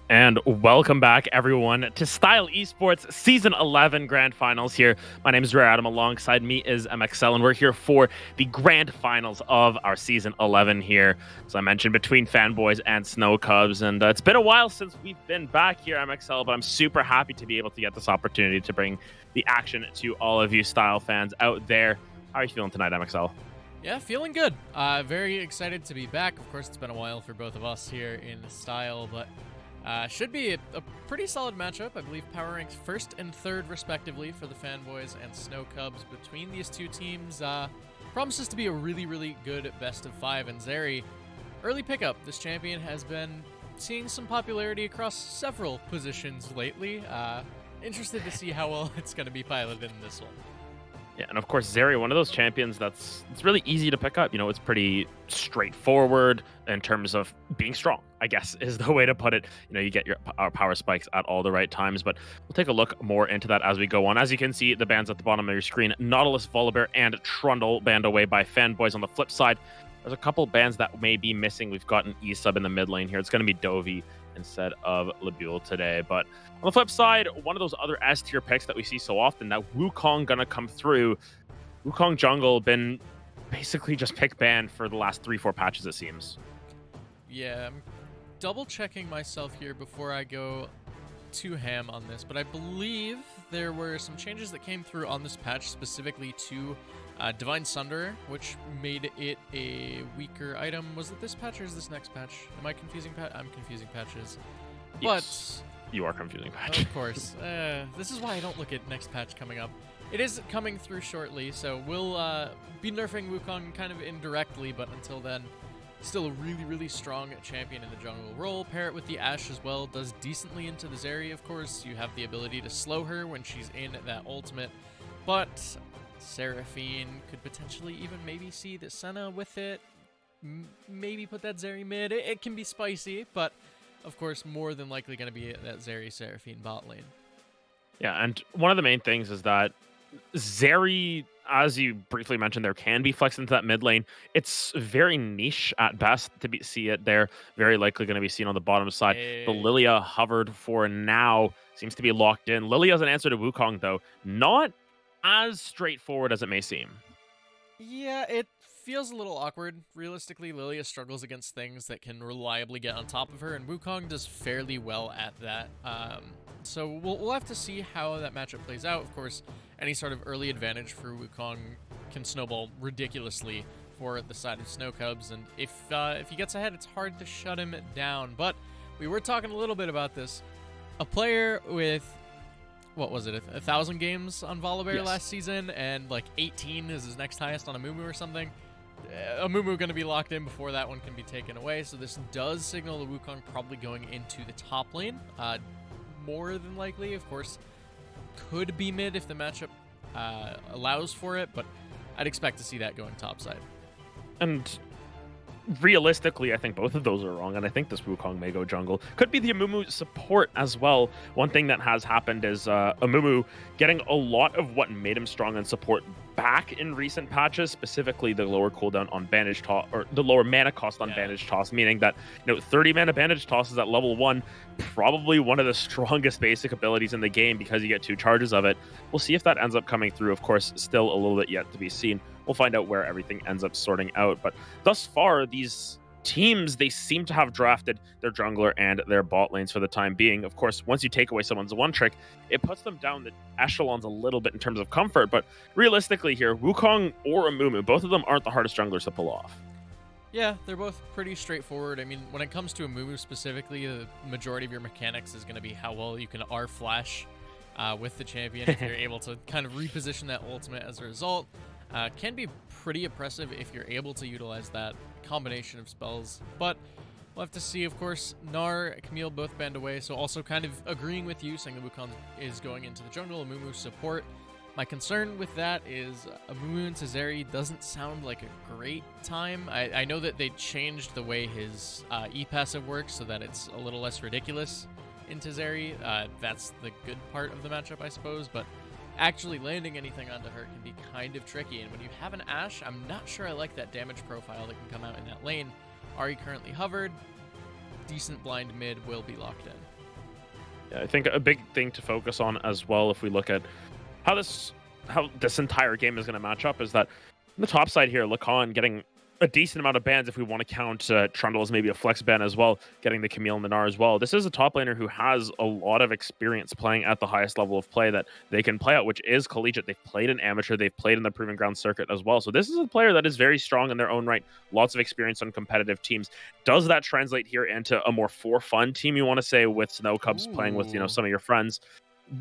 And welcome back, everyone, to Style Esports Season 11 Grand Finals here. My name is RareAdam. Alongside me is MxL, and we're here for the Grand Finals of our Season 11 here. As I mentioned, between Fanboys and Snow Cubs. And it's been a while since we've been back here, MxL, but I'm super happy to be able to get this opportunity to bring the action to all of you Style fans out there. How are you feeling tonight, MxL? Yeah, feeling good. Very excited to be back. Of course, it's been a while for both of us here in Style, but should be a pretty solid matchup. I believe power ranks first and third, respectively, for the Fanboys and Snow Cubs. Between these two teams, promises to be a really, really good best of five. And Zeri, early pickup. This champion has been seeing some popularity across several positions lately. Interested to see how well it's going to be piloted in this one. Yeah, and of course, Zeri, one of those champions it's really easy to pick up. It's pretty straightforward in terms of being strong, I guess, is the way to put it. You get your power spikes at all the right times, but we'll take a look more into that as we go on. As you can see, the bans at the bottom of your screen, Nautilus, Volibear, and Trundle banned away by Fanboys. On the flip side, there's a couple bans that may be missing. We've got an E-sub in the mid lane here. It's going to be Dovey instead of Labule today. But on the flip side, one of those other S-tier picks that we see so often, that Wukong gonna come through. Wukong jungle been basically just pick banned for the last 3-4 patches, it seems. Yeah, I'm double checking myself here before I go too ham on this, but I believe there were some changes that came through on this patch specifically to Divine Sunder, which made it a weaker item. Was it this patch or is this next patch? Am I confusing I'm confusing patches. Yes, but you are confusing patch. Of course. This is why I don't look at next patch coming up. It is coming through shortly, so we'll be nerfing Wukong kind of indirectly, but until then, still a really, really strong champion in the jungle role. Pair it with the Ashe as well. Does decently into the Zeri, of course. You have the ability to slow her when she's in that ultimate, but Seraphine could potentially even maybe see the Senna with it. Maybe put that Zeri mid. It can be spicy, but of course more than likely going to be that Zeri Seraphine bot lane. Yeah, and one of the main things is that Zeri, as you briefly mentioned, there can be flex into that mid lane. It's very niche at best to see it there. Very likely going to be seen on the bottom side. The Lilia hovered for now seems to be locked in. Lilia's an answer to Wukong, though. Not as straightforward as it may seem. Yeah, it feels a little awkward. Realistically, Lilia struggles against things that can reliably get on top of her, and Wukong does fairly well at that. So we'll have to see how that matchup plays out. Of course, any sort of early advantage for Wukong can snowball ridiculously for the side of Snow Cubs, and if he gets ahead, it's hard to shut him down. But we were talking a little bit about this. A player with, what was it, 1,000 games on Volibear last season, and like 18 is his next highest on Amumu or something. Amumu going to be locked in before that one can be taken away, so this does signal the Wukong probably going into the top lane. More than likely, of course, could be mid if the matchup allows for it, but I'd expect to see that going topside. And realistically, I think both of those are wrong, and I think this Wukong may go jungle. Could be the Amumu support as well. One thing that has happened is Amumu getting a lot of what made him strong in support back in recent patches, specifically the lower cooldown on bandage toss, or the lower mana cost on bandage toss, meaning that 30 mana bandage toss is at level 1, probably one of the strongest basic abilities in the game because you get 2 charges of it. We'll see if that ends up coming through. Of course, still a little bit yet to be seen. We'll find out where everything ends up sorting out, but thus far these teams, they seem to have drafted their jungler and their bot lanes for the time being. Of course, once you take away someone's one trick, it puts them down the echelons a little bit in terms of comfort, but realistically here, Wukong or Amumu, both of them aren't the hardest junglers to pull off. Yeah, they're both pretty straightforward. I mean, when it comes to Amumu specifically, the majority of your mechanics is going to be how well you can R-flash with the champion if you're able to kind of reposition that ultimate as a result. Can be pretty oppressive if you're able to utilize that combination of spells, but we'll have to see. Of course, Gnar, Camille both banned away, so also kind of agreeing with you, saying that Wukong is going into the jungle, Amumu support. My concern with that is Amumu into Zeri doesn't sound like a great time. I know that they changed the way his E-passive works so that it's a little less ridiculous into Zeri. That's the good part of the matchup, I suppose, but actually landing anything onto her can be kind of tricky, and when you have an Ashe, I'm not sure I like that damage profile that can come out in that lane. Ahri currently hovered. Decent blind mid will be locked in. Yeah, I think a big thing to focus on as well, if we look at how this entire game is going to match up, is that on the top side here, Lacan getting a decent amount of bans if we want to count Trundle as maybe a flex ban as well, getting the Camille and the Gnar as well. This is a top laner who has a lot of experience playing at the highest level of play that they can play at, which is collegiate. They've played in amateur, they've played in the Proving Ground circuit as well. So this is a player that is very strong in their own right, lots of experience on competitive teams. Does that translate here into a more for fun team, you want to say, with Snow Cubs playing with, some of your friends?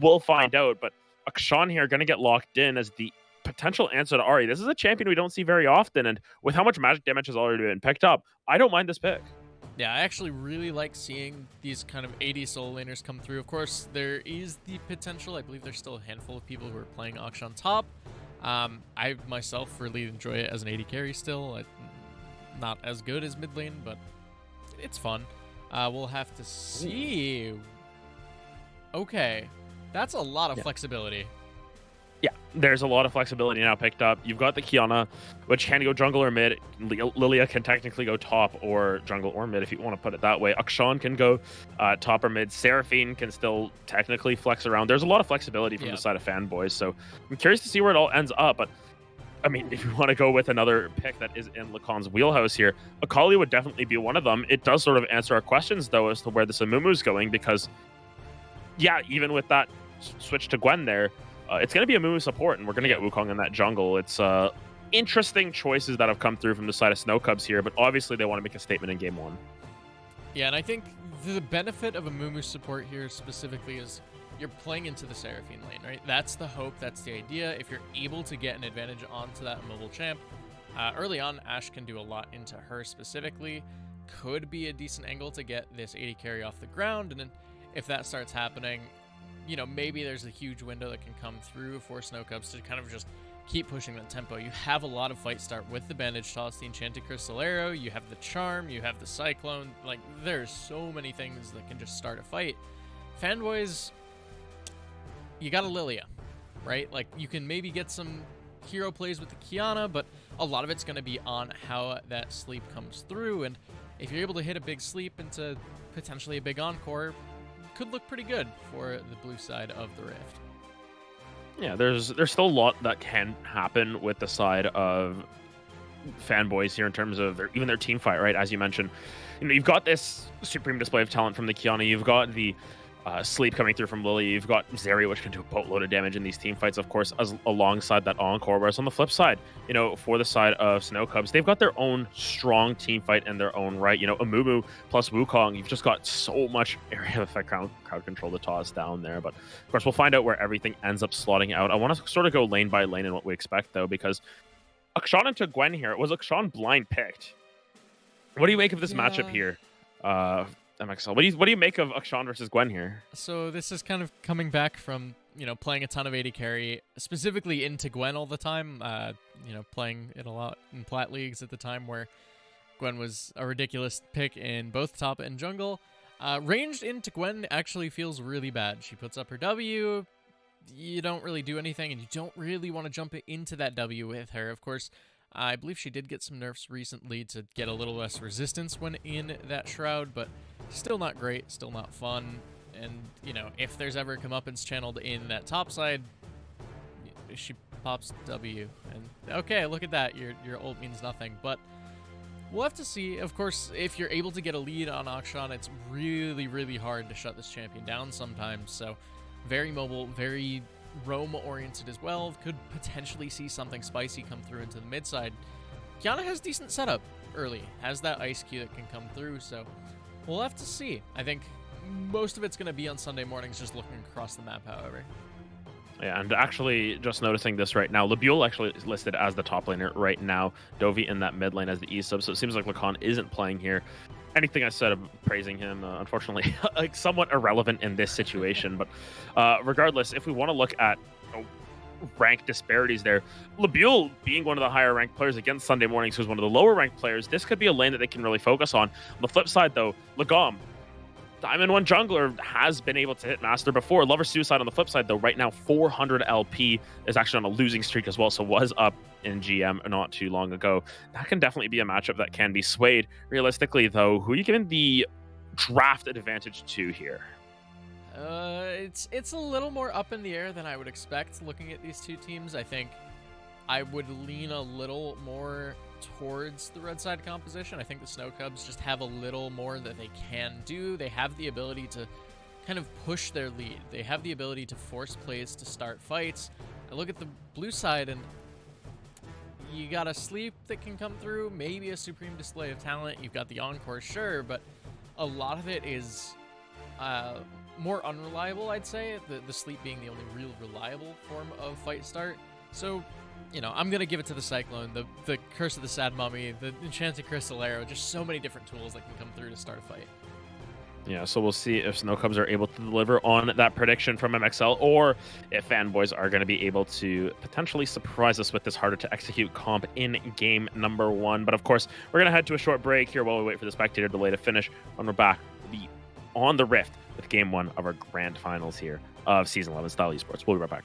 We'll find out, but Akshan here going to get locked in as the potential answer to Ahri. This is a champion we don't see very often, and with how much magic damage has already been picked up, I don't mind this pick. Yeah, I actually really like seeing these kind of AD solo laners come through. Of course, there is the potential. I believe there's still a handful of people who are playing Akshan top. I myself really enjoy it as an AD carry still. Not as good as mid lane, but it's fun. We'll have to see. Okay, that's a lot of flexibility. Yeah, there's a lot of flexibility now picked up. You've got the Kiana, which can go jungle or mid. Lilia can technically go top or jungle or mid if you want to put it that way. Akshan can go top or mid. Seraphine can still technically flex around. There's a lot of flexibility from the side of Fanboys, so I'm curious to see where it all ends up. But I mean, if you want to go with another pick that is in Lacan's wheelhouse here, Akali would definitely be one of them. It does sort of answer our questions, though, as to where this Amumu's going, because, yeah, even with that switch to Gwen there, it's going to be a Mumu support, and we're going to get Wukong in that jungle. It's interesting choices that have come through from the side of Snow Cubs here, but obviously they want to make a statement in game one. Yeah, and I think the benefit of a Mumu support here specifically is you're playing into the Seraphine lane, right? That's the hope, that's the idea. If you're able to get an advantage onto that mobile champ, early on, Ashe can do a lot into her specifically. Could be a decent angle to get this AD carry off the ground, and then if that starts happening, you know, maybe there's a huge window that can come through for Snow Cubs to kind of just keep pushing that tempo. You have a lot of fight start with the Bandage Toss, the Enchanted Crystal Arrow, you have the Charm, you have the Cyclone. Like, there's so many things that can just start a fight. Fanboys, you got a Lilia, right? Like, you can maybe get some hero plays with the Kiana, but a lot of it's going to be on how that sleep comes through, and if you're able to hit a big sleep into potentially a big encore, could look pretty good for the blue side of the Rift. Yeah, there's still a lot that can happen with the side of Fanboys here in terms of even their team fight, right? As you mentioned, you know, you've got this supreme display of talent from the Kiana, you've got the sleep coming through from Lily, you've got Zeri, which can do a boatload of damage in these team fights, of course, alongside that encore. Whereas on the flip side, you know, for the side of Snow Cubs, they've got their own strong team fight in their own right. You know, Amumu plus Wukong, you've just got so much area effect crowd control to toss down there. But of course, we'll find out where everything ends up slotting out. I want to sort of go lane by lane in what we expect, though, because Akshan into Gwen here, it was Akshan blind picked. What do you make of this matchup here? MxL. What do you make of Akshan versus Gwen here? So this is kind of coming back from, you know, playing a ton of AD carry, specifically into Gwen all the time, you know, playing it a lot in plat leagues at the time where Gwen was a ridiculous pick in both top and jungle. Ranged into Gwen actually feels really bad. She puts up her W, you don't really do anything, and you don't really want to jump into that W with her. Of course, I believe she did get some nerfs recently to get a little less resistance when in that Shroud, but still not great, still not fun. And, you know, if there's ever a comeuppance channeled in that top side, she pops W. And, okay, look at that, your ult means nothing. But we'll have to see. Of course, if you're able to get a lead on Akshan, it's really, really hard to shut this champion down sometimes. So, very mobile, very roam-oriented as well. Could potentially see something spicy come through into the mid side. Kiana has decent setup early. Has that Ice Q that can come through, so we'll have to see. I think most of it's going to be on Sunday mornings, just looking across the map, however. Yeah, and actually just noticing this right now, Lebuel actually is listed as the top laner right now. Dovi in that mid lane as the E-sub, so it seems like Lacan isn't playing here. Anything I said of praising him, unfortunately, like somewhat irrelevant in this situation. But regardless, if we want to look at rank disparities there, Lebuel being one of the higher ranked players against Sunday Mornings, who's one of the lower ranked players, this could be a lane that they can really focus on. On the flip side, though, Lagom, Diamond 1 jungler, has been able to hit Master before. Lover Suicide on the flip side, though, right now 400 LP, is actually on a losing streak as well, so was up in GM not too long ago. That can definitely be a matchup that can be swayed. Realistically, though, who are you giving the draft advantage to here? It's a little more up in the air than I would expect looking at these two teams. I think I would lean a little more towards the red side composition. I think the Snow Cubs just have a little more that they can do. They have the ability to kind of push their lead. They have the ability to force plays to start fights. I look at the blue side and you got a sleep that can come through, maybe a supreme display of talent. You've got the encore, sure, but a lot of it is more unreliable, I'd say. The sleep being the only real reliable form of fight start. So you know, I'm gonna give it to the Cyclone, the Curse of the Sad Mummy, the Enchanted Crystal Arrow, just so many different tools that can come through to start a fight. Yeah, so we'll see if Snow Cubs are able to deliver on that prediction from MxL, or if Fanboys are going to be able to potentially surprise us with this harder to execute comp in game number 1. But of course, we're going to head to a short break here while we wait for the spectator delay to finish. When we're back, we'll be on the Rift with game 1 of our grand finals here of Season 11 Style Esports. We'll be right back.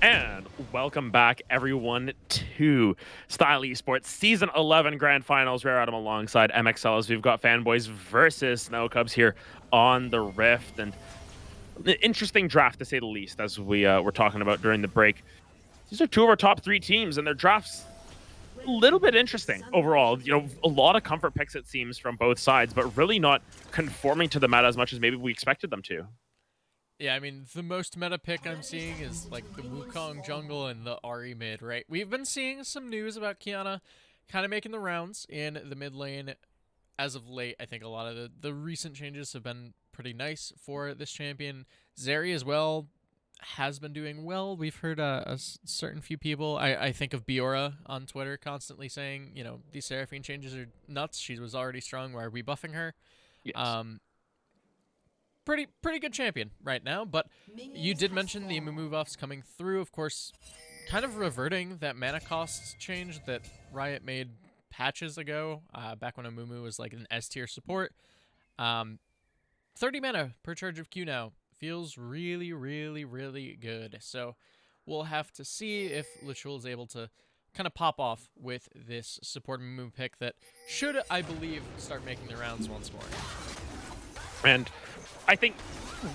And welcome back, everyone, to Style Esports Season 11 Grand Finals. RareAdam alongside MxL as we've got Fanboys versus Snow Cubs here on the Rift. And an interesting draft, to say the least, as we were talking about during the break. these are two of our top 3 teams, and their drafts a little bit interesting overall. You know, a lot of comfort picks, it seems, from both sides, but really not conforming to the meta as much as maybe we expected them to. Yeah, I mean, the most meta pick I'm seeing is like the Wukong jungle and the Ahri mid, right? We've been seeing some news about Qiyana kind of making the rounds in the mid lane as of late. I think a lot of the recent changes have been pretty nice for this champion. Zeri as well has been doing well. We've heard a certain few people, I think of Biora on Twitter, constantly saying, you know, these Seraphine changes are nuts. She was already strong. Why are we buffing her? Yes. Pretty good champion right now, but you did mention the Amumu buffs coming through, of course, kind of reverting that mana cost change that Riot made patches ago, back when Amumu was like an S tier support. 30 mana per charge of Q now feels really, really, really good. So we'll have to see if Lichul is able to kind of pop off with this support Amumu pick that should, I believe, start making the rounds once more. And I think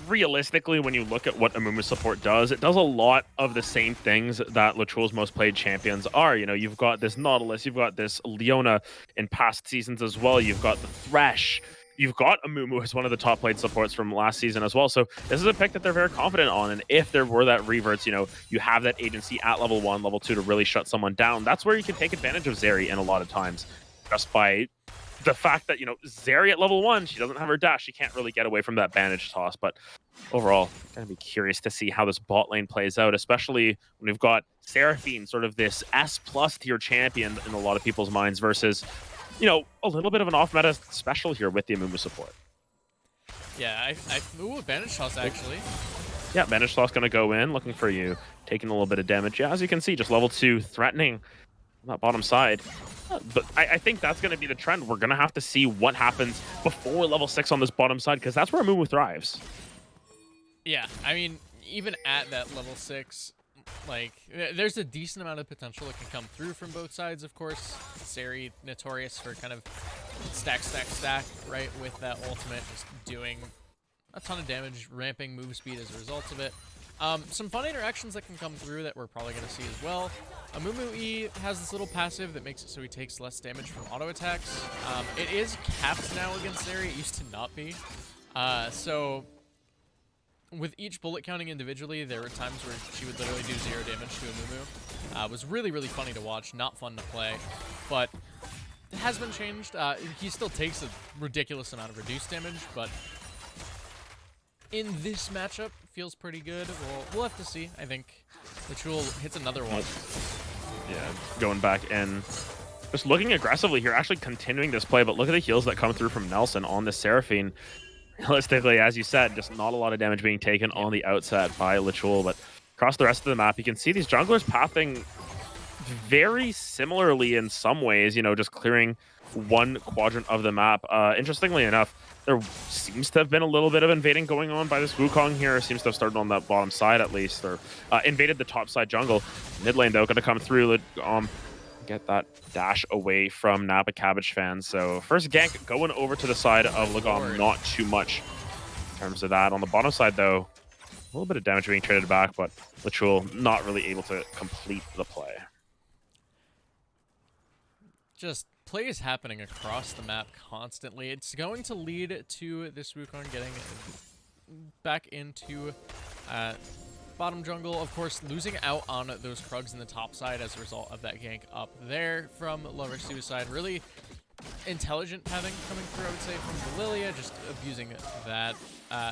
realistically, when you look at what Amumu support does, it does a lot of the same things that Lichul's most played champions are. You know, you've got this Nautilus, you've got this Leona in past seasons as well, you've got the Thresh, you've got Amumu as one of the top played supports from last season as well. So this is a pick that they're very confident on. And if there were that reverts, you know, you have that agency at level 1, level 2 to really shut someone down. That's where you can take advantage of Zeri in a lot of times, just by the fact that, you know, Zeri at level 1, she doesn't have her dash. She can't really get away from that bandage toss. But overall, I'm going to be curious to see how this bot lane plays out, especially when we've got Seraphine, sort of this S+ tier champion in a lot of people's minds versus, you know, a little bit of an off-meta special here with the Amumu support. Yeah, ooh, bandage toss, actually. Yeah, bandage toss going to go in, looking for you, taking a little bit of damage. Yeah, as you can see, just level 2, threatening on that bottom side. But I think that's going to be the trend. We're going to have to see what happens before level 6 on this bottom side, because that's where Amumu thrives. Yeah, I mean, even at that level 6, like, there's a decent amount of potential that can come through from both sides, of course. Zeri, notorious for kind of stack, right, with that ultimate, just doing a ton of damage, ramping move speed as a result of it. Some fun interactions that can come through that we're probably going to see as well. Amumu E has this little passive that makes it so he takes less damage from auto attacks. It is capped now against Zeri. It used to not be. So with each bullet counting individually, there were times where she would literally do 0 damage to Amumu. It was really, really funny to watch, not fun to play, but it has been changed. He still takes a ridiculous amount of reduced damage, but in this matchup, feels pretty good. We'll have to see. I think Lichul hits another one. Yeah, going back in. Just looking aggressively here, actually continuing this play, but look at the heals that come through from Nelson on the Seraphine. Realistically, as you said, just not a lot of damage being taken on the outset by Lichul, but across the rest of the map, you can see these junglers pathing very similarly in some ways, you know, just clearing one quadrant of the map. Interestingly enough, there seems to have been a little bit of invading going on by this Wukong here. Seems to have started on that bottom side at least, or invaded the top side jungle. Mid lane, though, going to come through, get that dash away from Napa Cabbage fans. So first gank going over to the side of Lagom, not too much in terms of that. On the bottom side, though, a little bit of damage being traded back, but Lichul not really able to complete the play. Just plays happening across the map constantly. It's going to lead to this Wukong getting back into bottom jungle. Of course, losing out on those Krugs in the top side as a result of that gank up there from Lover Suicide. Really intelligent pathing coming through, I would say, from Lilia, just abusing that.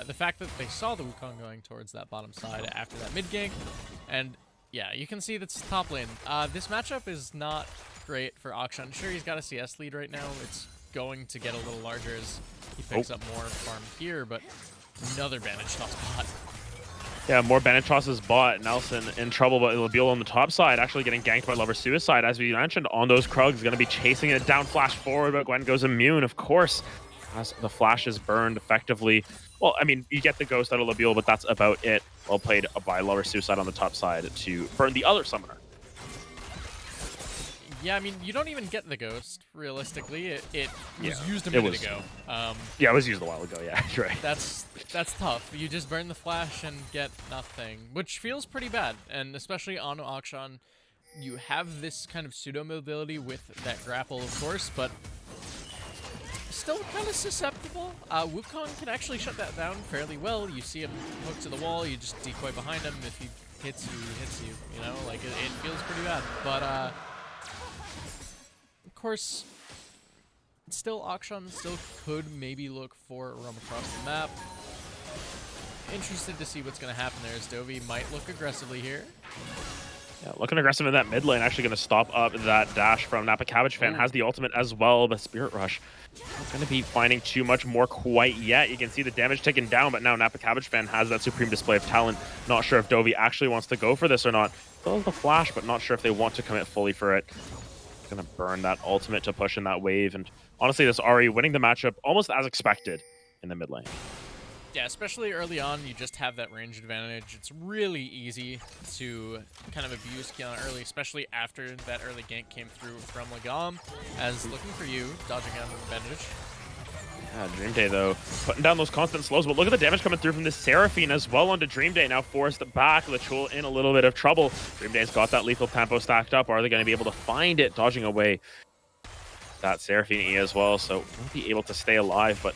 The fact that they saw the Wukong going towards that bottom side after that mid gank, and yeah, you can see that's top lane. This matchup is not great for Akshan. Sure, he's got a CS lead right now. It's going to get a little larger as he picks up more farm here, but another bandage toss bot. Yeah, more bandage tosses bot. Nelson in trouble, but Labiel on the top side actually getting ganked by Lover Suicide. As we mentioned, on those Krugs, going to be chasing it down, flash forward, but Gwen goes immune, of course, as the flash is burned effectively. Well, I mean, you get the ghost out of Labiel, but that's about it. Well played by Lover Suicide on the top side to burn the other summoner. Yeah, I mean, you don't even get the ghost, realistically. It was Yeah, used a it minute was. ago. Yeah, it was used a while ago. Yeah, you're right. That's tough. You just burn the flash and get nothing, which feels pretty bad. And especially on Akshan, you have this kind of pseudo mobility with that grapple, of course, but still kind of susceptible. Wukong can actually shut that down fairly well. You see him hook to the wall, you just decoy behind him. If he hits you, he hits you. You know, like it feels pretty bad. But of course, still Akshan still could maybe look for a roam across the map. Interested to see what's going to happen there, as Dovey might look aggressively here. Yeah, looking aggressive in that mid lane, actually going to stop up that dash from Napa Cabbage Fan. Has the ultimate as well, but Spirit Rush not going to be finding too much more quite yet. You can see the damage taken down, but now Napa Cabbage Fan has that supreme display of talent. Not sure if Dovey actually wants to go for this or not. Still has the flash, but not sure if they want to commit fully for it. Going to burn that ultimate to push in that wave. And honestly, this Ahri winning the matchup almost as expected in the mid lane. Yeah, especially early on, you just have that range advantage. It's really easy to kind of abuse Kiana early, especially after that early gank came through from Lagom, as looking for you, dodging out of advantage. Yeah, Dream Day, though, putting down those constant slows, but look at the damage coming through from this Seraphine as well onto Dream Day. Now forced back, Lechul in a little bit of trouble. Dream Day's got that lethal tempo stacked up. Are they going to be able to find it, dodging away that Seraphine E as well, so won't be able to stay alive, but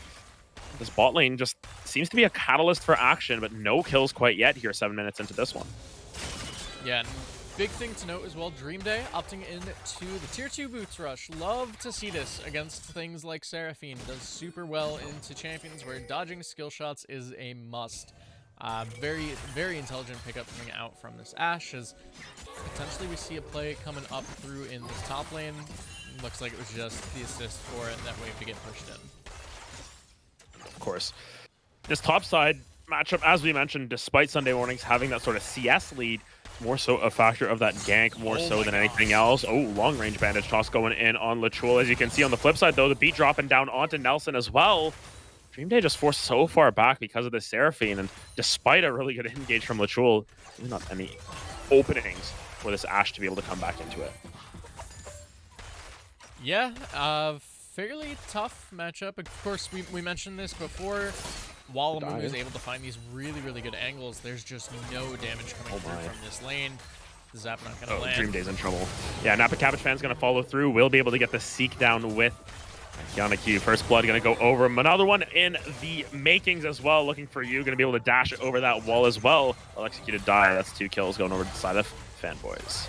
this bot lane just seems to be a catalyst for action, but no kills quite yet here 7 minutes into this one. Yeah, and big thing to note as well, Dream Day opting into the tier 2 boots rush. Love to see this against things like Seraphine. Does super well into champions where dodging skill shots is a must. Very, very intelligent pickup coming out from this Ashe, as potentially we see a play coming up through in this top lane. Looks like it was just the assist for it, that wave to get pushed in. Of course. This top side matchup, as we mentioned, despite Sunday Mornings having that sort of CS lead, more so a factor of that gank, more so than anything else. Oh, long range bandage toss going in on Lechul. As you can see on the flip side, though, the beat dropping down onto Nelson as well. Dream Day just forced so far back because of the Seraphine, and despite a really good engage from Lechul, not any openings for this Ashe to be able to come back into it. Yeah, fairly tough matchup. Of course, we mentioned this before. While Amumu is able to find these really, really good angles, there's just no damage coming through from this lane. The Zap not going to land. Dream Day's in trouble. Yeah, Napa Cabbage Fan's going to follow through. Will be able to get the Seek down with Kiana Q. First Blood going to go over him. Another one in the makings as well. Looking for you. Going to be able to dash it over that wall as well. Well executed die. That's 2 kills going over to the side of Fanboys.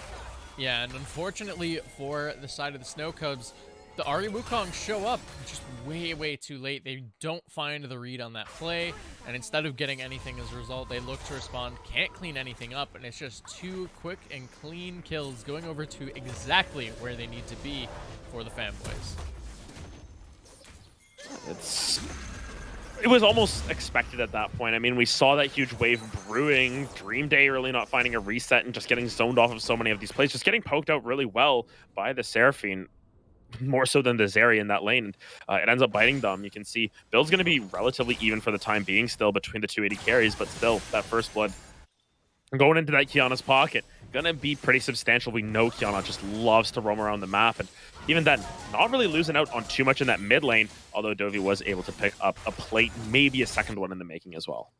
Yeah, and unfortunately for the side of the Snow Cubs, the Ahri Wukong show up just way, way too late. They don't find the read on that play, and instead of getting anything as a result, they look to respond, can't clean anything up, and it's just 2 quick and clean kills going over to exactly where they need to be for the Fanboys. It was almost expected at that point. I mean, we saw that huge wave brewing. Dream Day really not finding a reset and just getting zoned off of so many of these plays, just getting poked out really well by the Seraphine. More so than the Zeri in that lane. It ends up biting them. You can see build's going to be relatively even for the time being still between the 280 carries, but still, that first blood going into that Kiana's pocket, going to be pretty substantial. We know Kiana just loves to roam around the map, and even then, not really losing out on too much in that mid lane, although Dovey was able to pick up a plate, maybe a second one in the making as well.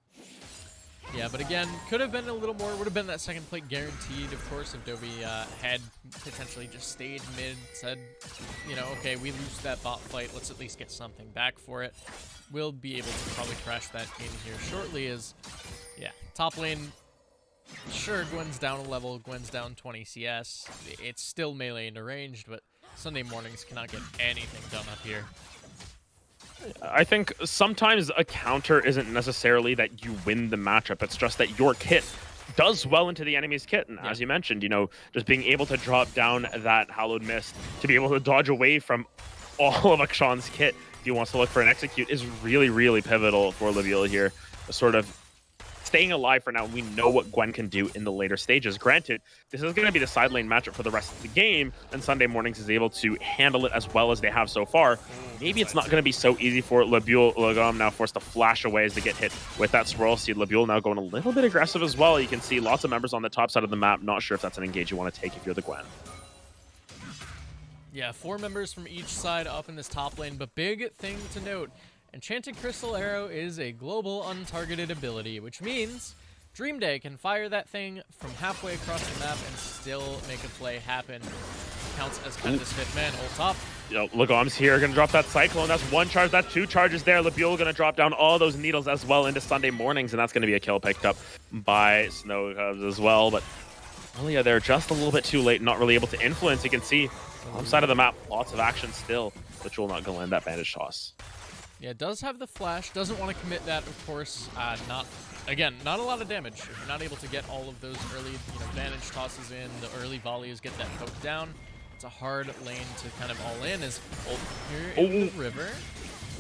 Yeah, but again, could have been a little more. Would have been that second plate guaranteed, of course, if Dovey had potentially just stayed mid, said, you know, okay, we lose that bot fight, let's at least get something back for it. We'll be able to probably crash that in here shortly as, yeah, top lane, sure, Gwen's down a level, Gwen's down 20 CS. It's still melee and ranged, but Sunday Mornings cannot get anything done up here. I think sometimes a counter isn't necessarily that you win the matchup. It's just that your kit does well into the enemy's kit. And as you mentioned, you know, just being able to drop down that Hallowed Mist to be able to dodge away from all of Akshan's kit if he wants to look for an execute is really, really pivotal for Labule here. Sort of staying alive for now. We know what Gwen can do in the later stages. Granted, this is going to be the side lane matchup for the rest of the game, and Sunday Mornings is able to handle it as well as they have so far. Maybe it's not going to be so easy for Labule. Lagom now forced to flash away as they get hit with that Swirl Seed. Labule now going a little bit aggressive as well. You can see lots of members on the top side of the map. Not sure if that's an engage you want to take if you're the Gwen. Yeah, 4 members from each side up in this top lane, but big thing to note, Enchanted Crystal Arrow is a global untargeted ability, which means Dream Day can fire that thing from halfway across the map and still make a play happen. Counts as kind of this 5th man, ult top. Yo, Lagam's here, gonna drop that Cyclone. That's 1 charge, that's 2 charges there. Labule gonna drop down all those needles as well into Sunday mornings, and that's gonna be a kill picked up by Snow Cubs as well. But Lilia, they're just a little bit too late, not really able to influence. You can see on the side of the map, lots of action still, but you'll not gonna land that bandage toss. Yeah, it does have the flash, doesn't want to commit that, of course. Not a lot of damage. If you're not able to get all of those early, bandage tosses in, the early volleys get that poked down. It's a hard lane to kind of all in as ult here in the river.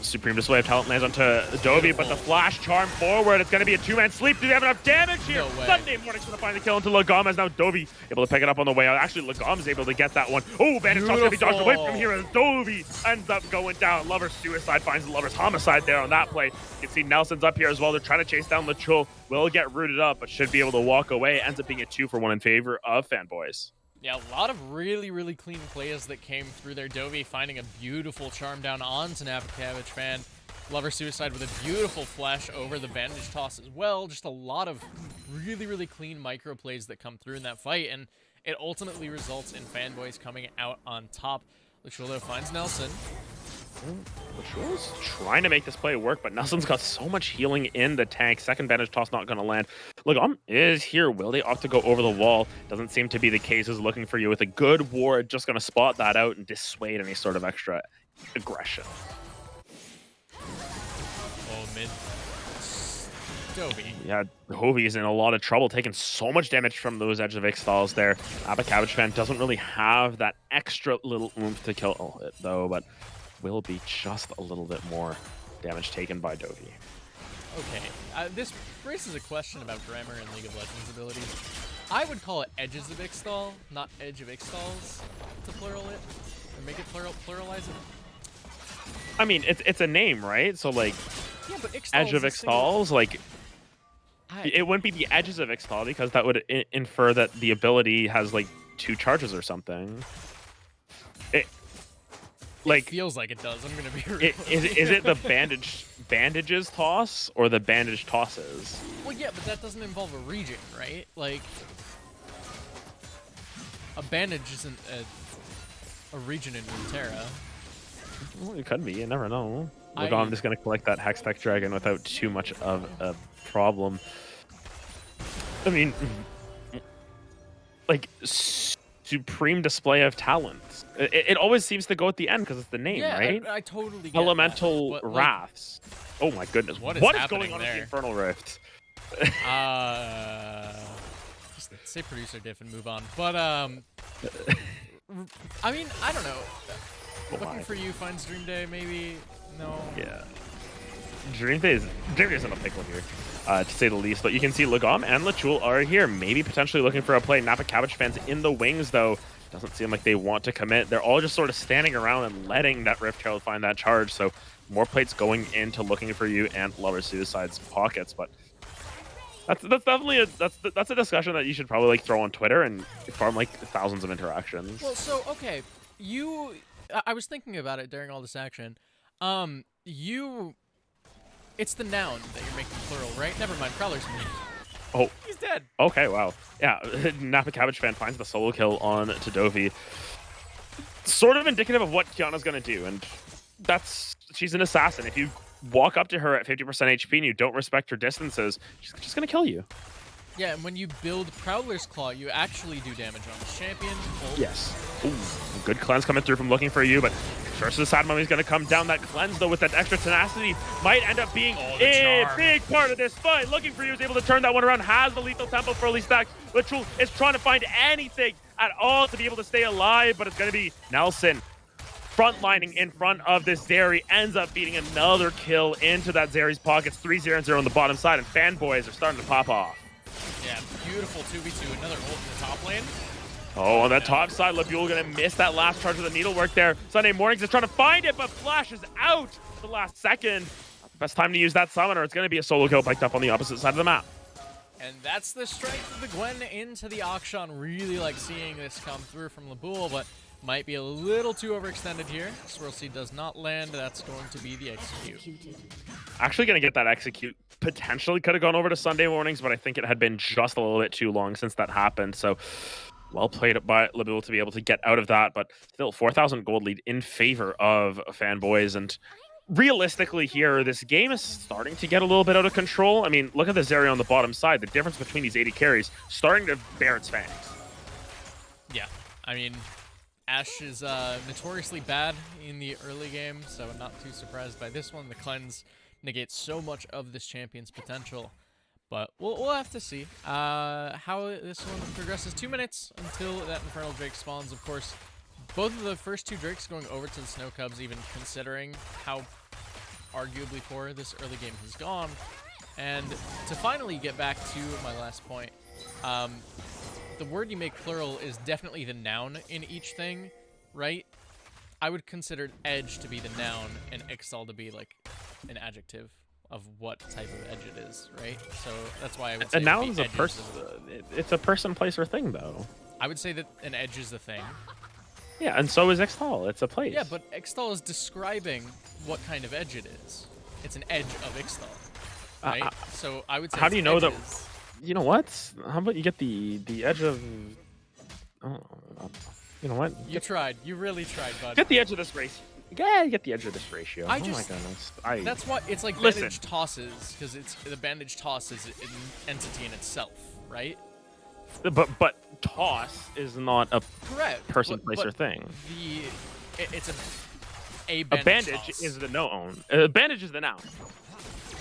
Supreme Display of Talent lands onto Adobe, but the flash charm forward. It's going to be a 2-man sleep. Do they have enough damage here? No way. Sunday morning's going to find the kill into Lagom as now Dovey able to pick it up on the way out. Actually, Lagom's able to get that one. Oh, bandage toss going to be dodged away from here as Dovey ends up going down. Lover's Suicide finds the Lover's Homicide there on that play. You can see Nelson's up here as well. They're trying to chase down Lachul. Will get rooted up, but should be able to walk away. Ends up being a 2-for-1 in favor of Fanboys. Yeah, a lot of really, really clean plays that came through there. Dovey finding a beautiful charm down onto Napa Cabbage Fan. Lover Suicide with a beautiful flash over the bandage toss as well. Just a lot of really, really clean micro plays that come through in that fight, and it ultimately results in Fanboys coming out on top. Lachul finds Nelson. Lachul's trying to make this play work, but Nelson's got so much healing in the tank. Second bandage toss not going to land. Lagom is here. Will they opt to go over the wall? Doesn't seem to be the case. Is looking for you with a good ward. Just going to spot that out and dissuade any sort of extra aggression. Oh, mid. Dovey. Yeah, Hovey's in a lot of trouble, taking so much damage from those Edge of Ixtals there. Abba Cabbage Fan doesn't really have that extra little oomph to kill it, though, but will be just a little bit more damage taken by Dovey. Okay, this raises a question about grammar and League of Legends abilities. I would call it Edges of Ixtal, not Edge of Ixtals, to plural it, or make it pluralize it. I mean, it's a name, right? So, like, yeah, but Ixtal Edge of Ixtals, like, it wouldn't be the Edges of Ixtal because that would infer that the ability has, like, 2 charges or something. It feels like it does. I'm gonna be real. Is it the bandages toss or the bandage tosses? Well, yeah, but that doesn't involve a region, right? Like, a bandage isn't a region in Runeterra. Well, it could be. You never know. Look, I'm just gonna collect that Hextech Dragon without too much of a problem. I mean, like, Supreme Display of Talents. It always seems to go at the end because it's the name, right? I totally get Elemental that, but, Wraths. Oh my goodness. What is going on in the Infernal Rift? Just say producer diff and move on. But, I mean, I don't know. Looking for you finds Dream Day, maybe? No. Yeah. Dream Day is in a pickle here, to say the least. But you can see Lagom and Lachul are here, maybe potentially looking for a play. Napa Cabbage Fans in the wings, though. Doesn't seem like they want to commit. They're all just sort of standing around and letting that Rift Herald find that charge. So more plates going into looking for you and Lover Suicide's pockets. But that's definitely that's a discussion that you should probably like throw on Twitter and farm like thousands of interactions. Well, so okay, I was thinking about it during all this action. It's the noun that you're making plural, right? Never mind, Prowler's mid. Oh. He's dead. Okay, wow. Yeah, Napa Cabbage Fan finds the solo kill on to Dovey. Sort of indicative of what Kiana's going to do, and she's an assassin. If you walk up to her at 50% HP and you don't respect her distances, she's just going to kill you. Yeah, and when you build Prowler's Claw, you actually do damage on the champion. Yes. Ooh, good cleanse coming through from looking for you, but Curse of the Sad Mummy's going to come down. That cleanse, though, with that extra tenacity, might end up being a big part of this fight. Looking for you is able to turn that one around, has the lethal tempo for Elise Stack. Lachul is trying to find anything at all to be able to stay alive, but it's going to be Nelson frontlining in front of this Zeri, ends up beating another kill into that Zeri's pockets. 3-0-0 on the bottom side, and Fanboys are starting to pop off. Yeah, beautiful 2v2. Another ult in the top lane. Oh, on that top side, Labule gonna miss that last charge of the needlework there. Sunday Mornings is trying to find it, but flashes out at the last second. Not the best time to use that summoner. It's gonna be a solo kill picked up on the opposite side of the map. And that's the strength of the Gwen into the Akshan. Really like seeing this come through from Labule, but Might be a little too overextended here. Swirl Seed does not land. That's going to be the execute. Actually going to get that execute. Potentially could have gone over to Sunday mornings, but I think it had been just a little bit too long since that happened. So well played by Labil to be able to get out of that, but still 4,000 gold lead in favor of Fanboys. And realistically here, this game is starting to get a little bit out of control. I mean, look at the Zeri on the bottom side. The difference between these 80 carries starting to bear its fangs. Yeah, I mean, Ashe is notoriously bad in the early game, so I'm not too surprised by this one. The cleanse negates so much of this champion's potential, but we'll have to see how this one progresses. 2 minutes until that Infernal Drake spawns. Of course, both of the first two Drakes going over to the Snow Cubs, even considering how arguably poor this early game has gone. And to finally get back to my last point, the word you make plural is definitely the noun in each thing, right? I would consider edge to be the noun and MxL to be like an adjective of what type of edge it is, right? So that's why I would say a noun is a person. It's a person, place, or thing, though. I would say that an edge is the thing. Yeah, and so is MxL. It's a place. Yeah, but MxL is describing what kind of edge it is. It's an edge of MxL, right? So I would say. How do you know that? Edges. You know what? How about you get the edge of? Oh, you know what? You tried. You really tried, bud. Get the edge of this race. Yeah, get the edge of this ratio. My goodness. That's what it's like. Bandage tosses, because it's the bandage toss is an entity in itself, right? But toss is not a correct person, place, or thing. It's a bandage toss. Is the noun. A bandage is the noun.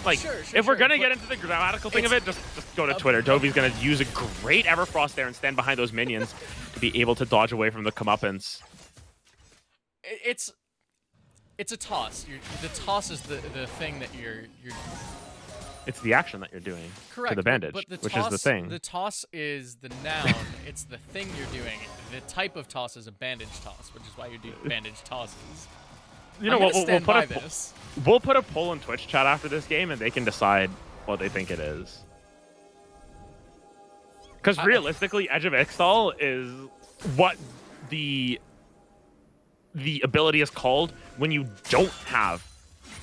Like, if we're gonna get into the grammatical thing of it, just go to Twitter. Dovi's gonna use a great Everfrost there and stand behind those minions to be able to dodge away from the comeuppance. It's a toss. The toss is the thing that you're. It's the action that you're doing to the bandage, but the which toss, is the thing. The toss is the noun. It's the thing you're doing. The type of toss is a bandage toss, which is why you do bandage tosses. You know what? We'll put a poll in Twitch chat after this game, and they can decide what they think it is. Because realistically, Edge of MxL is what the ability is called when you don't have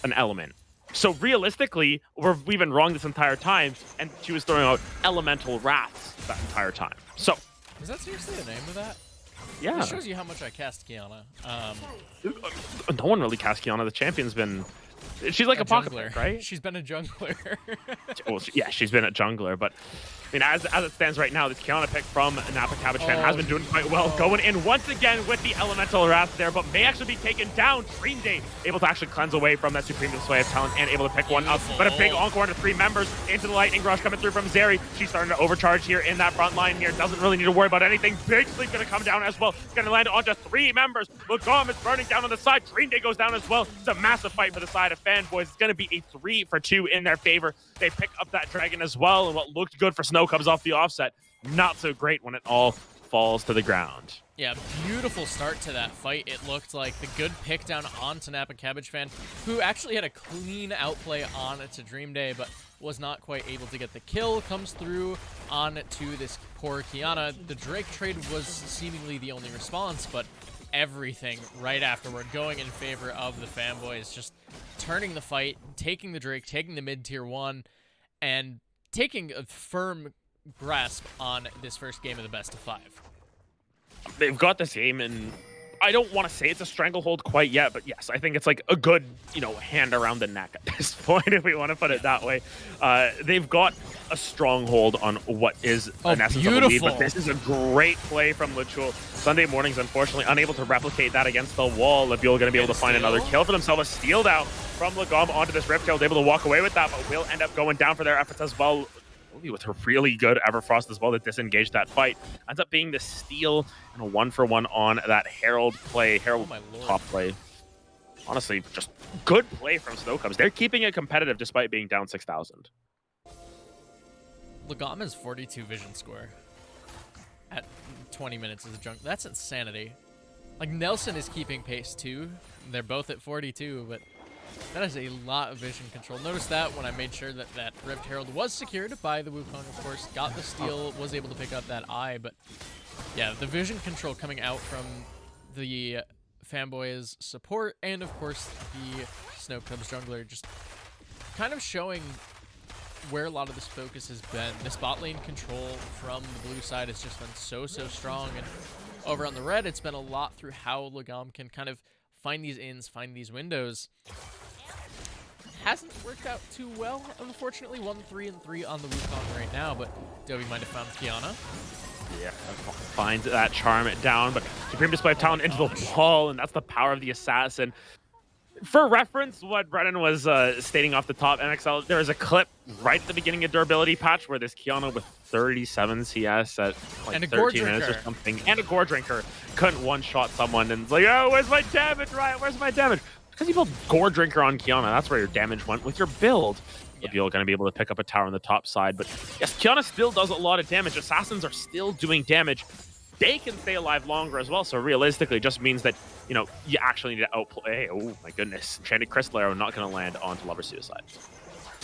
an element. So realistically, we've been wrong this entire time, and she was throwing out elemental wraths that entire time. So is that seriously the name of that? Yeah. It shows you how much I cast Kiana. No one really casts Kiana. The champion's been... She's like a pocket pick, right? She's been a jungler. Well, yeah, she's been a jungler, but I mean, as it stands right now, this Kiana pick from Napa Cabbage Fan has been doing quite well, going in once again with the Elemental Wrath there, but may actually be taken down. Dream Day able to actually cleanse away from that Supreme Display of Talent and able to pick one up, but a big encore into 3 members into the Lightning Rush coming through from Zeri. She's starting to overcharge here in that front line here. Doesn't really need to worry about anything. Big Sleep going to come down as well. It's going to land onto 3 members. Lagom is burning down on the side. Dream Day goes down as well. It's a massive fight for the side of Fanboys. It's going to be a 3 for 2 in their favor. They pick up that dragon as well, and what looked good for Snow comes off the offset. Not so great when it all falls to the ground. Yeah, beautiful start to that fight. It looked like the good pick down onto Napa Cabbage Fan, who actually had a clean outplay on to Dream Day, but was not quite able to get the kill. Comes through on to this poor Kiana. The Drake trade was seemingly the only response, but everything right afterward going in favor of the Fanboys, just turning the fight, taking the Drake, taking the mid-tier 1, and taking a firm grasp on this first game of the best of 5. They've got this game, and I don't want to say it's a stranglehold quite yet, but yes, I think it's like a good, hand around the neck at this point, if we want to put it that way. They've got a stronghold on what is an essence of a lead, but this is a great play from Lechul. Sunday mornings, unfortunately, unable to replicate that against the wall. Labil going to be able to find another kill for themselves. A steal down from Lagom onto this Rip Tail, able to walk away with that, but will end up going down for their efforts as well. With her really good Everfrost as well to disengage that fight. Ends up being the steal and a 1-for-1 on that Herald play, top play. Honestly, just good play from Snow Cubs. They're keeping it competitive despite being down 6,000. Lagom has 42 vision score at 20 minutes as a junk. That's insanity. Like, Nelson is keeping pace too. They're both at 42, but that is a lot of vision control. Notice that when I made sure that that Rift Herald was secured by the Wukong, of course. Got the steal, was able to pick up that eye, but yeah, the vision control coming out from the Fanboys support, and of course the Snow Cubs jungler, just kind of showing where a lot of this focus has been. This bot lane control from the blue side has just been so strong, and over on the red, it's been a lot through how Lagom can kind of find these ins, find these windows. Hasn't worked out too well, unfortunately. 1-3-3 on the Wukong right now, but Dobie might have found Kiana. Yeah, finds that charm down, but Supreme Display of Talent into the wall, and that's the power of the assassin. For reference, what Brennan was stating off the top, MxL, there is a clip right at the beginning of durability patch where this Kiana with 37 CS at like 13 minutes or something, and a Gore Drinker couldn't one-shot someone, and it's like, oh, where's my damage, Riot? Where's my damage? Because you built Gore Drinker on Kiana, that's where your damage went with your build. You're going to be able to pick up a tower on the top side, but yes, Kiana still does a lot of damage. Assassins are still doing damage. They can stay alive longer as well, so realistically it just means that, you know, you actually need to outplay. Oh my goodness, Enchanted Crystal Arrow not going to land onto Lover Suicide.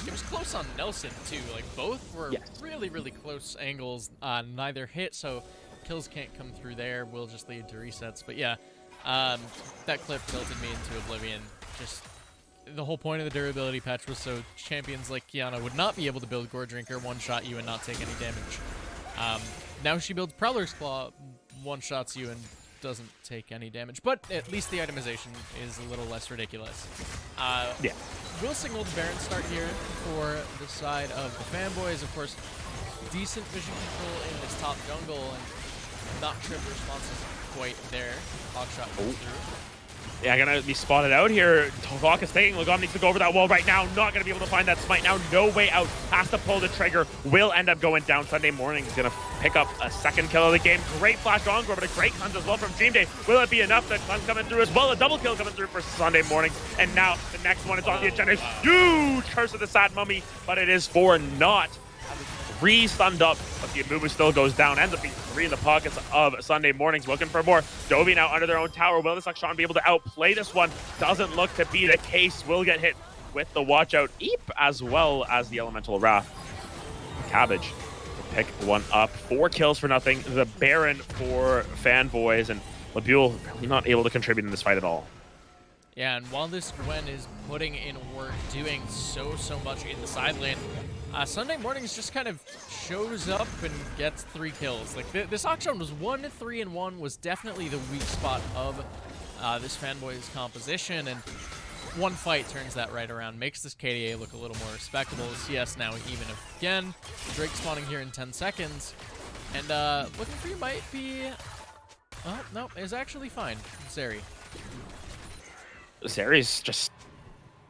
It was close on Nelson too, like both were really close angles, neither hit, so kills can't come through there, will just lead to resets. But yeah, that clip tilted me into oblivion. Just the whole point of the durability patch was so champions like Kiana would not be able to build Gore Drinker, one-shot you and not take any damage. Now she builds Prowler's Claw, one-shots you and doesn't take any damage, but at least the itemization is a little less ridiculous. Yeah. We'll signal the Baron start here for the side of the Fanboys. Of course, decent vision control in this top jungle, and not sure if the response is quite there. Hawkshot goes through. Yeah, gonna be spotted out here. Tovak is taking. Lagom needs to go over that wall right now. Not gonna be able to find that smite now. No way out. Has to pull the trigger. Will end up going down. Sunday Morning is gonna pick up a second kill of the game. Great flash on Gore, but a great hunt as well from Dream Day. Will it be enough? The hunt coming through as well. A double kill coming through for Sunday Morning. And now the next one is on the agenda. Huge Curse of the Sad Mummy, but it is for naught. 3 stunned up, but the Amumu still goes down. Ends up being 3 in the pockets of Sunday Mornings. Looking for more. Dobie now under their own tower. Will this Akshan be able to outplay this one? Doesn't look to be the case. Will get hit with the watch out Eep as well as the Elemental Wrath. Cabbage pick one up. 4 kills for nothing. The Baron for Fanboys, and Labule really not able to contribute in this fight at all. Yeah, and while this Gwen is putting in work, doing so much in the side lane, Sunday Mornings just kind of shows up and gets 3 kills. Like, this auction was 1-3-1, was definitely the weak spot of this Fanboys composition, and one fight turns that right around, makes this KDA look a little more respectable. CS now even again. Drake spawning here in 10 seconds, and looking for you might be... Oh, no, it's actually fine. Zeri. Zeri's just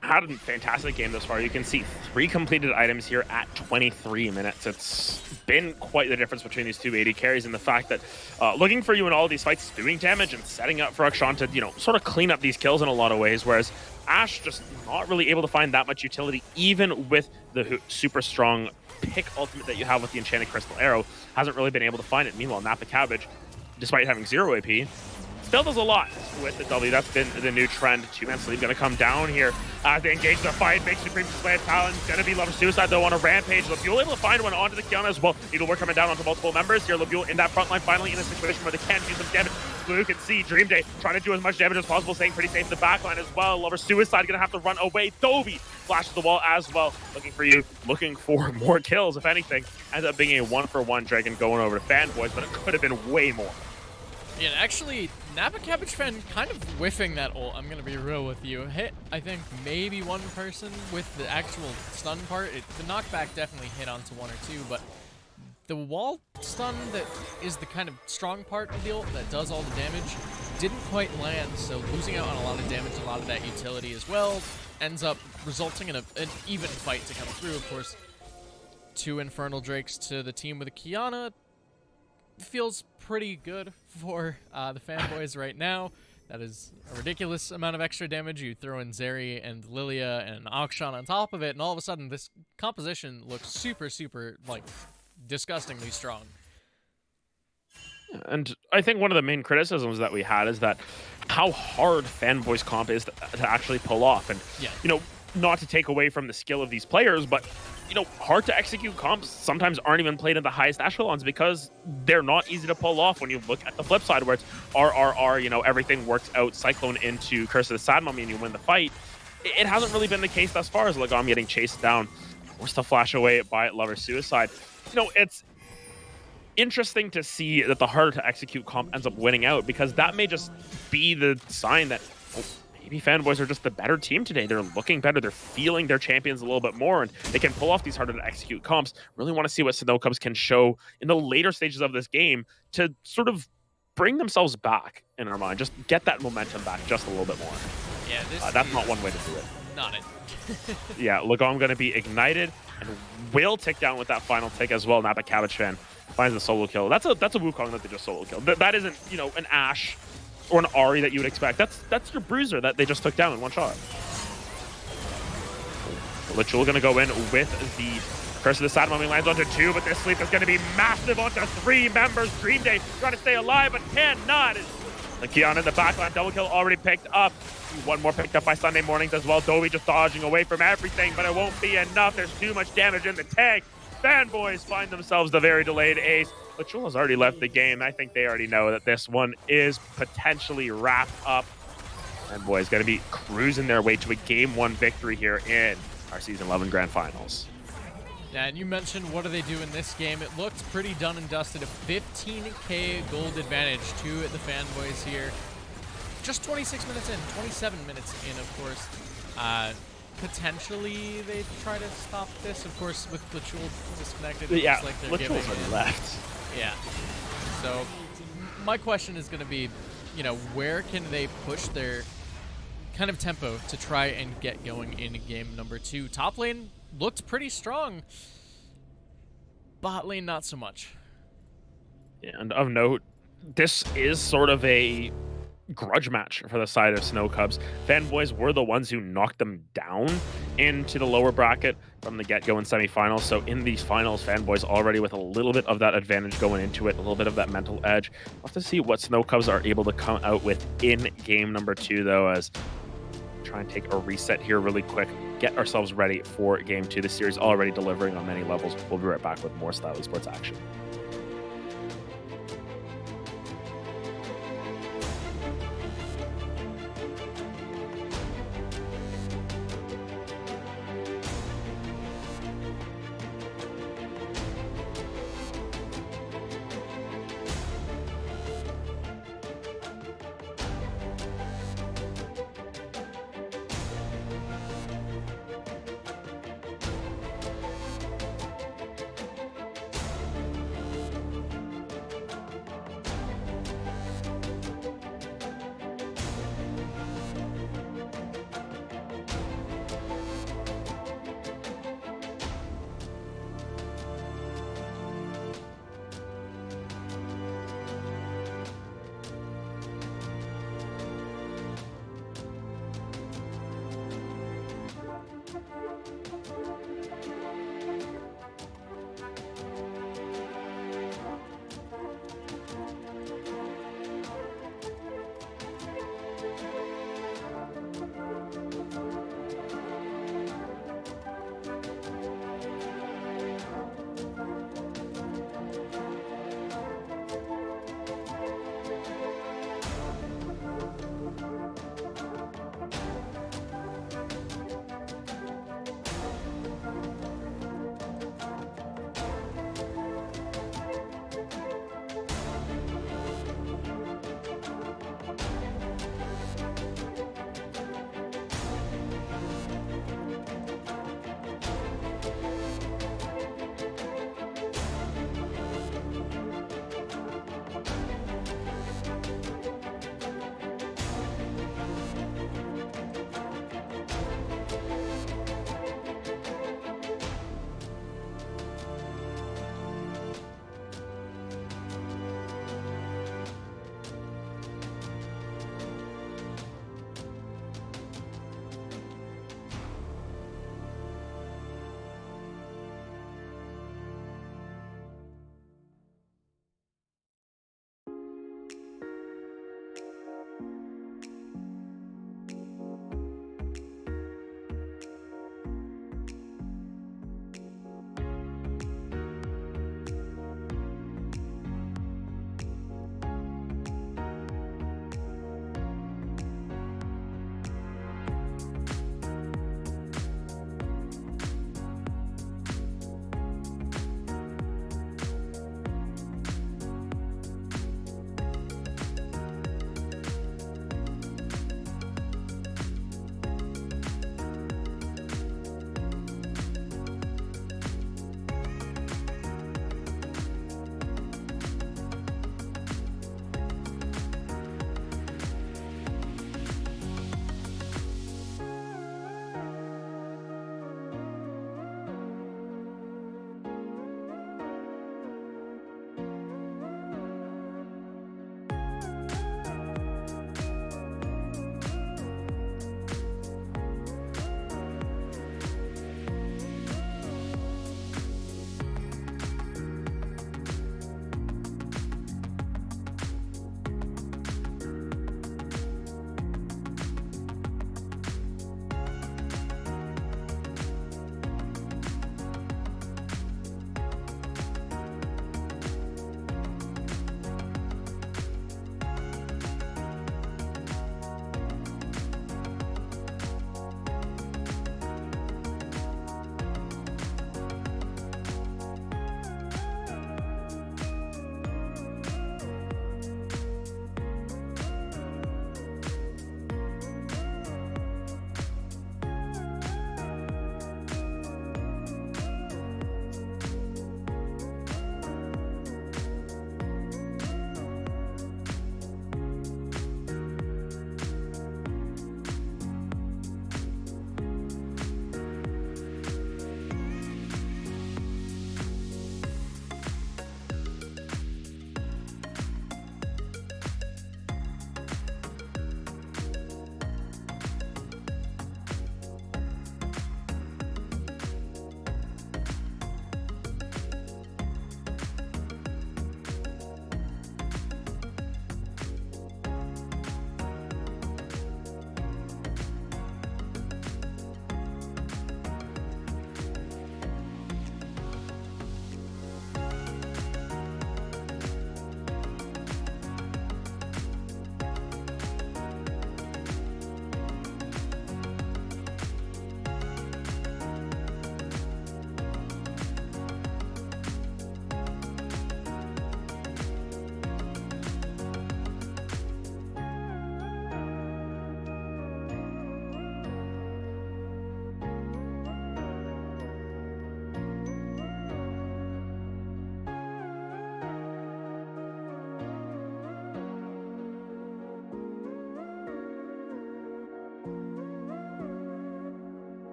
had a fantastic game thus far. You can see 3 completed items here at 23 minutes. It's been quite the difference between these two AD carries, and the fact that looking for you in all of these fights is doing damage and setting up for Akshan to, you know, sort of clean up these kills in a lot of ways, whereas Ashe just not really able to find that much utility, even with the super strong pick ultimate that you have with the Enchanted Crystal Arrow. Hasn't really been able to find it. Meanwhile, Napa Cabbage, despite having 0 AP, still does a lot with the W. That's been the new trend. 2-man sleep going to come down here as they engage the fight. Make Supreme Display of Talent. Going to be Lover Suicide though on a rampage. Labule able to find one onto the Kiana as well. Needlework coming down onto multiple members here. Labule in that front line, finally in a situation where they can do some damage. Blue can see Dream Day trying to do as much damage as possible, staying pretty safe in the back line as well. Lover Suicide going to have to run away. Dobie flashes the wall as well. Looking for you, looking for more kills, if anything. Ends up being a 1-for-1 Dragon going over to Fanboys, but it could have been way more. Yeah, actually, Napa Cabbage fan kind of whiffing that ult. I'm going to be real with you. Hit, I think, maybe one person with the actual stun part. The knockback definitely hit onto 1 or 2, but the wall stun that is the kind of strong part of the ult that does all the damage didn't quite land, so losing out on a lot of damage, a lot of that utility as well, ends up resulting in an even fight to come through. Of course, 2 Infernal Drakes to the team with a Kiana feels pretty good for the Fanboys right now. That is a ridiculous amount of extra damage. You throw in Zeri and Lilia and Akshan on top of it, and all of a sudden this composition looks super, like, disgustingly strong. And I think one of the main criticisms that we had is that how hard Fanboys comp is to actually pull off. And, you know, not to take away from the skill of these players, but hard to execute comps sometimes aren't even played in the highest echelons because they're not easy to pull off when you look at the flip side where it's RRR, everything works out, Cyclone into Curse of the Sad Mummy and you win the fight. It hasn't really been the case thus far as Lagom getting chased down, forced to flash away by Lover Suicide. It's interesting to see that the harder to execute comp ends up winning out because that may just be the sign that maybe Fanboys are just the better team today. They're looking better. They're feeling their champions a little bit more, and they can pull off these harder to execute comps. Really want to see what Snow Cubs can show in the later stages of this game to sort of bring themselves back in our mind. Just get that momentum back just a little bit more. Yeah, that's not one way to do it. Not it. Yeah, Lagom going to be ignited and will tick down with that final tick as well. Now the Cabbage fan finds the solo kill. That's a Wukong that they just solo killed. That isn't, an Ashe or an Ahri that you would expect. That's your bruiser that they just took down in one shot. Lichul going to go in with the Curse of the Sad Mummy, lands onto 2, but this sleep is going to be massive onto 3 members. Dream Day trying to stay alive, but cannot. The Kiana in the backline, double kill already picked up. One more picked up by Sunday Mornings as well. Dobie just dodging away from everything, but it won't be enough. There's too much damage in the tank. Fanboys find themselves the very delayed ace. Lichul has already left the game. I think they already know that this one is potentially wrapped up. Fanboys going to be cruising their way to a Game 1 victory here in our Season 11 Grand Finals. Yeah, and you mentioned what do they do in this game. It looked pretty done and dusted. A 15k gold advantage to the Fanboys here. Just 26 minutes in, 27 minutes in, of course. Potentially they try to stop this, of course, with Lichul disconnected. Yeah, like Lichul's already left. Yeah. So my question is going to be, where can they push their kind of tempo to try and get going in game number 2? Top lane looked pretty strong. Bot lane, not so much. Yeah, and of note, this is sort of a grudge match for the side of Snow Cubs. Fanboys were the ones who knocked them down into the lower bracket from the get-go in semifinals. So in these finals, Fanboys already with a little bit of that advantage going into it, a little bit of that mental edge. We'll have to see what Snow Cubs are able to come out with in game number 2, though, as try and take a reset here really quick, get ourselves ready for game 2. The series already delivering on many levels. We'll be right back with more Style Esports action.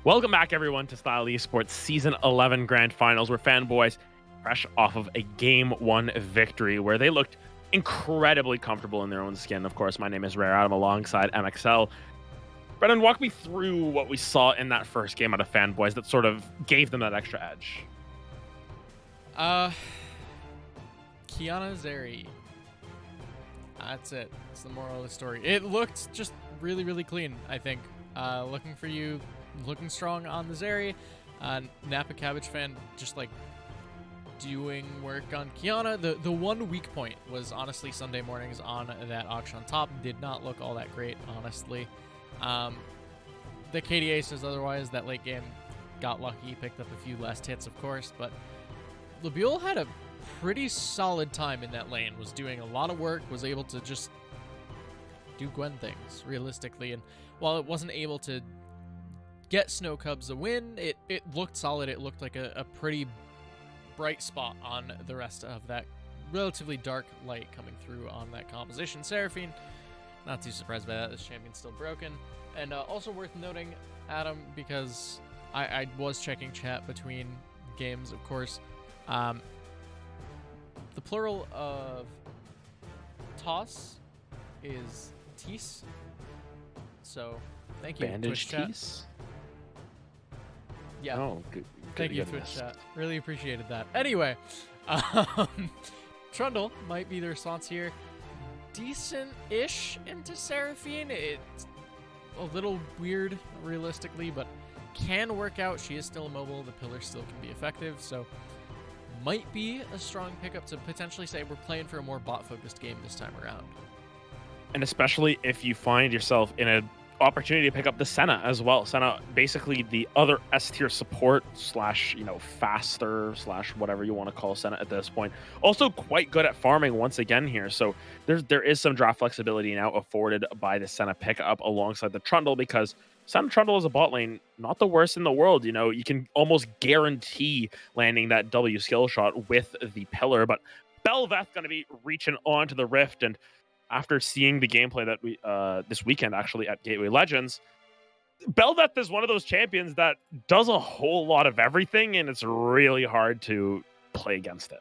Welcome back, everyone, to Style Esports Season 11 Grand Finals, where Fanboys, fresh off of a Game 1 victory, where they looked incredibly comfortable in their own skin. Of course, my name is RareAdam alongside MxL. Brennan, walk me through what we saw in that first game out of Fanboys that sort of gave them that extra edge. Kiana Zeri. That's it. It's the moral of the story. It looked just really, really clean, I think. Looking strong on the Zeri. Napa Cabbage fan just like doing work on Kiana. The one weak point was honestly Sunday mornings on that auction on top. Did not look all that great, honestly. The KDA says otherwise. That late game got lucky, picked up a few last hits, of course, but Labule had a pretty solid time in that lane, was doing a lot of work, was able to just do Gwen things, realistically, and while it wasn't able to get Snow Cubs a win, it looked solid. It looked like a pretty bright spot on the rest of that relatively dark light coming through on that composition. Seraphine, not too surprised by that. This champion's still broken. And also worth noting, Adam, because I was checking chat between games, of course. The plural of toss is tees. So thank you, Bandage Twitch chat. tees? Yeah. Oh, good. Thank you, Twitch chat. Really appreciated that. Anyway, Trundle might be the response here. Decent-ish into Seraphine. It's a little weird, realistically, but can work out. She is still immobile. The pillar still can be effective, so might be a strong pickup to potentially say we're playing for a more bot-focused game this time around. And especially if you find yourself in an opportunity to pick up the Senna as well. Senna, basically the other S-tier support slash, faster slash whatever you want to call Senna at this point. Also quite good at farming once again here. So there is some draft flexibility now afforded by the Senna pickup alongside the Trundle, because Senna Trundle is a bot lane, not the worst in the world. You can almost guarantee landing that W skill shot with the pillar, but Belveth going to be reaching onto the Rift, and after seeing the gameplay that we this weekend actually at Gateway Legends, Belveth is one of those champions that does a whole lot of everything, and it's really hard to play against it.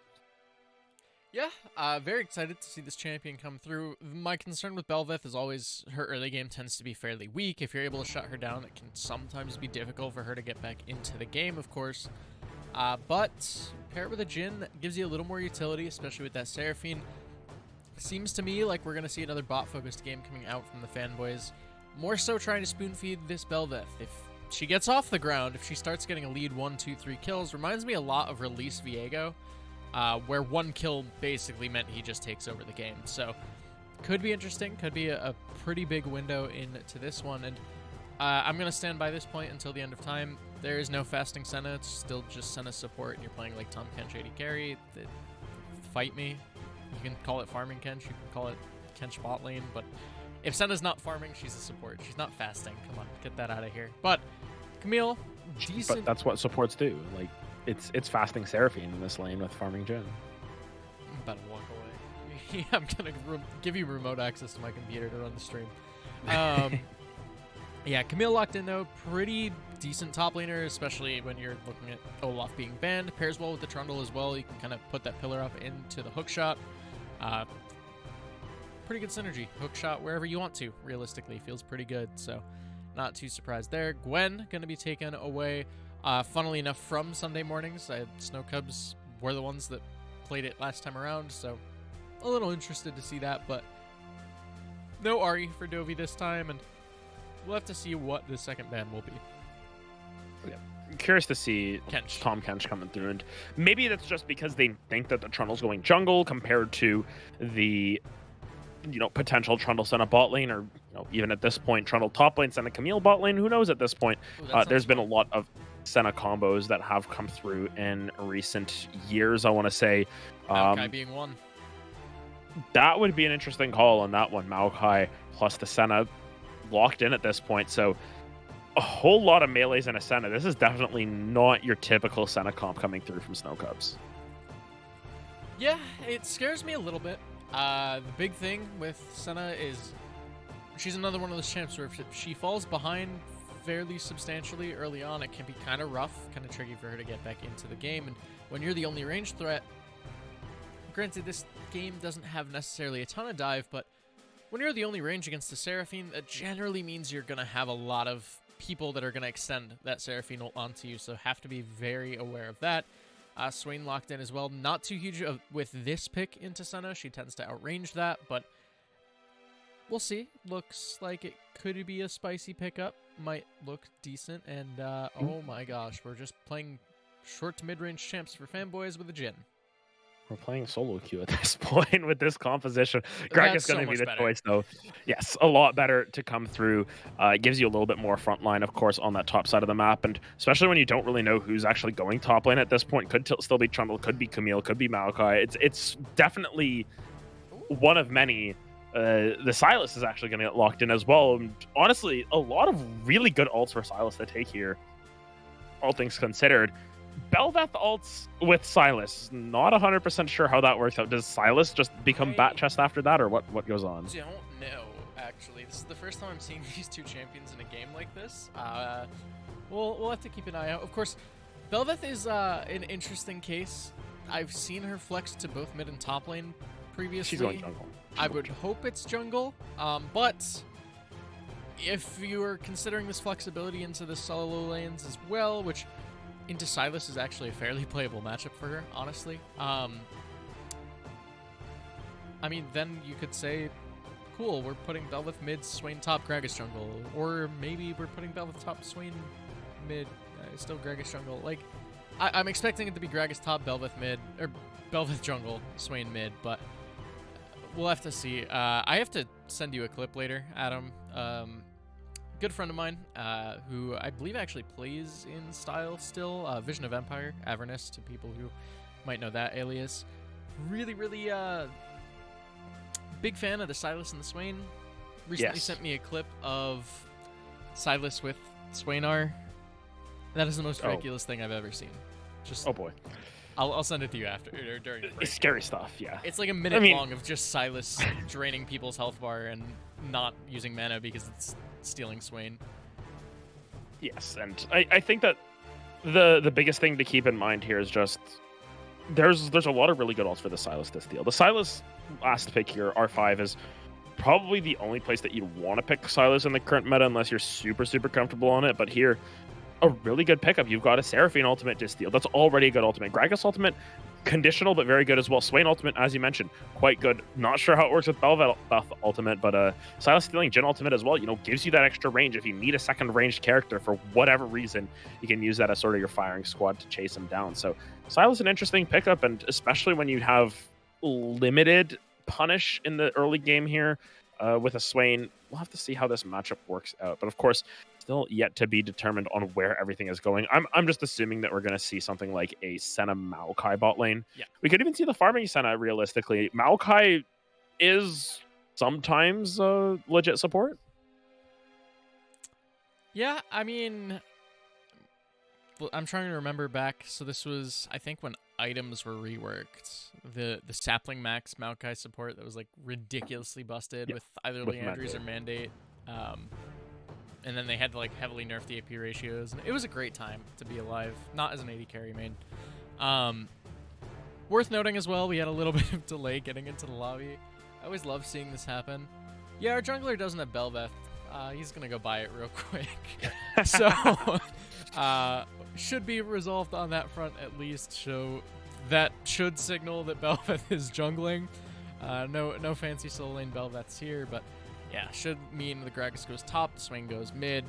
Yeah, very excited to see this champion come through. My concern with Belveth is always her early game tends to be fairly weak. If you're able to shut her down, it can sometimes be difficult for her to get back into the game, of course. But pair it with a Jhin, that gives you a little more utility, especially with that Seraphine. Seems to me like we're going to see another bot-focused game coming out from the Fanboys. More so trying to spoon-feed this Belveth. If she gets off the ground, if she starts getting a lead 1, 2, 3 kills, reminds me a lot of Release Viego, where one kill basically meant he just takes over the game. So could be interesting, could be a pretty big window into this one. And I'm going to stand by this point until the end of time. There is no fasting Senna, it's still just Senna support, and you're playing like Tom Kench AD carry. Fight me. You can call it farming Kench, you can call it Kench bot lane, but if Senna's not farming, she's a support. She's not fasting. Come on, get that out of here. But Camille, decent. But that's what supports do. Like, it's fasting Seraphine in this lane with farming Jhin. I'm about to walk away. I'm gonna give you remote access to my computer to run the stream. Yeah, Camille locked in though. Pretty decent top laner, especially when you're looking at Olaf being banned. Pairs well with the Trundle as well. You can kind of put that pillar up into the hook shot. Pretty good synergy. Hook shot wherever you want to, realistically. Feels pretty good, so not too surprised there. Gwen going to be taken away, funnily enough, from Sunday mornings. Snow Cubs were the ones that played it last time around, so a little interested to see that, but no Ahri for Dovey this time, and we'll have to see what the second ban will be. Yeah. Curious to see Kench. Tom Kench coming through, and maybe that's just because they think that the Trundle's going jungle compared to the potential Trundle Senna bot lane, or even at this point Trundle top lane, Senna Camille bot lane. Who knows at this point? There's been a lot of Senna combos that have come through in recent years, I want to say. Maokai being one. That would be an interesting call on that one. Maokai plus the Senna locked in at this point, so a whole lot of melees in a Senna. This is definitely not your typical Senna comp coming through from Snow Cubs. Yeah, it scares me a little bit. The big thing with Senna is she's another one of those champs where if she falls behind fairly substantially early on, it can be kind of rough, kind of tricky for her to get back into the game. And when you're the only ranged threat, granted, this game doesn't have necessarily a ton of dive, but when you're the only range against the Seraphine, that generally means you're going to have a lot of people that are going to extend that Seraphine ult onto you, so have to be very aware of that. Swain locked in as well. Not too huge with this pick into Senna. She tends to outrange that, but we'll see. Looks like it could be a spicy pickup. Might look decent, and oh my gosh, we're just playing short to mid-range champs for Fanboys with a Jhin. We're playing solo queue at this point with this composition. Greg is going to be the choice, though. Yes, a lot better to come through. It gives you a little bit more front line, of course, on that top side of the map. And especially when you don't really know who's actually going top lane at this point. Could still be Trundle, could be Camille, could be Maokai. It's definitely one of many. The Sylas is actually going to get locked in as well. And honestly, a lot of really good ults for Sylas to take here, all things considered. Bel'Veth ults with Sylas. Not 100% sure how that works out. Does Sylas just become bat chest after that, or what goes on? I don't know, actually. This is the first time I'm seeing these two champions in a game like this. We'll have to keep an eye out. Of course, Bel'Veth is an interesting case. I've seen her flex to both mid and top lane previously. She's going jungle. I would hope it's jungle, but if you are considering this flexibility into the solo lanes as well, which into Sylas is actually a fairly playable matchup for her, honestly. I mean, then you could say, cool, we're putting Bel'Veth mid, Swain top, Gragas jungle. Or maybe we're putting Bel'Veth top, Swain mid, still Gragas jungle. Like, I'm expecting it to be Gragas top, Bel'Veth mid, or Bel'Veth jungle, Swain mid, but we'll have to see. I have to send you a clip later, Adam. Good friend of mine, who I believe actually plays in Style still, Vision of Empire, Avernus, to people who might know that alias. Really, really big fan of the Sylas and the Swain. Recently sent me a clip of Sylas with Swainar. That is the most ridiculous thing I've ever seen. Just oh boy. I'll send it to you after or during the break. It's scary stuff, yeah. It's like a minute long of just Sylas draining people's health bar and not using mana because it's stealing Swain. Yes, and I think that the biggest thing to keep in mind here is just there's a lot of really good ults for the Sylas to steal. The Sylas last pick here, R5, is probably the only place that you'd want to pick Sylas in the current meta unless you're super comfortable on it. But here, a really good pickup. You've got a Seraphine ultimate to steal. That's already a good ultimate. Gragas ultimate, conditional but very good as well. Swain ultimate, as you mentioned, quite good. Not sure how it works with Bel'Veth ultimate, but Sylas stealing Jhin ultimate as well, gives you that extra range. If you need a second ranged character for whatever reason, you can use that as sort of your firing squad to chase him down. So Sylas an interesting pickup, and especially when you have limited punish in the early game here with a Swain. We'll have to see how this matchup works out. But of course, still yet to be determined on where everything is going. I'm just assuming that we're going to see something like a Senna Maokai bot lane. Yeah. We could even see the farming Senna realistically. Maokai is sometimes legit support. Yeah, I mean, I'm trying to remember back. So this was, I think, when items were reworked. The sapling max Maokai support that was like ridiculously busted with either Leandries or Mandate. And then they had to like heavily nerf the AP ratios. And it was a great time to be alive, not as an AD carry main. Worth noting as well, we had a little bit of delay getting into the lobby. I always love seeing this happen. Yeah, our jungler doesn't have Bel'Veth. He's going to go buy it real quick. So, should be resolved on that front at least. So that should signal that Bel'Veth is jungling. No fancy solo lane Bel'Veth's here, but yeah, should mean the Gragas goes top, the Swain goes mid.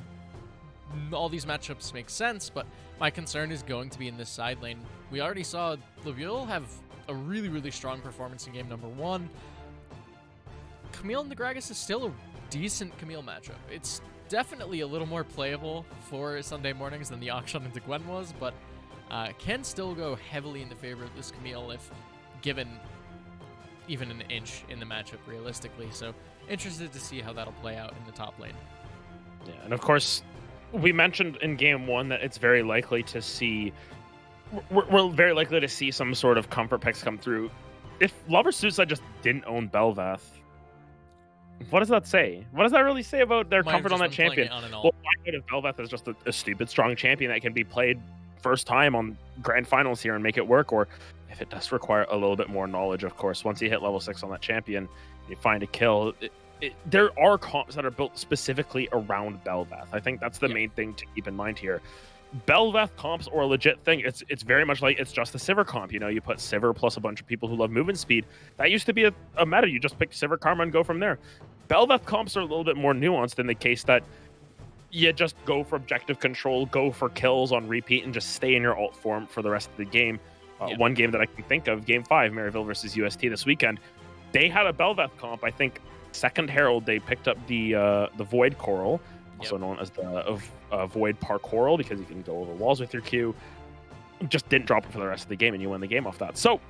All these matchups make sense, but my concern is going to be in this side lane. We already saw Leviel have a really strong performance in game number 1. Camille and the Gragas is still a decent Camille matchup. It's definitely a little more playable for Sunday mornings than the Akshan into Gwen was, but can still go heavily in the favor of this Camille if given even an inch in the matchup realistically. So interested to see how that'll play out in the top lane. Yeah, and of course, we mentioned in game 1 that it's very likely to see we're very likely to see some sort of comfort picks come through. If Lover Suicide just didn't own Bel'Veth, what does that say? What does that really say about their Might have comfort on just that been playing champion? it on and Well, all. why if Belveth is just a stupid strong champion that can be played first time on grand finals here and make it work, or if it does require a little bit more knowledge, of course. Once you hit level 6 on that champion, you find a kill. There are comps that are built specifically around Belveth. I think that's the main thing to keep in mind here. Belveth comps are a legit thing. It's very much like it's just a Sivir comp. You know, you put Sivir plus a bunch of people who love movement speed. That used to be a meta. You just pick Sivir Karma and go from there. Belveth comps are a little bit more nuanced in the case that you just go for objective control, go for kills on repeat, and just stay in your ult form for the rest of the game. One game that I can think of, Game 5, Maryville versus UST this weekend, they had a Belveth comp. I think second Herald, they picked up the Void Coral, also known as the Void Parkoral, because you can go over walls with your Q. Just didn't drop it for the rest of the game, and you win the game off that. So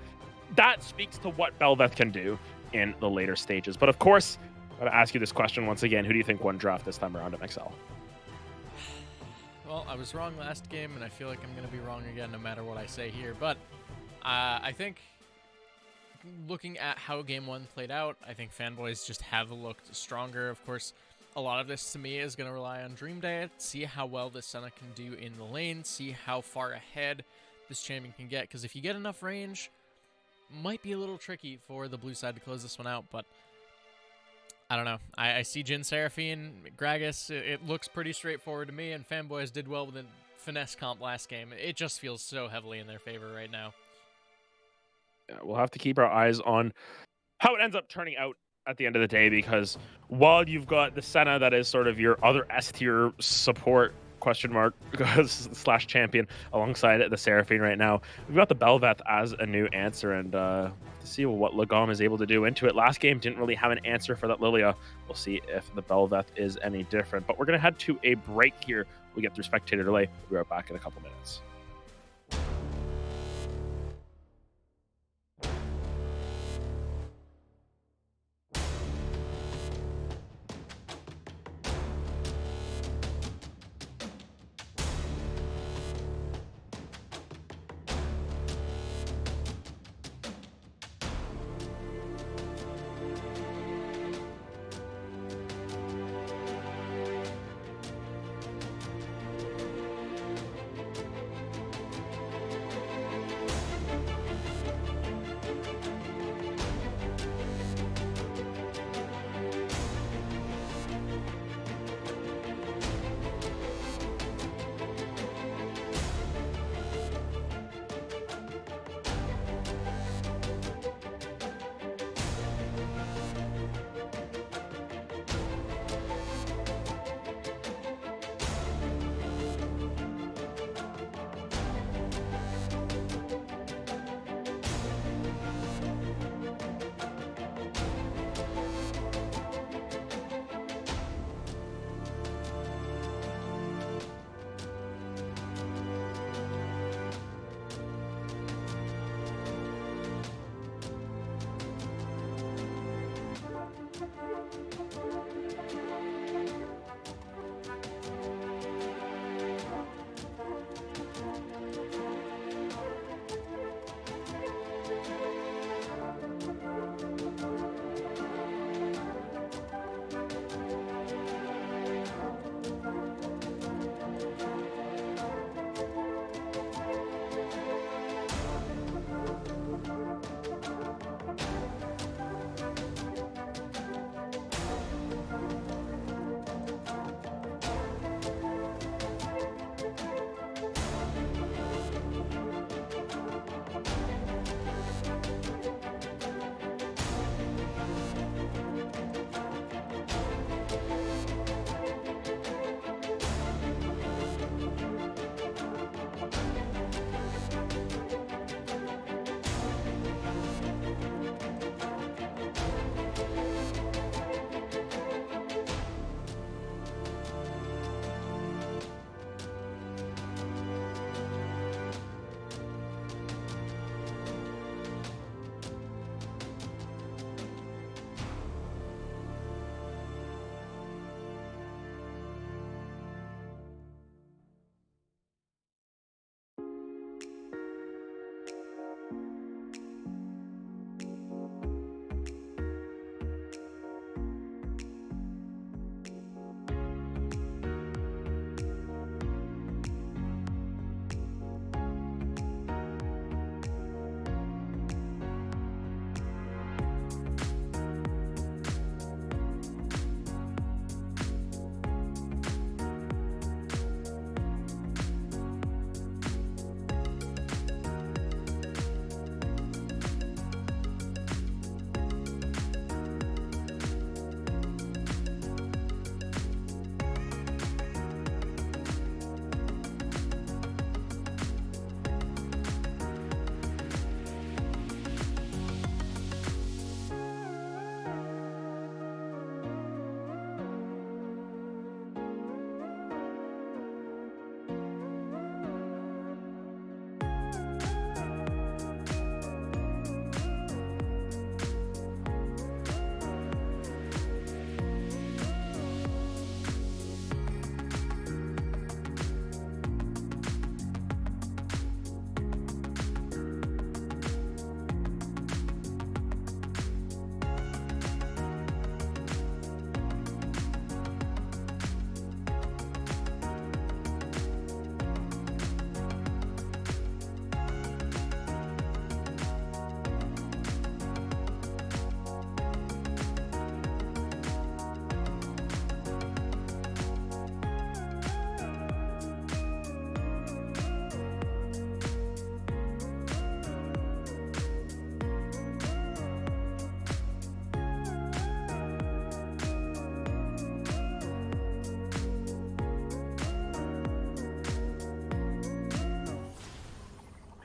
that speaks to what Belveth can do in the later stages. But of course, I'm going to ask you this question once again. Who do you think won draft this time around at MxL? Well, I was wrong last game, and I feel like I'm going to be wrong again no matter what I say here. But I think looking at how Game 1 played out, I think Fanboys just have looked stronger. Of course, a lot of this to me is going to rely on Dream Day. See how well this Senna can do in the lane. See how far ahead this champion can get. Because if you get enough range, might be a little tricky for the blue side to close this one out. But I don't know. I see Jhin Seraphine, Gragas. It looks pretty straightforward to me. And Fanboys did well with the finesse comp last game. It just feels so heavily in their favor right now. Yeah, we'll have to keep our eyes on how it ends up turning out at the end of the day, because while you've got the Senna that is sort of your other S tier support question mark slash champion alongside the Seraphine right now, we've got the Belveth as a new answer, and to see what Lagom is able to do into it. Last game didn't really have an answer for that Lilia. We'll see if the Belveth is any different, but we're going to head to a break here. We get through spectator delay. We'll be right back in a couple minutes.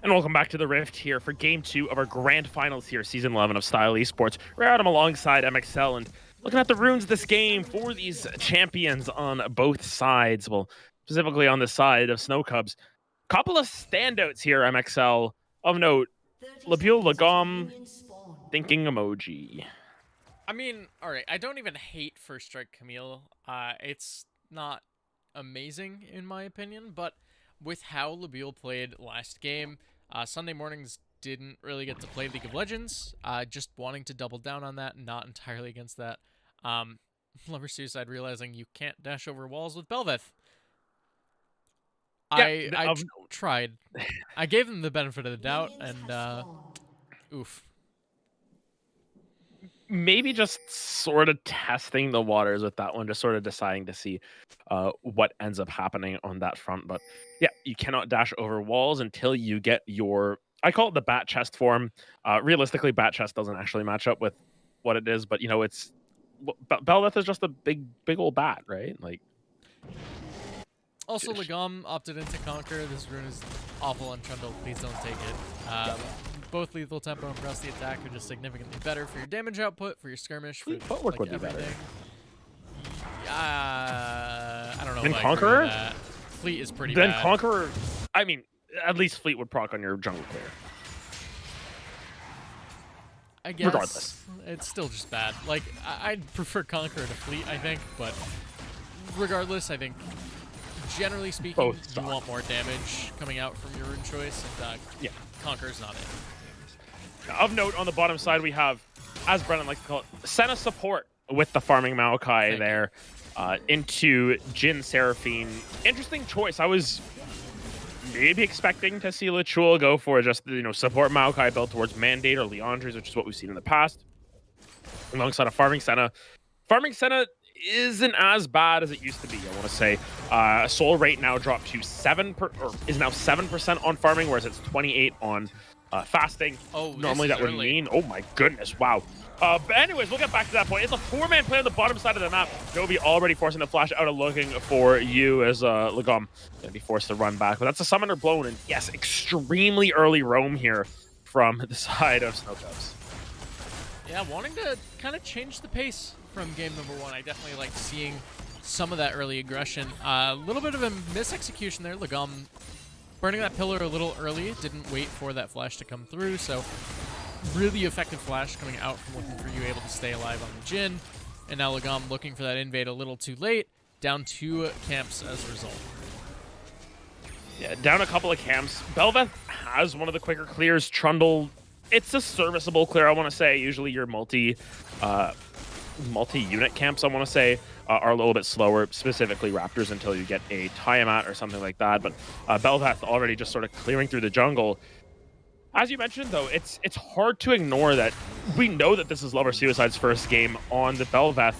And welcome back to the Rift here for Game 2 of our Grand Finals here, Season 11 of Style Esports. RareAdam alongside MxL, and looking at the runes this game for these champions on both sides. Well, specifically on the side of Snow Cubs. Couple of standouts here, MxL. Of note, Labule Lagom, thinking emoji. I mean, alright, I don't even hate First Strike Camille. It's not amazing, in my opinion, but with how Labule played last game, Sunday mornings didn't really get to play League of Legends. Just wanting to double down on that, not entirely against that. Lover Suicide realizing you can't dash over walls with Belveth. Yeah, I tried. I gave them the benefit of the doubt, and oof. Maybe just sort of testing the waters with that one, just sort of deciding to see what ends up happening on that front. But yeah, you cannot dash over walls until you get your, I call it the bat chest form. Realistically, bat chest doesn't actually match up with what it is, but you know, it's Belveth is just a big old bat, right? Like, also, Lagom opted into Conquer. This rune is awful on Trundle. Please don't take it. Both lethal tempo and press the attack are just significantly better for your damage output, for your skirmish, for footwork would be everything. better. I don't know. Then Conqueror? Fleet is pretty then bad. Then Conqueror, I mean, at least Fleet would proc on your jungle clear. I guess. Regardless. It's still just bad. Like, I'd prefer Conqueror to Fleet, I think, but regardless, I think generally speaking, you want more damage coming out from your rune choice, and yeah, Conqueror's not it. Of note, on the bottom side, we have, as Brennan likes to call it, Senna support with the farming Maokai there into Jhin Seraphine. Interesting choice. I was maybe expecting to see Lechul go for just, you know, support Maokai built towards Mandate or Leandre's, which is what we've seen in the past, alongside a farming Senna. Farming Senna isn't as bad as it used to be, I want to say. Soul rate now dropped to is now 7% on farming, whereas it's 28 on fasting. Oh, normally that would mean, oh my goodness, wow. But anyways, we'll get back to that point. It's a 4-man play on the bottom side of the map. Jovi already forcing the flash out and looking for you as Lagom going to be forced to run back. But that's a summoner blown, and yes, extremely early roam here from the side of Snow Cubs. Yeah, wanting to kind of change the pace from game number 1. I definitely liked seeing some of that early aggression. A little bit of a misexecution there. Lagom burning that pillar a little early, didn't wait for that flash to come through, so really effective flash coming out from looking for you, able to stay alive on the Jhin. And now Lagom looking for that invade a little too late, down 2 camps as a result. Yeah, down a couple of camps. Belveth has one of the quicker clears. Trundle, it's a serviceable clear, I want to say. Usually your multi-unit camps, I want to say, are a little bit slower, specifically Raptors, until you get a Tiamat or something like that. But Belveth already just sort of clearing through the jungle. As you mentioned, though, it's hard to ignore that we know that this is Lover Suicide's first game on the Belveth.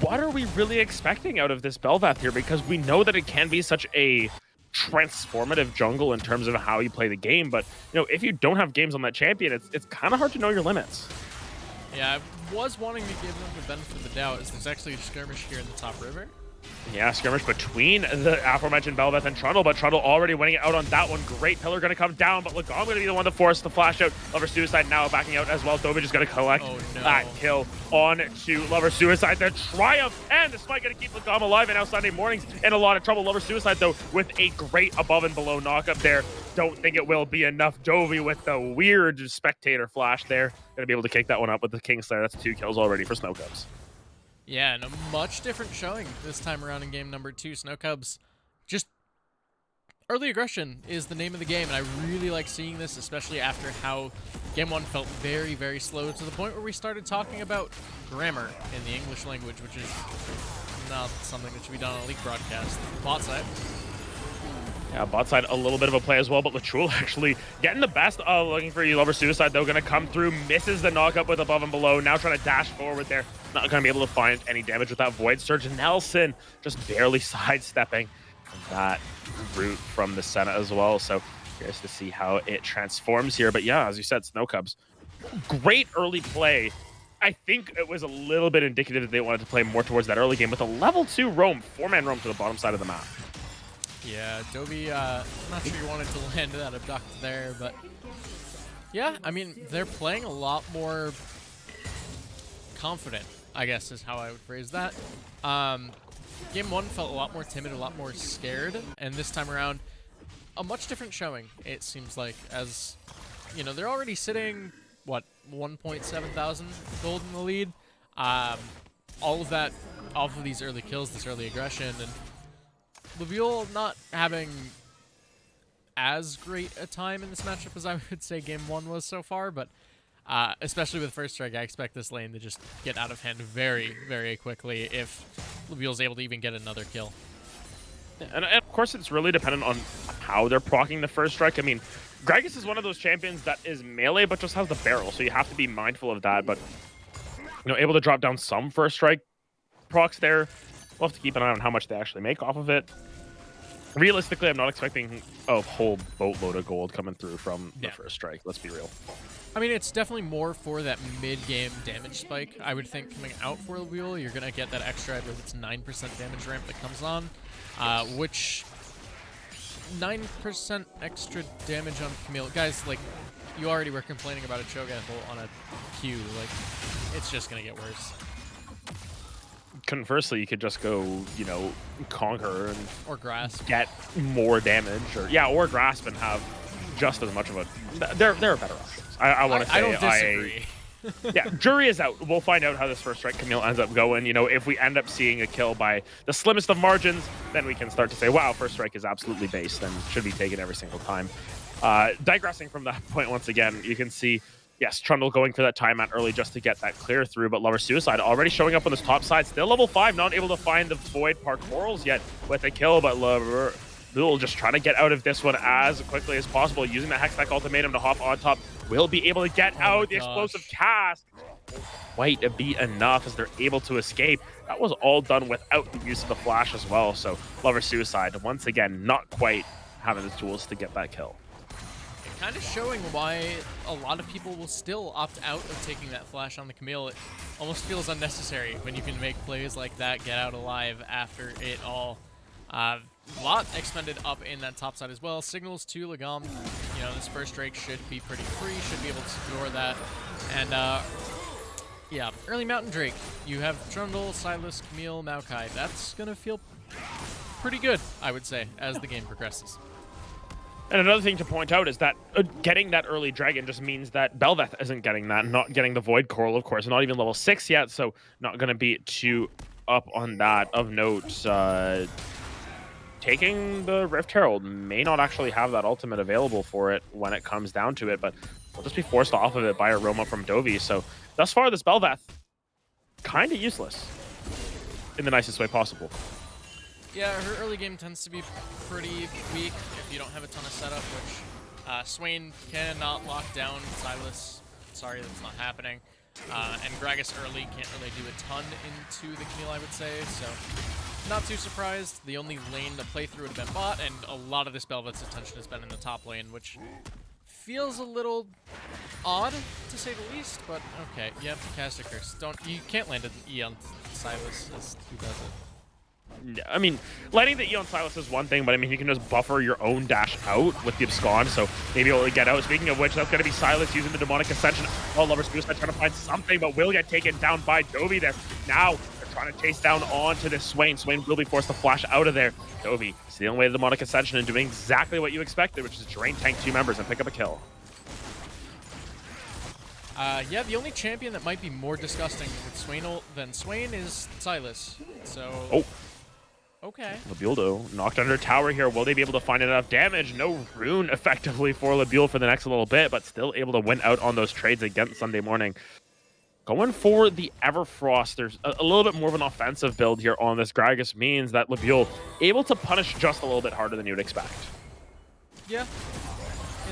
What are we really expecting out of this Belveth here? Because we know that it can be such a transformative jungle in terms of how you play the game. But, you know, if you don't have games on that champion, it's kind of hard to know your limits. Yeah, I was wanting to give them the benefit of the doubt, as there's actually a skirmish here in the top river. Yeah, skirmish between the aforementioned Belveth and Trundle, but Trundle already winning it out on that one. Great pillar going to come down, but Lagom going to be the one to force the flash out. Lover Suicide now backing out as well. Dovage is going to collect that kill on to Lover Suicide. The triumph, and the smite going to keep Lagom alive, and now Sunday mornings in a lot of trouble. Lover Suicide, though, with a great above and below knockup there. Don't think it will be enough. Dovey with the weird spectator flash there. Going to be able to kick that one up with the Kingslayer. That's 2 kills already for Snow Cubs. Yeah, and a much different showing this time around in game number 2. Snow Cubs, just early aggression is the name of the game, and I really like seeing this, especially after how game 1 felt very, very slow, to the point where we started talking about grammar in the English language, which is not something that should be done on a league broadcast. Bot side. Yeah, bot side, a little bit of a play as well, but Lechul actually getting the best. Looking for you, Lover Suicide, though, going to come through, misses the knockup with above and below. Now trying to dash forward there. Not going to be able to find any damage with that Void Surge. Nelson just barely sidestepping that route from the Senna as well. So curious to see how it transforms here. But yeah, as you said, Snow Cubs, great early play. I think it was a little bit indicative that they wanted to play more towards that early game with a level 2 roam, 4-man roam to the bottom side of the map. Yeah, Dobie, not sure you wanted to land that abduct there, but yeah, I mean, they're playing a lot more confident, I guess is how I would phrase that. Game 1 felt a lot more timid, a lot more scared, and this time around, a much different showing, it seems like, as, you know, they're already sitting, what, 1.7 thousand gold in the lead. All of that off of these early kills, this early aggression, and Leviel not having as great a time in this matchup as I would say Game 1 was so far, but especially with First Strike, I expect this lane to just get out of hand very, very quickly if Leviel's able to even get another kill. And of course, it's really dependent on how they're proccing the First Strike. I mean, Gragas is one of those champions that is melee, but just has the barrel, so you have to be mindful of that. But, you know, able to drop down some First Strike procs there. We'll have to keep an eye on how much they actually make off of it. Realistically, I'm not expecting a whole boatload of gold coming through from the First Strike. Let's be real. I mean, it's definitely more for that mid-game damage spike. I would think coming out for Leviel, you're going to get that extra, I believe it's 9% damage ramp that comes on, which 9% extra damage on Camille. Guys, like, you already were complaining about a Cho'Gath on a Q. Like, it's just going to get worse. Conversely, you could just go, you know, Conquer and or Grasp, get more damage, or Grasp and have just as much of a. There are better options. I want to say. I don't disagree. Yeah, jury is out. We'll find out how this First Strike Camille ends up going. You know, if we end up seeing a kill by the slimmest of margins, then we can start to say, wow, First Strike is absolutely based and should be taken every single time. Digressing from that point once again, you can see. Yes, Trundle going for that timeout early just to get that clear through, but Lover Suicide already showing up on this top side. Still level 5, not able to find the Void Parkourals yet with a kill, but Lover just trying to get out of this one as quickly as possible, using the Hextech Ultimatum to hop on top. Will be able to get out the explosive cast. Quite a beat enough as they're able to escape. That was all done without the use of the flash as well, so Lover Suicide, once again, not quite having the tools to get that kill. Kind of showing why a lot of people will still opt out of taking that flash on the Camille. It almost feels unnecessary when you can make plays like that, get out alive after it all. Lot expended up in that top side as well. Signals to Lagom. You know, this First Strike should be pretty free, should be able to secure that. And yeah, early Mountain Drake. You have Trundle, Silas, Camille, Maokai. That's going to feel pretty good, I would say, as the game progresses. And another thing to point out is that getting that early dragon just means that Belveth isn't getting that, not getting the Void Coral, of course, not even level 6 yet, so not going to be too up on that. Of note, taking the Rift Herald may not actually have that ultimate available for it when it comes down to it, but will just be forced off of it by a Roma from Dovi. So thus far, this Belveth, kind of useless in the nicest way possible. Yeah, her early game tends to be pretty weak if you don't have a ton of setup, which Swain cannot lock down Silas. Sorry, that's not happening. And Gragas early can't really do a ton into the Camille, I would say, so not too surprised. The only lane to play through would have been bot, and a lot of this Belvet's attention has been in the top lane, which feels a little odd, to say the least, but okay. Yep, cast a curse. You can't land an E on Silas, as he does it. I mean, letting the Eon Silas is one thing, but I mean, you can just buffer your own dash out with the Abscond, so maybe able to get out. Speaking of which, that's going to be Silas using the Demonic Ascension. Oh, Lover's Suicide trying to find something, but will get taken down by Dovi there. Now, they're trying to chase down onto this Swain. Swain will be forced to flash out of there. Dovi stealing away the Demonic Ascension and doing exactly what you expected, which is drain tank 2 members and pick up a kill. Yeah, the only champion that might be more disgusting with Swain than Swain is Silas, so... Oh. Okay. Lebuildo knocked under tower here. Will they be able to find enough damage? No rune effectively for Lebuil for the next little bit, but still able to win out on those trades against Sunday Morning. Going for the Everfrost. There's a little bit more of an offensive build here on this. Gragas means that Lebuil able to punish just a little bit harder than you would expect. Yeah.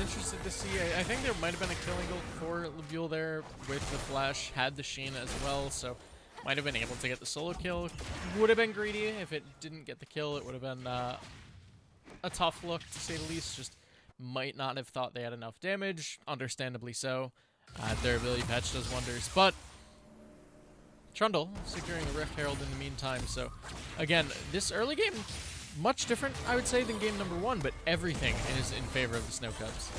Interested to see. I think there might have been a kill angle for Lebuil there with the flash. Had the Sheen as well, so... might have been able to get the solo kill. Would have been greedy if it didn't get the kill. It would have been a tough look, to say the least. Just might not have thought they had enough damage. Understandably so. Their ability patch does wonders. But Trundle securing the Rift Herald in the meantime. So, again, this early game much different, I would say, than game number 1, but everything is in favor of the Snow Cubs.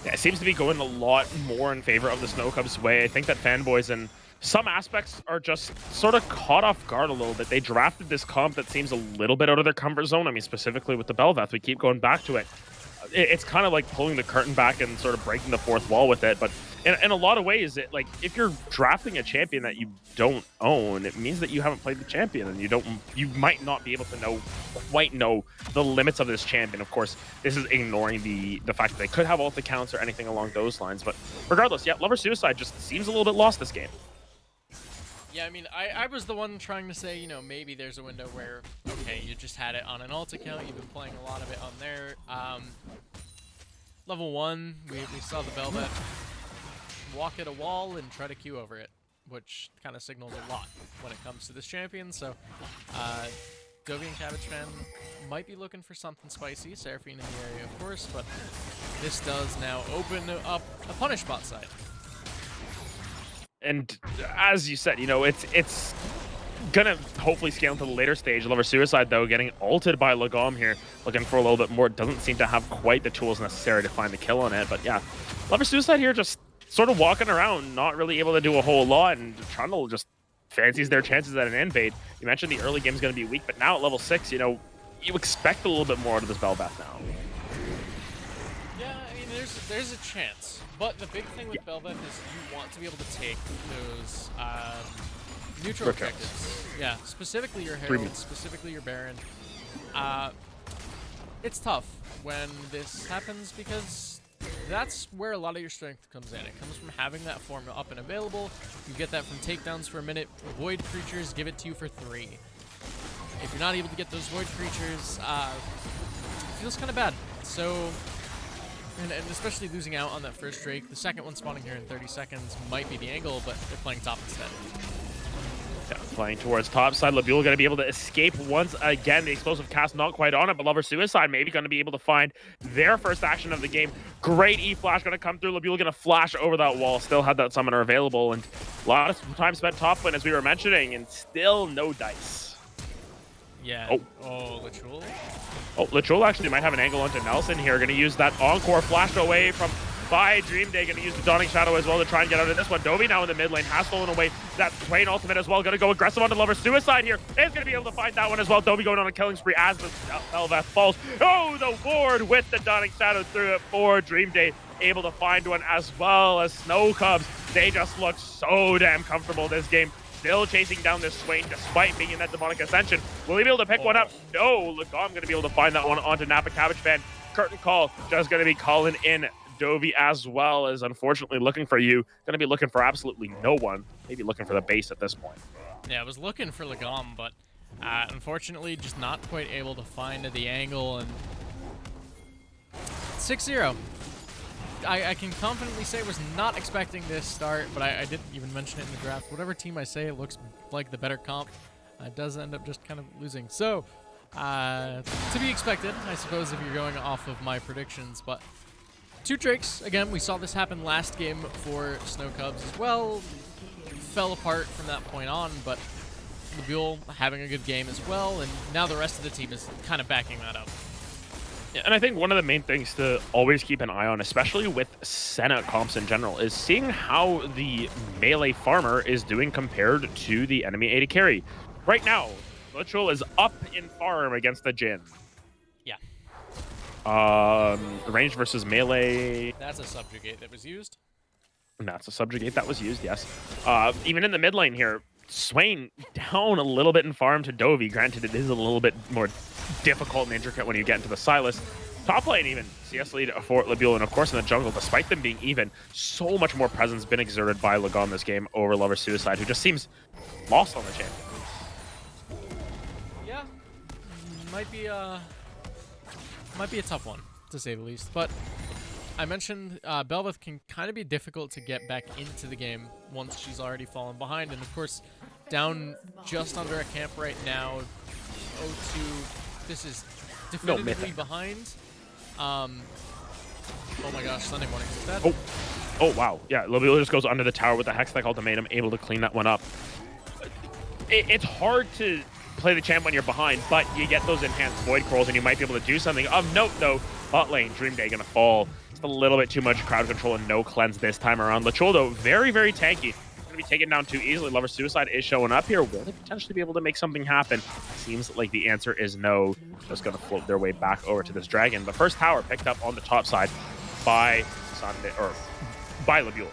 Yeah, it seems to be going a lot more in favor of the Snow Cubs' way. I think that Fanboys in some aspects are just sort of caught off guard a little bit. They drafted this comp that seems a little bit out of their comfort zone. I mean, specifically with the Bel'Veth, we keep going back to it. It's kind of like pulling the curtain back and sort of breaking the fourth wall with it. But in a lot of ways, if you're drafting a champion that you don't own, it means that you haven't played the champion, and you might not be able to quite know the limits of this champion. Of course, this is ignoring the fact that they could have ult accounts or anything along those lines. But regardless, yeah, Lover Suicide just seems a little bit lost this game. Yeah, I mean, I was the one trying to say, you know, maybe there's a window where, okay, you just had it on an alt account, you've been playing a lot of it on there. Level 1, we saw the Bel'Veth walk at a wall and try to Q over it, which kind of signals a lot when it comes to this champion. So, Dovey and Cabbage Fan might be looking for something spicy. Seraphine in the area, of course, but this does now open up a punish bot side. And as you said, you know, it's gonna hopefully scale into the later stage. Lover Suicide, though, getting ulted by Lagom here, looking for a little bit more. Doesn't seem to have quite the tools necessary to find the kill on it. But yeah, Lover Suicide here just sort of walking around, not really able to do a whole lot, and Trundle just fancies their chances at an invade. You mentioned the early game is going to be weak, but now at level 6, you know, you expect a little bit more out of this Bel'Veth now. Yeah, I mean, there's a chance. But the big thing with Bel'Veth is you want to be able to take those neutral objectives. Yeah, specifically your Herald, specifically your Baron. It's tough when this happens because that's where a lot of your strength comes in. It comes from having that form up and available. You get that from takedowns for a minute. Void creatures give it to you for 3. If you're not able to get those Void creatures, it feels kind of bad. So... And especially losing out on that first Drake. The second one spawning here in 30 seconds might be the angle, but they're playing top instead. Yeah, playing towards top side. Labule going to be able to escape once again. The explosive cast not quite on it, but Lover Suicide maybe going to be able to find their first action of the game. Great E-Flash going to come through. Labule going to flash over that wall. Still had that summoner available, and a lot of time spent top lane, as we were mentioning, and still no dice. Yeah. Oh, Latrul. Oh, Latrul actually might have an angle onto Nelson here. Going to use that Encore flash away from by Dream Day. Going to use the Dawning Shadow as well to try and get out of this one. Dovey now in the mid lane has stolen away that Swain ultimate as well. Going to go aggressive onto Lover Suicide here. Is going to be able to find that one as well. Dovey going on a killing spree as the Bel'Veth falls. Oh, the ward with the Dawning Shadow through it for Dream Day. Able to find one as well as Snow Cubs. They just look so damn comfortable this game. Still chasing down this Swain despite being in that Demonic Ascension. Will he be able to pick one up? No. Lagom going to be able to find that one onto Napa Cabbage Fan. Curtain Call just going to be calling in Dovey as well as unfortunately looking for you. Going to be looking for absolutely no one. Maybe looking for the base at this point. Yeah, I was looking for Lagom, but unfortunately just not quite able to find the angle. And 6-0. I can confidently say was not expecting this start, but I didn't even mention it in the draft. Whatever team I say looks like the better comp, does end up just kind of losing. So, to be expected, I suppose, if you're going off of my predictions. But 2 Drakes, again, we saw this happen last game for Snow Cubs as well. Fell apart from that point on, but Labule having a good game as well, and now the rest of the team is kind of backing that up. Yeah, and I think one of the main things to always keep an eye on, especially with Senna comps in general, is seeing how the melee farmer is doing compared to the enemy AD carry. Right now, Latrul is up in farm against the Jhin. Yeah. Range versus melee. That's a subjugate that was used. And that's a subjugate that was used, yes. Even in the mid lane here, Swain down a little bit in farm to Dovey. Granted, it is a little bit more difficult and intricate when you get into the Silas. Top lane even, CS lead for Labule, and of course in the jungle, despite them being even, so much more presence been exerted by Lagom this game over Lover Suicide, who just seems lost on the champion. Yeah, might be a tough one, to say the least. But I mentioned Bel'Veth can kind of be difficult to get back into the game once she's already fallen behind, and of course, down just under a camp right now, 0-2. This is definitively behind. Oh my gosh, Sunday morning is dead. Oh wow. Yeah, Labule just goes under the tower with the Hextech ultimatum, able to clean that one up. It's hard to play the champ when you're behind, but you get those enhanced void crawls and you might be able to do something. Of note, though, bot lane, Dream Day gonna fall. Just a little bit too much crowd control and no cleanse this time around. Lachul, though, very, very tanky. Gonna be taken down too easily. Lover Suicide is showing up here. Will they potentially be able to make something happen? Seems like the answer is no. Just gonna float their way back over to this dragon. The first tower picked up on the top side by Sunday, or by Labule.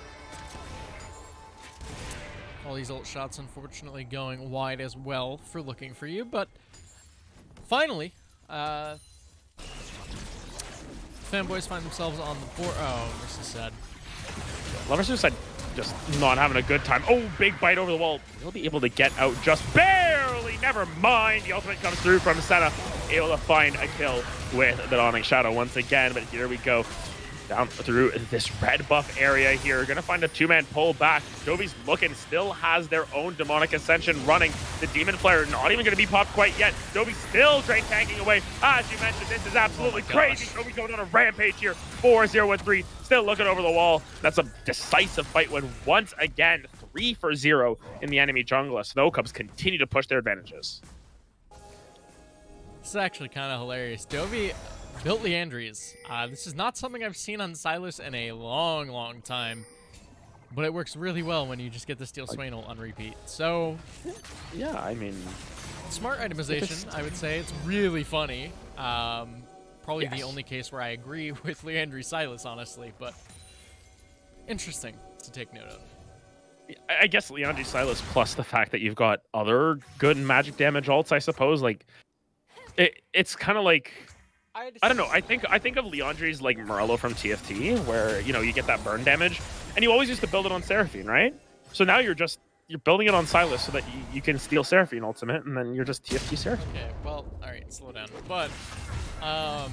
All these ult shots, unfortunately, going wide as well for looking for you, but finally, Fanboys find themselves on the board. Oh, this is sad. Lover Suicide just not having a good time. Oh, big bite over the wall. He'll be able to get out just barely. Never mind. The ultimate comes through from Senna. Able to find a kill with the Dawning Shadow once again, but here we go. Down through this red buff area here. Gonna find a two-man pull back. Dovi's looking, still has their own Demonic Ascension running. The Demon Flare not even gonna be popped quite yet. Dovi still drain tanking away. As you mentioned, this is absolutely crazy. Dovi's going on a rampage here. 4-0-13, still looking over the wall. That's a decisive fight when once again, 3-0 in the enemy jungle. Snow Cubs continue to push their advantages. This is actually kind of hilarious. Dovi built Liandry's. This is not something I've seen on Silas in a long, long time, but it works really well when you just get the Steel Swain ult on repeat. So, yeah, I mean, smart itemization, I would say. It's really funny. Probably the only case where I agree with Liandry Silas, honestly, but interesting to take note of. I guess Liandry Silas plus the fact that you've got other good magic damage ults, I suppose. Like, it's kind of like, I don't know. I think of Leandry's like Morello from TFT, where you get that burn damage, and you always used to build it on Seraphine, right? So now you're building it on Silas so that you can steal Seraphine ultimate, and then you're just TFT Seraphine. Okay, well, all right, slow down. But I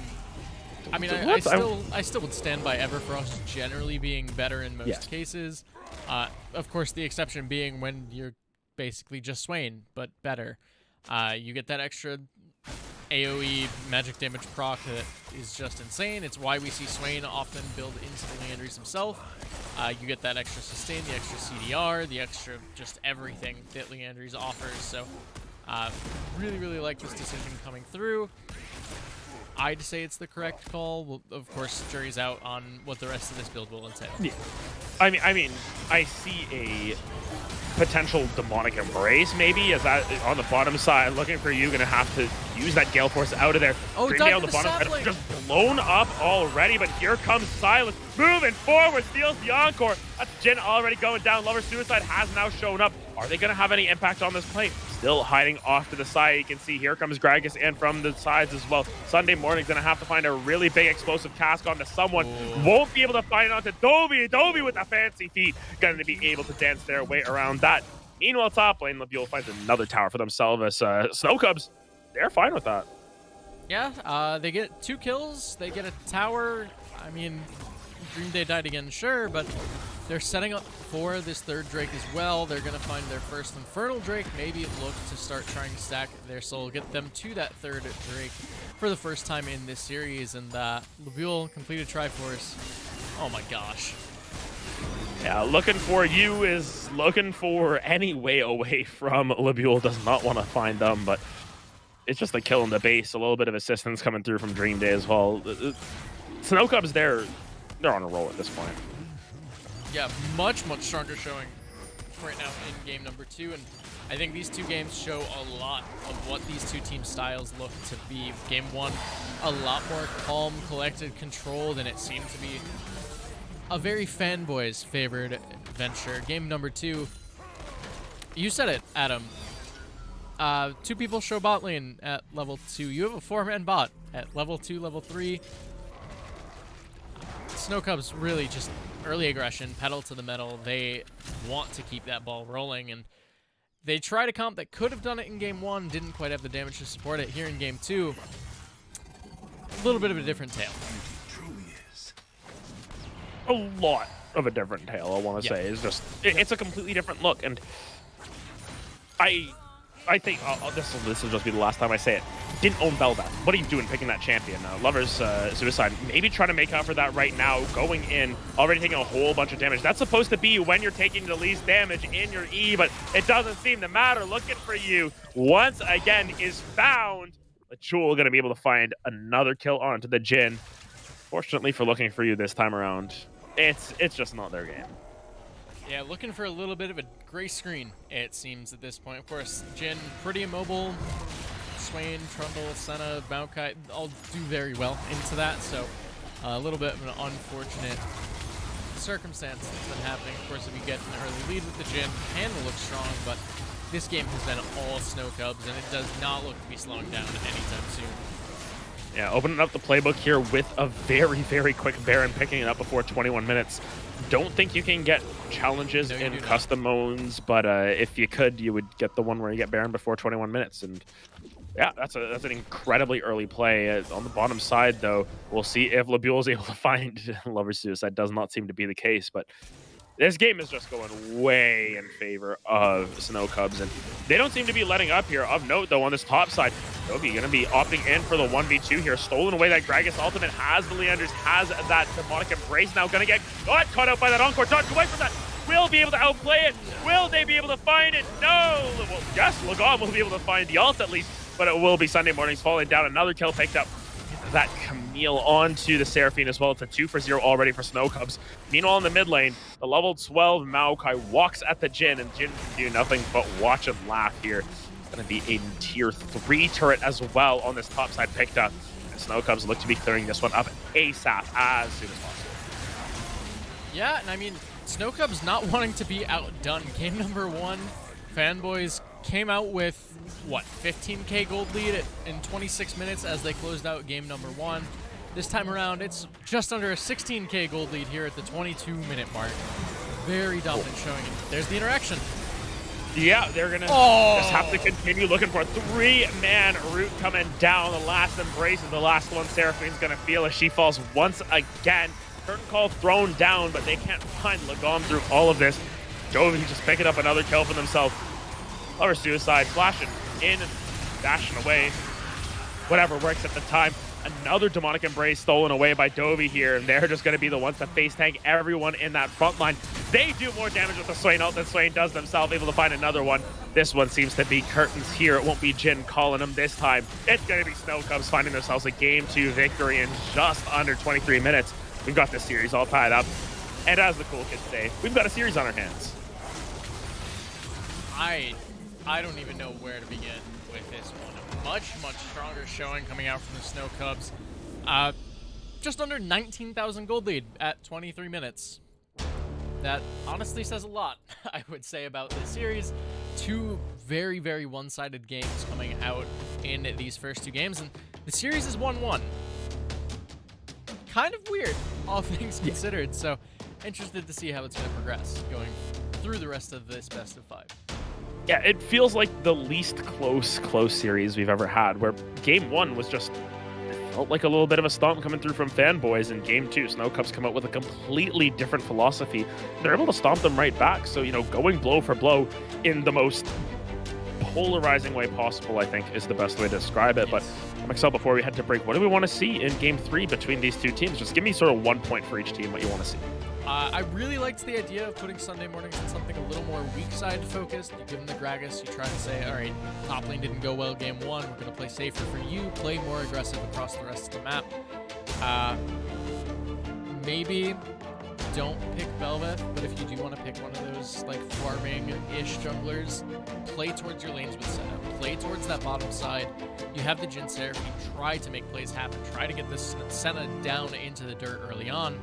mean, I still would stand by Everfrost generally being better in most cases. Of course, the exception being when you're basically just Swain, but better. You get that extra AoE magic damage proc that is just insane. It's why we see Swain often build into the Liandry's himself. You get that extra sustain, the extra CDR, the extra just everything that Liandry's offers. So really, really like this decision coming through. I'd say it's the correct call. Well, of course, jury's out on what the rest of this build will entail. Yeah. I mean, I see a potential demonic embrace maybe as that on the bottom side, looking for you. Gonna have to use that Gale Force out of there. Oh, Dreamdale the bottom side just blown up already, but here comes Silas moving forward, steals the encore. That's Jin already going down. Lover Suicide has now shown up. Are they gonna have any impact on this play? Still hiding off to the side. You can see here comes Gragas, and from the sides as well. Sunday Morning's gonna have to find a really big explosive cask onto someone. Won't be able to find it onto Dovi. Dovi with the fancy feet, gonna be able to dance their way around that. Meanwhile, top lane, Labule finds another tower for themselves. Snow Cubs, they're fine with that. Yeah, they get 2 kills. They get a tower. I mean, Dream Day died again, sure, but they're setting up for this third Drake as well. They're going to find their first Infernal Drake, maybe look to start trying to stack their soul, get them to that third Drake for the first time in this series. And Labule completed Triforce. Oh my gosh. Yeah, looking for you is looking for any way away from Labule. Does not want to find them, but it's just a kill in the base. A little bit of assistance coming through from Dream Day as well. Snow Cubs, they're on a roll at this point. Yeah, much stronger showing right now in game number 2, and I think these 2 games show a lot of what these 2 team styles look to be. Game 1, a lot more calm, collected, controlled, and it seemed to be a very Fanboys favored venture. Game number 2, you said it, Adam. 2 people show bot lane at level 2. You have a 4-man bot at level 2, level 3. Snow Cubs really just early aggression, pedal to the metal. They want to keep that ball rolling, and they tried a comp that could have done it in game 1, didn't quite have the damage to support it. Here in game 2, a little bit of a different tale. A lot of a different tale, I want to say. It's just it's a completely different look, and I think this will just be the last time I say it. didn't own Bel'Veth. What are you doing picking that champion? Lover's Suicide, maybe trying to make up for that right now, going in, already taking a whole bunch of damage. That's supposed to be when you're taking the least damage in your E, but it doesn't seem to matter. Looking for you once again is found. Jewel going to be able to find another kill onto the Jhin. Fortunately for looking for you this time around, it's just not their game. Yeah, looking for a little bit of a gray screen, it seems, at this point. Of course, Jhin, pretty immobile. Swain, Trundle, Senna, Maokai all do very well into that, so a little bit of an unfortunate circumstance that's been happening. Of course, if you get an early lead with the Jhin, can look strong, but this game has been all Snow Cubs, and it does not look to be slowing down anytime soon. Yeah, opening up the playbook here with a very, very quick Baron, picking it up before 21 minutes. Don't think you can get challenges in custom modes, but if you could, you would get the one where you get Baron before 21 minutes. And yeah, that's an incredibly early play. On the bottom side, though, we'll see if Labule is able to find Lover's Suicide. Does not seem to be the case, but this game is just going way in favor of Snow Cubs, and they don't seem to be letting up here. Of note, though, on this top side, Dobby going to be opting in for the 1v2 here. Stolen away that Gragas ultimate, has the Leanders, has that Demonic Embrace. Now going to get caught out by that Encore. Dodge away from that. Will be able to outplay it. Will they be able to find it? No. Well, yes, Lagon will be able to find the ult at least, but it will be Sunday Mornings falling down. Another kill picked up. That Camille onto the Seraphine as well. It's a 2 for 0 already for Snow Cubs. Meanwhile, in the mid lane, the level 12 Maokai walks at the Jhin, and Jhin can do nothing but watch and laugh here. It's going to be a tier 3 turret as well on this top side picked up. And Snow Cubs look to be clearing this one up ASAP as soon as possible. Yeah, and I mean, Snow Cubs not wanting to be outdone. Game number 1, Fanboys came out with, what, 15k gold lead in 26 minutes as they closed out game number 1. This time around, it's just under a 16k gold lead here at the 22-minute mark. Very dominant showing. There's the interaction. Yeah, they're going to just have to continue looking for a 3-man route coming down. The last Embrace is the last one Seraphine's going to feel as she falls once again. Curtain call thrown down, but they can't find Lagon through all of this. Jovi just picking up another kill for themselves. Lover Suicide flashing in and dashing away. Whatever works at the time. Another Demonic Embrace stolen away by Dovey here, and they're just going to be the ones to face tank everyone in that front line. They do more damage with the Swain ult than Swain does themselves, able to find another one. This one seems to be curtains here. It won't be Jhin calling them this time. It's going to be Snow Cubs finding themselves a Game 2 victory in just under 23 minutes. We've got this series all tied up. And as the cool kids say, we've got a series on our hands. I don't even know where to begin with this one. A much stronger showing coming out from the Snow Cubs. Just under 19,000 gold lead at 23 minutes. That honestly says a lot, I would say, about this series. 2 very, very one-sided games coming out in these first 2 games, and the series is 1-1. Kind of weird, all things considered, so interested to see how it's going to progress going through the rest of this best of 5. Yeah, it feels like the least close series we've ever had, where game 1 was just, it felt like a little bit of a stomp coming through from Fanboys. In game 2, Snow Cubs come out with a completely different philosophy. They're able to stomp them right back. So, you know, going blow for blow in the most polarizing way possible, I think, is the best way to describe it. But MxL, before we head to break, what do we want to see in game 3 between these 2 teams? Just give me sort of 1 point for each team, what you want to see. I really liked the idea of putting Sunday Mornings in something a little more weak side focused. You give them the Gragas, you try to say, all right, top lane didn't go well game 1, we're going to play safer for you, play more aggressive across the rest of the map. Maybe don't pick Bel'Veth, but if you do want to pick one of those like farming-ish junglers, play towards your lanes with Senna. Play towards that bottom side. You have the Jhin Seraphine, try to make plays happen. Try to get this Senna down into the dirt early on.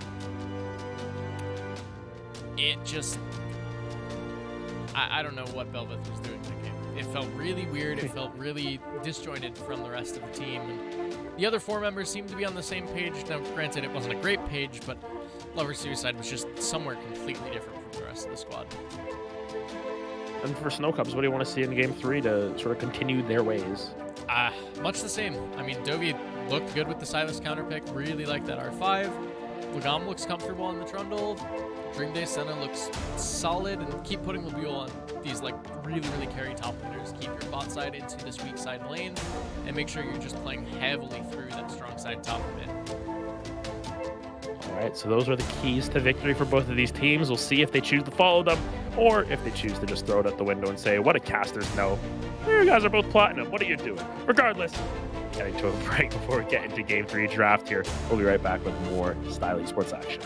It just, I don't know what Bel'Veth was doing in the game. It felt really weird. It felt really disjointed from the rest of the team. And the other 4 members seemed to be on the same page. Now, granted, it wasn't a great page, but Lover Suicide was just somewhere completely different from the rest of the squad. And for Snow Cubs, what do you want to see in game 3 to sort of continue their ways? Much the same. I mean, Dovey looked good with the Silas counter pick. Really liked that R5. Lagom looks comfortable on the Trundle. Dream Day Senna looks solid, and keep putting Labule on these like really carry top laners. Keep your bot side into this weak side lane, and make sure you're just playing heavily through that strong side top mid. All right, so those are the keys to victory for both of these teams. We'll see if they choose to follow them, or if they choose to just throw it out the window and say, what do casters know? You guys are both platinum. What are you doing? Regardless, getting to a break before we get into Game 3 draft here. We'll be right back with more Style Esports action.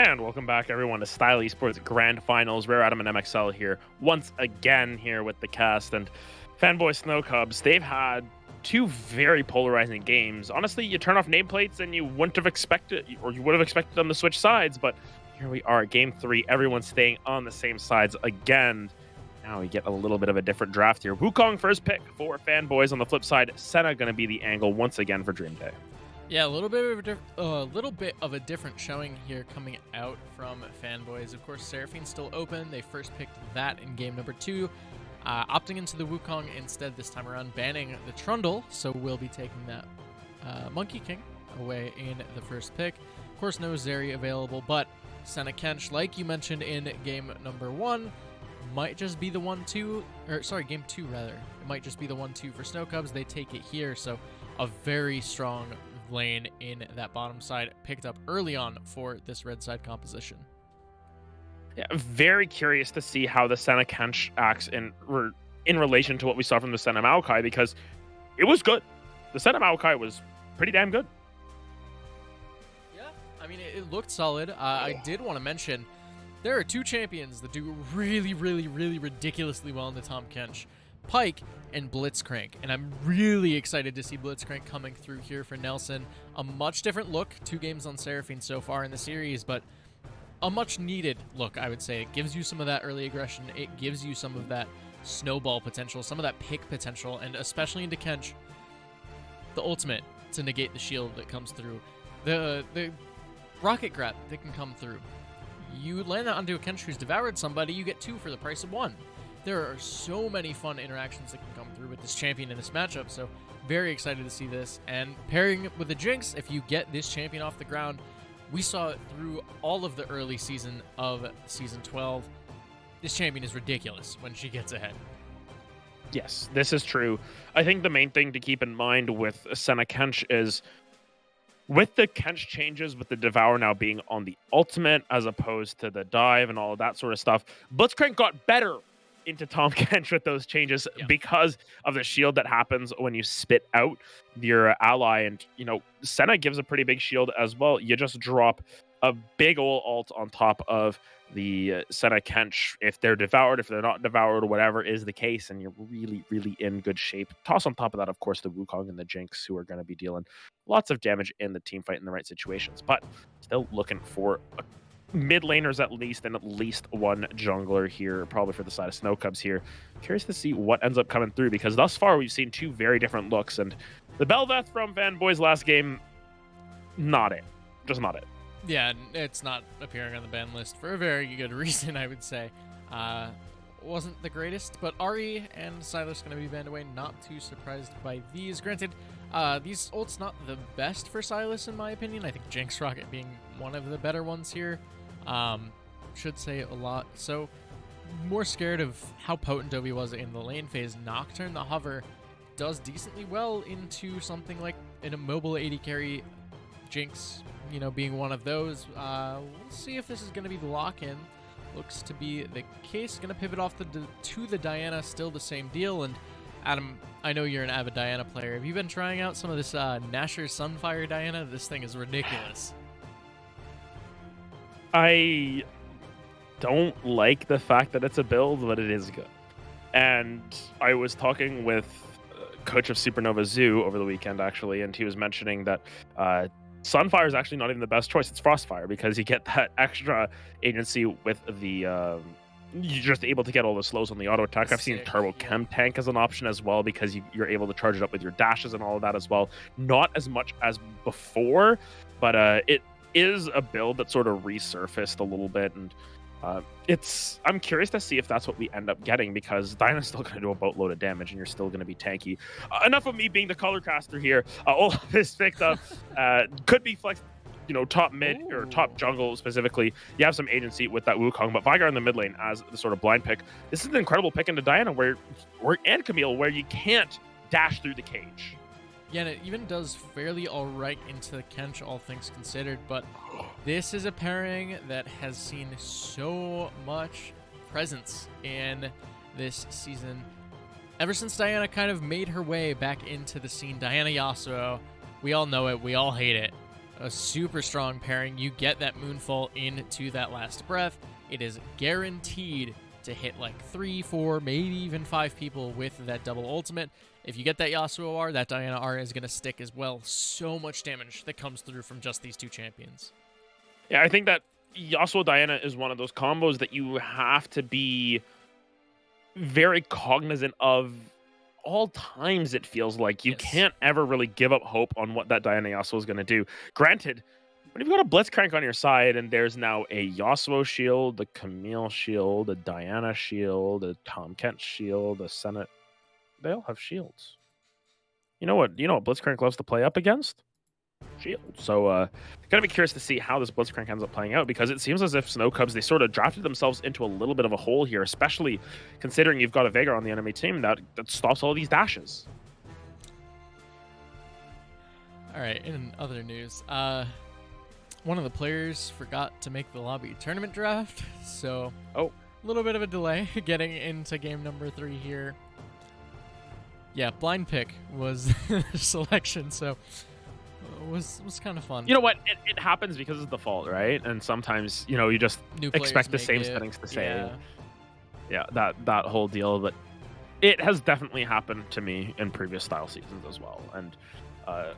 And welcome back, everyone, to Style Esports Grand Finals. RareAdam and MxL here, once again here with the cast. And Fanboys Snow Cubs, they've had two very polarizing games. Honestly, you turn off nameplates and you wouldn't have expected, or you would have expected them to switch sides, but here we are, Game 3, everyone's staying on the same sides again. Now we get a little bit of a different draft here. Wukong first pick for Fanboys. On the flip side, Senna going to be the angle once again for Dream Day. Yeah, a little bit of a different showing here coming out from Fanboys. Of course, Seraphine still open. They first picked that in game number 2, opting into the Wukong instead this time around, banning the Trundle. So we'll be taking that Monkey King away in the first pick. Of course, no Zeri available, but Senna Kench, like you mentioned in game number 1, might just be the 1-2, or sorry, game 2 rather. It might just be the 1-2 for Snow Cubs. They take it here, so a very strong lane in that bottom side picked up early on for this red side composition. Yeah, very curious to see how the Senna Kench acts in relation to what we saw from the Senna Maokai, because it was good. The Senna Maokai was pretty damn good. Yeah, I mean, it looked solid. I did want to mention there are two champions that do really ridiculously well in the Tahm Kench. Pyke and Blitzcrank, and I'm really excited to see Blitzcrank coming through here for Nelson. A much different look, 2 games on Seraphine so far in the series, but a much needed look, I would say. It gives you some of that early aggression, it gives you some of that snowball potential, some of that pick potential, and especially into Kench, the ultimate to negate the shield that comes through. The rocket grab that can come through. You land that onto a Kench who's devoured somebody, you get 2 for the price of 1. There are so many fun interactions that can come through with this champion in this matchup, so very excited to see this. And pairing with the Jinx, if you get this champion off the ground, we saw it through all of the early season of Season 12. This champion is ridiculous when she gets ahead. Yes, this is true. I think the main thing to keep in mind with Senna Kench is, with the Kench changes, with the Devour now being on the ultimate as opposed to the dive and all of that sort of stuff, Blitzcrank got better into Tahm Kench with those changes because of the shield that happens when you spit out your ally. And, you know, Senna gives a pretty big shield as well. You just drop a big ol' ult on top of the Senna Kench if they're devoured, if they're not devoured, whatever is the case, and you're really in good shape. Toss on top of that, of course, the Wukong and the Jinx, who are going to be dealing lots of damage in the team fight in the right situations, but still looking for mid laners at least, and at least one jungler here, probably for the side of Snow Cubs here. Curious to see what ends up coming through, because thus far we've seen 2 very different looks, and the Bel'Veth from Fanboys last game, not it. Just not it. Yeah, it's not appearing on the ban list for a very good reason, I would say. Wasn't the greatest, but Ahri and Sylas going to be banned away. Not too surprised by these. Granted, these ults not the best for Sylas in my opinion. I think Jinx Rocket being one of the better ones here. Should say a lot. So, more scared of how potent Dobby was in the lane phase. Nocturne, the hover, does decently well into something like an immobile 80 carry. Jinx, you know, being one of those. We'll see if this is going to be the lock-in. Looks to be the case. Going to pivot off to the Diana, still the same deal. And Adam, I know you're an avid Diana player. Have you been trying out some of this Nashor Sunfire Diana? This thing is ridiculous. I don't like the fact that it's a build, but it is good. And I was talking with coach of Supernova Zoo over the weekend, actually, and he was mentioning that Sunfire is actually not even the best choice. It's Frostfire, because you get that extra agency with the you're just able to get all the slows on the auto attack. I've seen Turbo Chem Tank as an option as well, because you're able to charge it up with your dashes and all of that as well. Not as much as before, but it is a build that sort of resurfaced a little bit, and I'm curious to see if that's what we end up getting, because Diana's still going to do a boatload of damage and you're still going to be tanky. Enough of me being the color caster here. Olaf is picked up. Could be flex, you know, top mid or top jungle specifically. You have some agency with that Wukong, but Veigar in the mid lane as the sort of blind pick. This is an incredible pick into Diana and Camille, where you can't dash through the cage. Yeah, and it even does fairly alright into the Kench, all things considered, but this is a pairing that has seen so much presence in this season. Ever since Diana kind of made her way back into the scene, Diana Yasuo, we all know it, we all hate it. a super strong pairing. You get that Moonfall into that last breath. It is guaranteed to hit like 3, 4, maybe even 5 people with that double ultimate. If you get that Yasuo R, that Diana R is going to stick as well. So much damage that comes through from just these two champions. Yeah, I think that Yasuo Diana is one of those combos that you have to be very cognizant of all times. It feels like you can't ever really give up hope on what that Diana Yasuo is going to do. Granted, when you've got a Blitzcrank on your side and there's now a Yasuo shield, a Camille shield, a Diana shield, a Tom Kent shield, a Senna, they all have shields. You know what Blitzcrank loves to play up against? Shield. So gonna be curious to see how this Blitzcrank ends up playing out, because it seems as if Snow Cubs, they sort of drafted themselves into a little bit of a hole here, especially considering you've got a Veigar on the enemy team that stops all these dashes. All right, in other news, one of the players forgot to make the lobby tournament draft, so a little bit of a delay getting into game number 3 here. Yeah, blind pick was selection, so it was kind of fun. You know what? It happens because it's default, right? And sometimes, you just expect the same settings to say. Yeah, that whole deal. But it has definitely happened to me in previous style seasons as well. And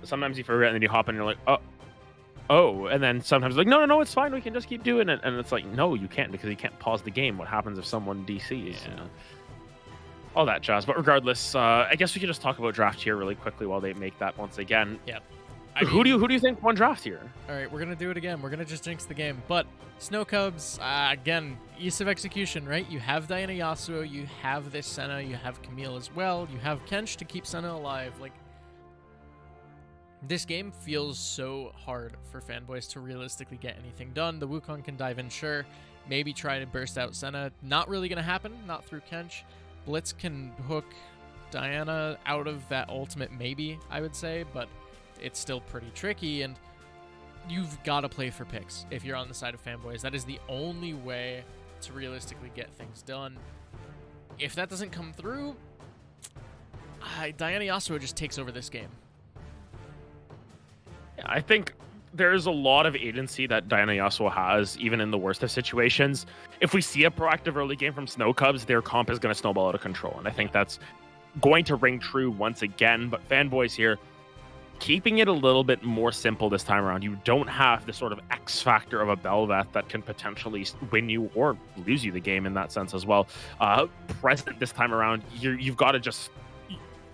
sometimes you forget and then you hop in and you're like, oh. And then sometimes like, no, it's fine. We can just keep doing it. And it's like, no, you can't, because you can't pause the game. What happens if someone DCs? Yeah. All that jazz. But regardless, I guess we could just talk about draft here really quickly while they make that once again. Yep. Who do you think won draft here? All right, we're gonna do it again. We're gonna just jinx the game. But Snow Cubs, again, ease of execution, right? You have Diana Yasuo, you have this Senna, you have Camille as well, you have Kench to keep Senna alive. Like, this game feels so hard for Fanboys to realistically get anything done. The Wukong can dive in, sure. Maybe try to burst out Senna. Not really gonna happen. Not through Kench. Blitz can hook Diana out of that ultimate, maybe, I would say, but it's still pretty tricky, and you've got to play for picks if you're on the side of Fanboys. That is the only way to realistically get things done. If that doesn't come through, Diana Yasuo just takes over this game. Yeah, I think there's a lot of agency that Diana Yasuo has, even in the worst of situations. If we see a proactive early game from Snow Cubs, their comp is going to snowball out of control, and I think that's going to ring true once again. But Fanboys here, keeping it a little bit more simple this time around. You don't have the sort of X factor of a Bel'Veth that can potentially win you or lose you the game in that sense as well. Present this time around, you've got to just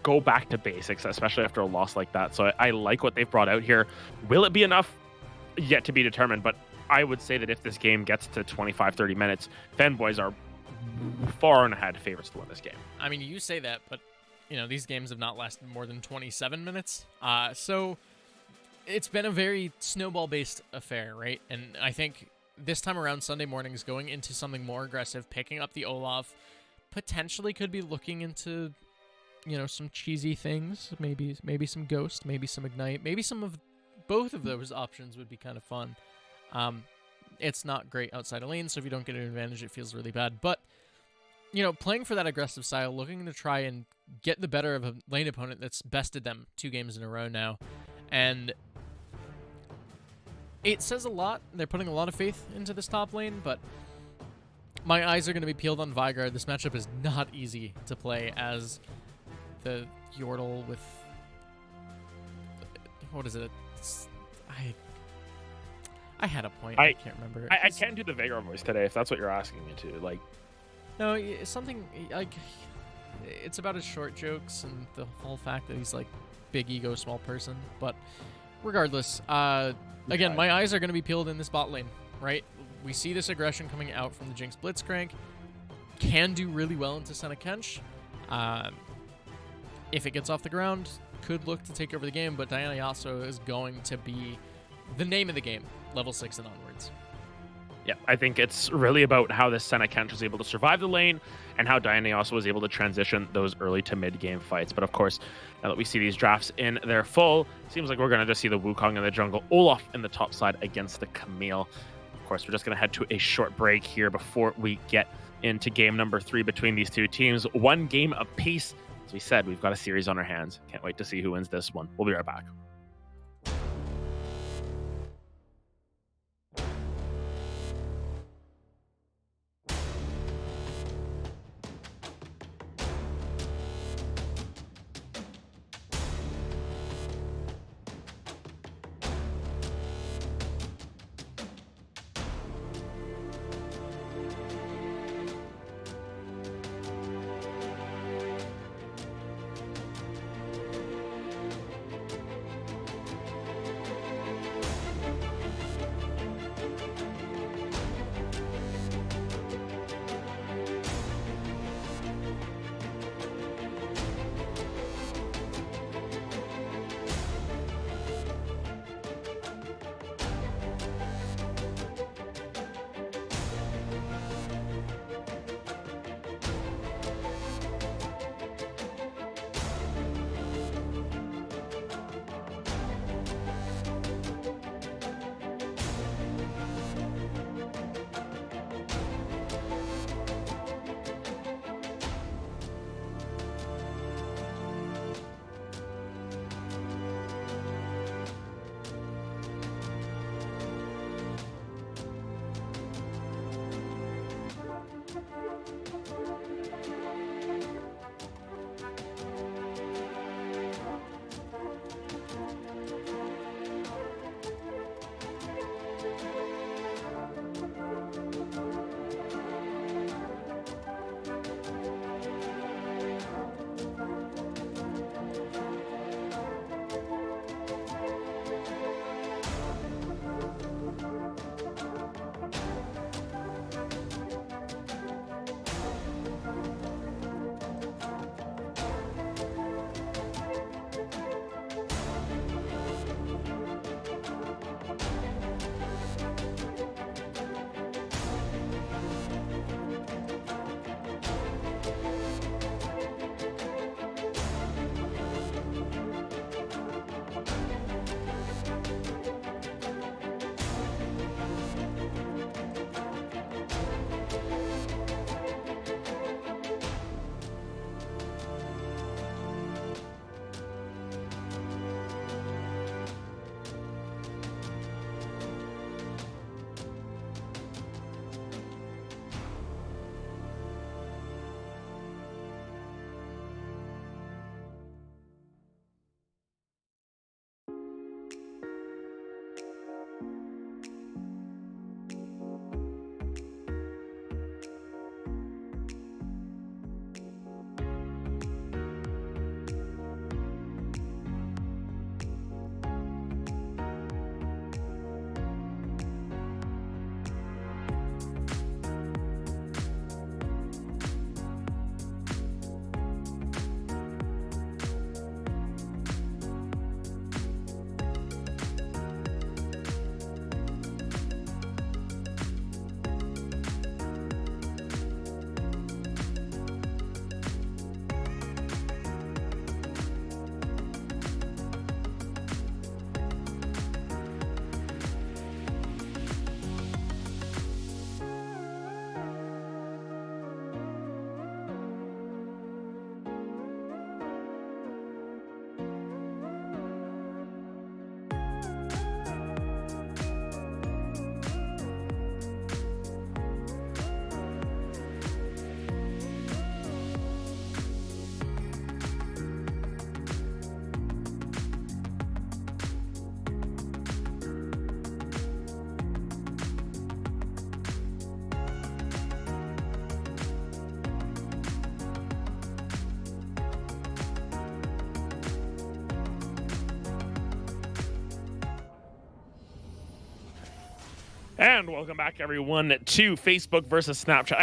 go back to basics, especially after a loss like that. So I like what they've brought out here. Will it be enough? Yet to be determined, but I would say that if this game gets to 25-30 minutes, Fanboys are far and ahead favorites to win this game. I mean, you say that, but these games have not lasted more than 27 minutes. So it's been a very snowball-based affair, right? And I think this time around, Sunday mornings, going into something more aggressive, picking up the Olaf, potentially could be looking into, some cheesy things. Maybe some Ghost, maybe some Ignite, maybe some of both of those options would be kind of fun. It's not great outside of lane, so if you don't get an advantage, it feels really bad. But playing for that aggressive style, looking to try and get the better of a lane opponent that's bested them 2 games in a row now. And it says a lot. They're putting a lot of faith into this top lane, but my eyes are going to be peeled on Veigar. This matchup is not easy to play as the Yordle with... What is it? I had a point. I can't remember. I can't do the Veigar voice today, if that's what you're asking me to. Like, no, it's something like it's about his short jokes and the whole fact that he's like big ego, small person. But regardless, again, my eyes are going to be peeled in this bot lane, right? We see this aggression coming out from the Jinx Blitzcrank. Can do really well into Senna Kench. If it gets off the ground, could look to take over the game, but Diana Yasuo is going to be the name of the game, level 6 and onwards. Yeah, I think it's really about how this Senna Kench was able to survive the lane and how Diana also was able to transition those early to mid-game fights. But of course, now that we see these drafts in their full, seems like we're going to just see the Wukong in the jungle, Olaf in the top side against the Camille. Of course, we're just going to head to a short break here before we get into game number 3 between these two teams. 1 game apiece. As we said, we've got a series on our hands. Can't wait to see who wins this one. We'll be right back. And welcome back, everyone, to Facebook versus Snapchat.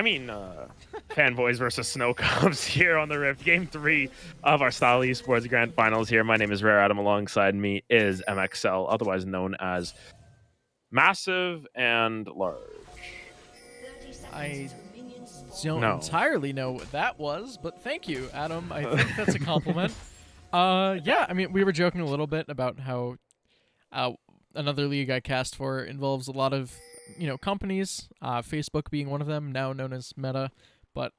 Fanboys versus Snow Cubs here on the Rift. Game 3 of our Style Esports Grand Finals here. My name is RareAdam. Alongside me is MxL, otherwise known as Massive and Large. I don't entirely know what that was, but thank you, Adam. I think that's a compliment. Yeah, I mean, we were joking a little bit about how another league I cast for involves a lot of, companies, Facebook being one of them, now known as Meta. But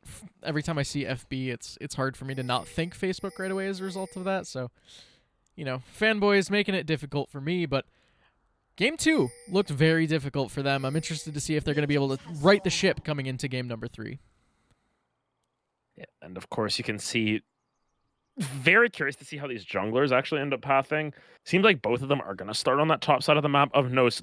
every time I see FB, it's hard for me to not think Facebook right away as a result of that. So, Fanboys making it difficult for me, but Game 2 looked very difficult for them. I'm interested to see if they're going to be able to right the ship coming into game number 3. Yeah, and of course, you can see, very curious to see how these junglers actually end up pathing. Seems like both of them are going to start on that top side of the map. Of note,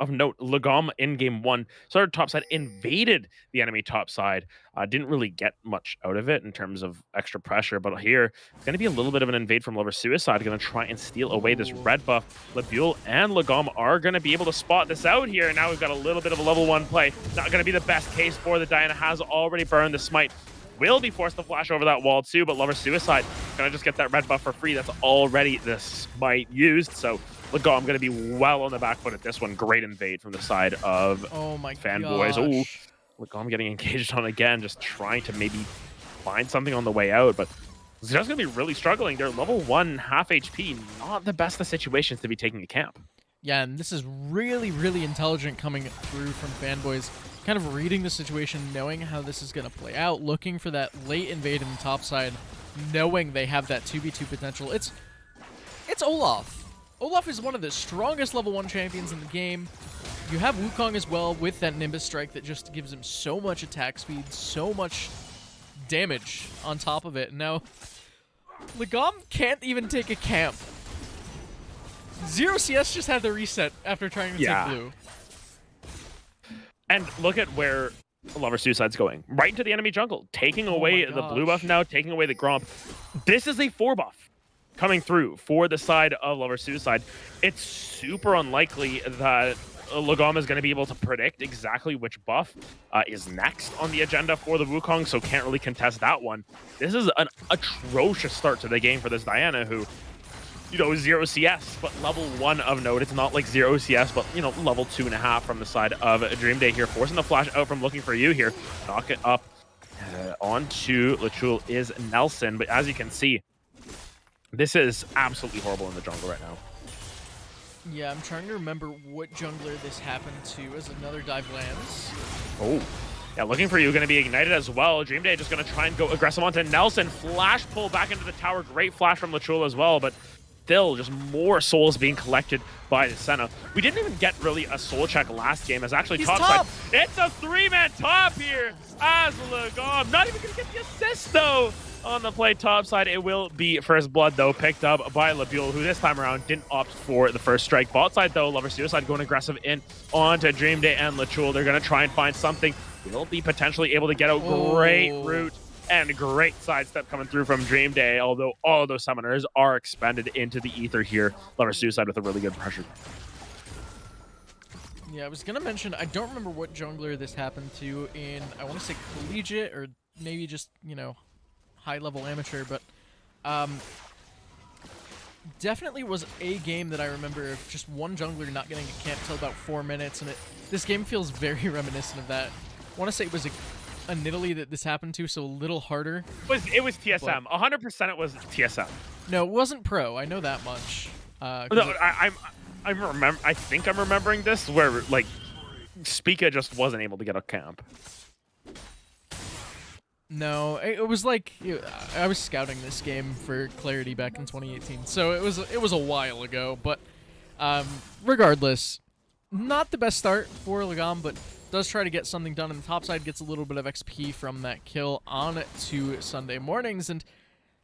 Lagom in game 1 started top side, invaded the enemy top side. Didn't really get much out of it in terms of extra pressure, but here it's going to be a little bit of an invade from Lover Suicide. Going to try and steal away this red buff. Labule and Lagom are going to be able to spot this out here. And now we've got a little bit of a level 1 play. Not going to be the best case for the Diana. Has already burned the smite. Will be forced to flash over that wall too, but Lover Suicide gonna just get that red buff for free. That's already the smite used, so Lagom gonna be well on the back foot at this one. Great invade from the side of Fanboys. Oh, Lagom getting engaged on again, just trying to maybe find something on the way out, but it's just gonna be really struggling. They're level 1, half HP, not the best of situations to be taking a camp. Yeah, and this is really, really intelligent coming through from Fanboys. Kind of reading the situation, knowing how this is going to play out, looking for that late invade in the top side, knowing they have that 2v2 potential. It's Olaf. Olaf is one of the strongest level 1 champions in the game. You have Wukong as well with that Nimbus Strike that just gives him so much attack speed, so much damage on top of it. Now, Lagom can't even take a camp. Zero CS just had the reset after trying to take blue. And look at where Lover Suicide's going. Right into the enemy jungle. Taking away the blue buff now, taking away the Gromp. This is a 4 buff coming through for the side of Lover Suicide. It's super unlikely that Lagom is going to be able to predict exactly which buff is next on the agenda for the Wukong, so can't really contest that one. This is an atrocious start to the game for this Diana, who, 0 CS, but level 1 of note. It's not like 0 CS, but, level 2.5 from the side of Dream Day here. Forcing the flash out from Looking For You here. Knock it up onto Lachul is Nelson. But as you can see, this is absolutely horrible in the jungle right now. Yeah, I'm trying to remember what jungler this happened to as another dive lands. Oh. Yeah, Looking For You going to be ignited as well. Dream Day just going to try and go aggressive onto Nelson. Flash pull back into the tower. Great flash from Lachul as well, but still just more souls being collected by the Senna. We didn't even get really a soul check last game as actually top side. It's a 3-man top here as Lagom. Not even going to get the assist though on the play top side. It will be first blood though, picked up by Labule, who this time around didn't opt for the first strike. Bot side though, Lover Suicide going aggressive in onto Dream Day and Lachul. They're going to try and find something. Will be potentially able to get out. Great route and a great sidestep coming through from Dream Day, although all of those summoners are expended into the ether here. Lover Suicide with a really good pressure. Yeah, I was going to mention, I don't remember what jungler this happened to in, I want to say collegiate, or maybe just, high-level amateur, but definitely was a game that I remember of just one jungler not getting a camp till about 4 minutes, and this game feels very reminiscent of that. I want to say it was a Nidalee that this happened to, so a little harder. It was TSM. 100% it was TSM. No, it wasn't pro. I know that much. No, I think I'm remembering this where like Spica just wasn't able to get a camp. No, it was like I was scouting this game for clarity back in 2018, so it was a while ago. But regardless, not the best start for Lagom, but does try to get something done, and the top side gets a little bit of XP from that kill on to Sunday mornings. And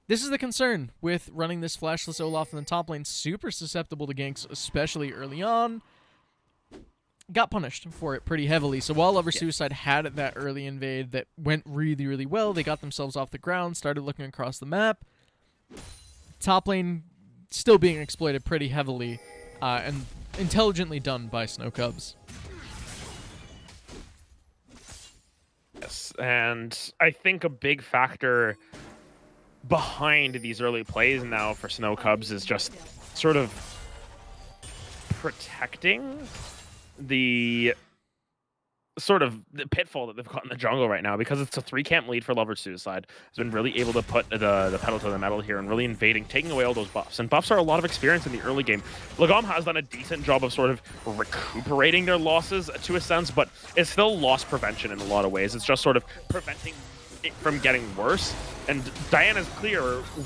this is the concern with running this flashless Olaf in the top lane. Super susceptible to ganks, especially early on. Got punished for it pretty heavily. So while Lover Suicide had that early invade that went really, really well, they got themselves off the ground, started looking across the map. Top lane still being exploited pretty heavily, and intelligently done by Snow Cubs. And I think a big factor behind these early plays now for Snow Cubs is just sort of protecting the the pitfall that they've got in the jungle right now, because it's a 3-camp lead for Lover Suicide. Has been really able to put the pedal to the metal here and really invading, taking away all those buffs. And buffs are a lot of experience in the early game. Lagom has done a decent job of sort of recuperating their losses to a sense, but it's still loss prevention in a lot of ways. It's just sort of preventing it from getting worse. And Diana's clear,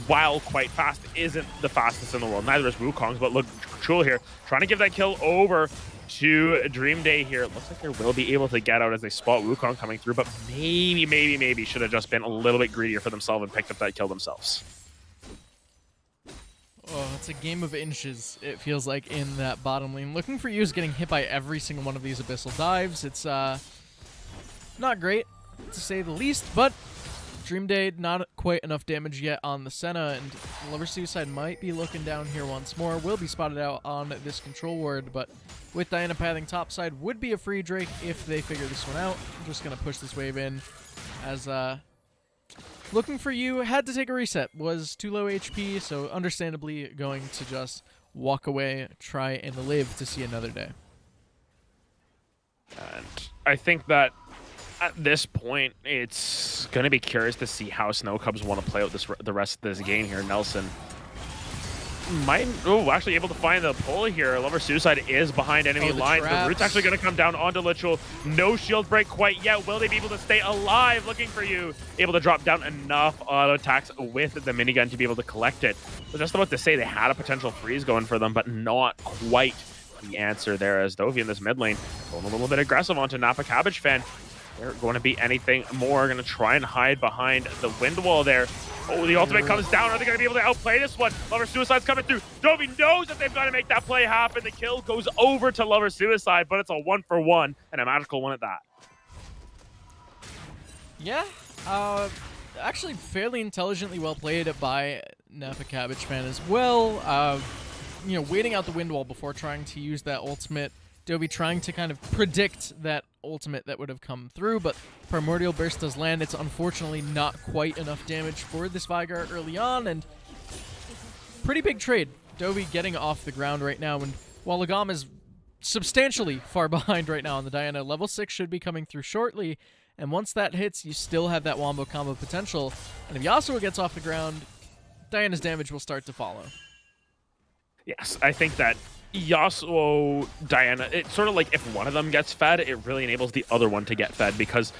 while quite fast, isn't the fastest in the world. Neither is Wukong's, but look, Chul here trying to give that kill over to Dream Day here. It looks like they will be able to get out as they spot Wukong coming through, but maybe should have just been a little bit greedier for themselves and picked up that kill themselves. Oh, it's a game of inches, it feels like, in that bottom lane. Looking for You is getting hit by every single one of these abyssal dives. It's not great, to say the least, but Dream Day, not quite enough damage yet on the Senna, and Lover Suicide might be looking down here once more. Will be spotted out on this control ward, but with Diana pathing topside, would be a free Drake if they figure this one out. I'm just going to push this wave in, as Looking for You had to take a reset, was too low HP, so understandably going to just walk away, try and live to see another day. And I think that at this point, it's going to be curious to see how Snow Cubs want to play out the rest of this game here. Nelson might actually able to find the pull here. Lover Suicide is behind enemy lines. The root's actually going to come down onto Lichul. No shield break quite yet. Will they be able to stay alive? Looking for You. Able to drop down enough auto attacks with the minigun to be able to collect it. I was just about to say they had a potential freeze going for them, but not quite the answer there, as Dovey in this mid lane going a little bit aggressive onto Napa Cabbage Fan. They're going to be anything more. Going to try and hide behind the wind wall there. Oh, the ultimate comes down. Are they going to be able to outplay this one? Lover Suicide's coming through. Dovey knows that they've got to make that play happen. The kill goes over to Lover Suicide, but it's a 1-for-1 and a magical one at that. Yeah, actually fairly intelligently well played by Napa Cabbage Fan as well. You know, waiting out the wind wall before trying to use that ultimate. Dovey trying to kind of predict that ultimate that would have come through, but Primordial Burst does land. It's unfortunately not quite enough damage for this Vigar early on, and pretty big trade. Dovey getting off the ground right now, and while Lagom is substantially far behind right now on the Diana, level 6 should be coming through shortly, and once that hits, you still have that wombo combo potential, and if Yasuo gets off the ground, Diana's damage will start to follow. Yes, I think that Yasuo, Diana, it's sort of like if one of them gets fed, it really enables the other one to get fed, because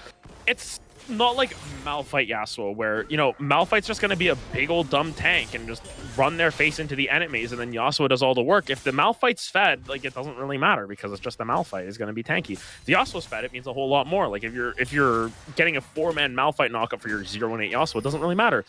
it's not like Malphite Yasuo, where, you know, Malphite's just going to be a big old dumb tank and just run their face into the enemies, and then Yasuo does all the work. If the Malphite's fed, like, it doesn't really matter, because it's just the Malphite is going to be tanky. If the Yasuo's fed, it means a whole lot more. Like, if you're getting a 4-man Malphite knockup for your 0-8 Yasuo, it doesn't really matter.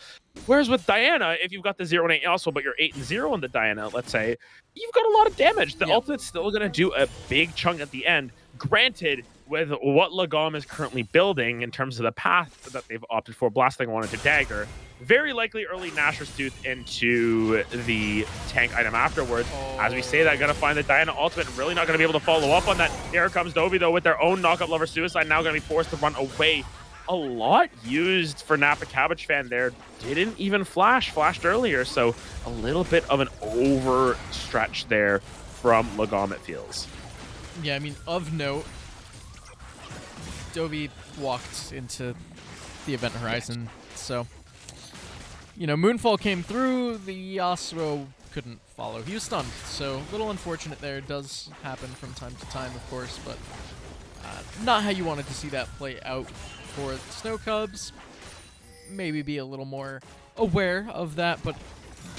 Whereas with Diana, if you've got the 0-8 Yasuo, but you're 8-0 on the Diana, let's say, you've got a lot of damage. The ultimate's still going to do a big chunk at the end. Granted, with what Lagom is currently building in terms of the path that they've opted for, blasting one into Dagger, very likely early Nashor's Tooth into the tank item afterwards. As we say that, gonna find the Diana ultimate, really not gonna be able to follow up on that. Here comes Dovey, though, with their own knockup. Lover Suicide now gonna be forced to run away. A lot used for Napa Cabbage Fan there. Didn't even flashed earlier, so a little bit of an overstretch there from Lagom, it feels. Yeah, I mean, of note, Dovey walked into the event horizon, so, you know, Moonfall came through, the Yasuo couldn't follow. He was stunned, so a little unfortunate there. It does happen from time to time, of course, but not how you wanted to see that play out for the Snow Cubs. Maybe be a little more aware of that, but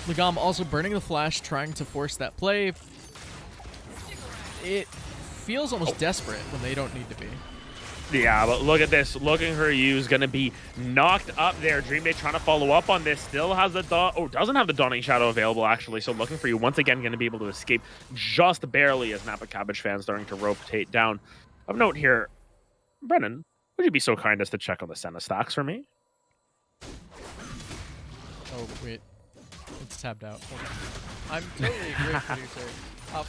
Lagom also burning the flash, trying to force that play. It feels almost desperate when they don't need to be. Yeah, but look at this. Looking for You is going to be knocked up there. Dream Day trying to follow up on this. Still has the doesn't have the Dawning Shadow available, actually. So Looking for You once again going to be able to escape just barely as Napa Cabbage Fan starting to rotate down. Of note here, Brennan, would you be so kind as to check on the Senna stacks for me? Oh, wait. It's tabbed out. Hold on. I'm totally a great producer.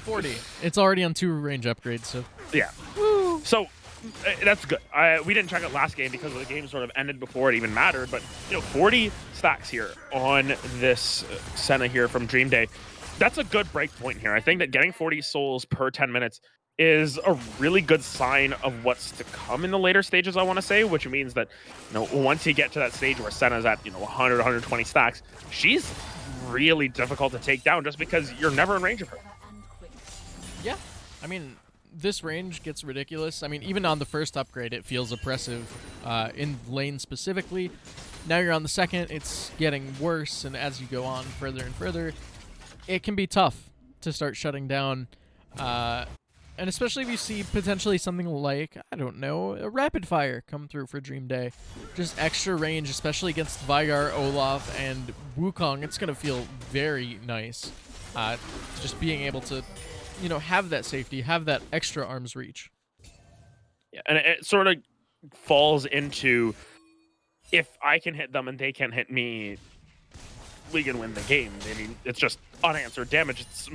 40. It's already on 2 range upgrades, so. Yeah. Woo. So That's good. We didn't check it last game because the game sort of ended before it even mattered, but 40 stacks here on this Senna here from Dream Day. That's a good break point here. I think that getting 40 souls per 10 minutes is a really good sign of what's to come in the later stages, I want to say, which means that once you get to that stage where Senna's at 100, 120 stacks, she's really difficult to take down just because you're never in range of her. Yeah, I mean, this range gets ridiculous. I mean, even on the first upgrade, it feels oppressive in lane specifically. Now you're on the second, it's getting worse, and as you go on further and further, it can be tough to start shutting down. And especially if you see potentially something like, I don't know, a rapid fire come through for Dream Day. Just extra range, especially against Veigar, Olaf, and Wukong. It's going to feel very nice. Just being able to, have that safety, have that extra arm's reach. Yeah, and it sort of falls into, if I can hit them and they can't hit me, we can win the game. I mean, it's just unanswered damage. It's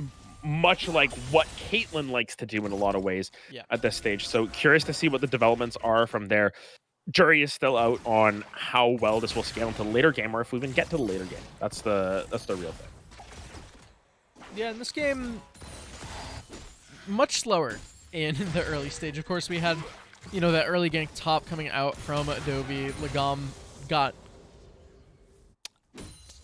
much like what Caitlyn likes to do in a lot of ways at this stage. So curious to see what the developments are from there. Jury is still out on how well this will scale into the later game, or if we even get to the later game. That's the real thing. Yeah, in this game, much slower in the early stage. Of course, we had, that early gank top coming out from Adobe. Legam got,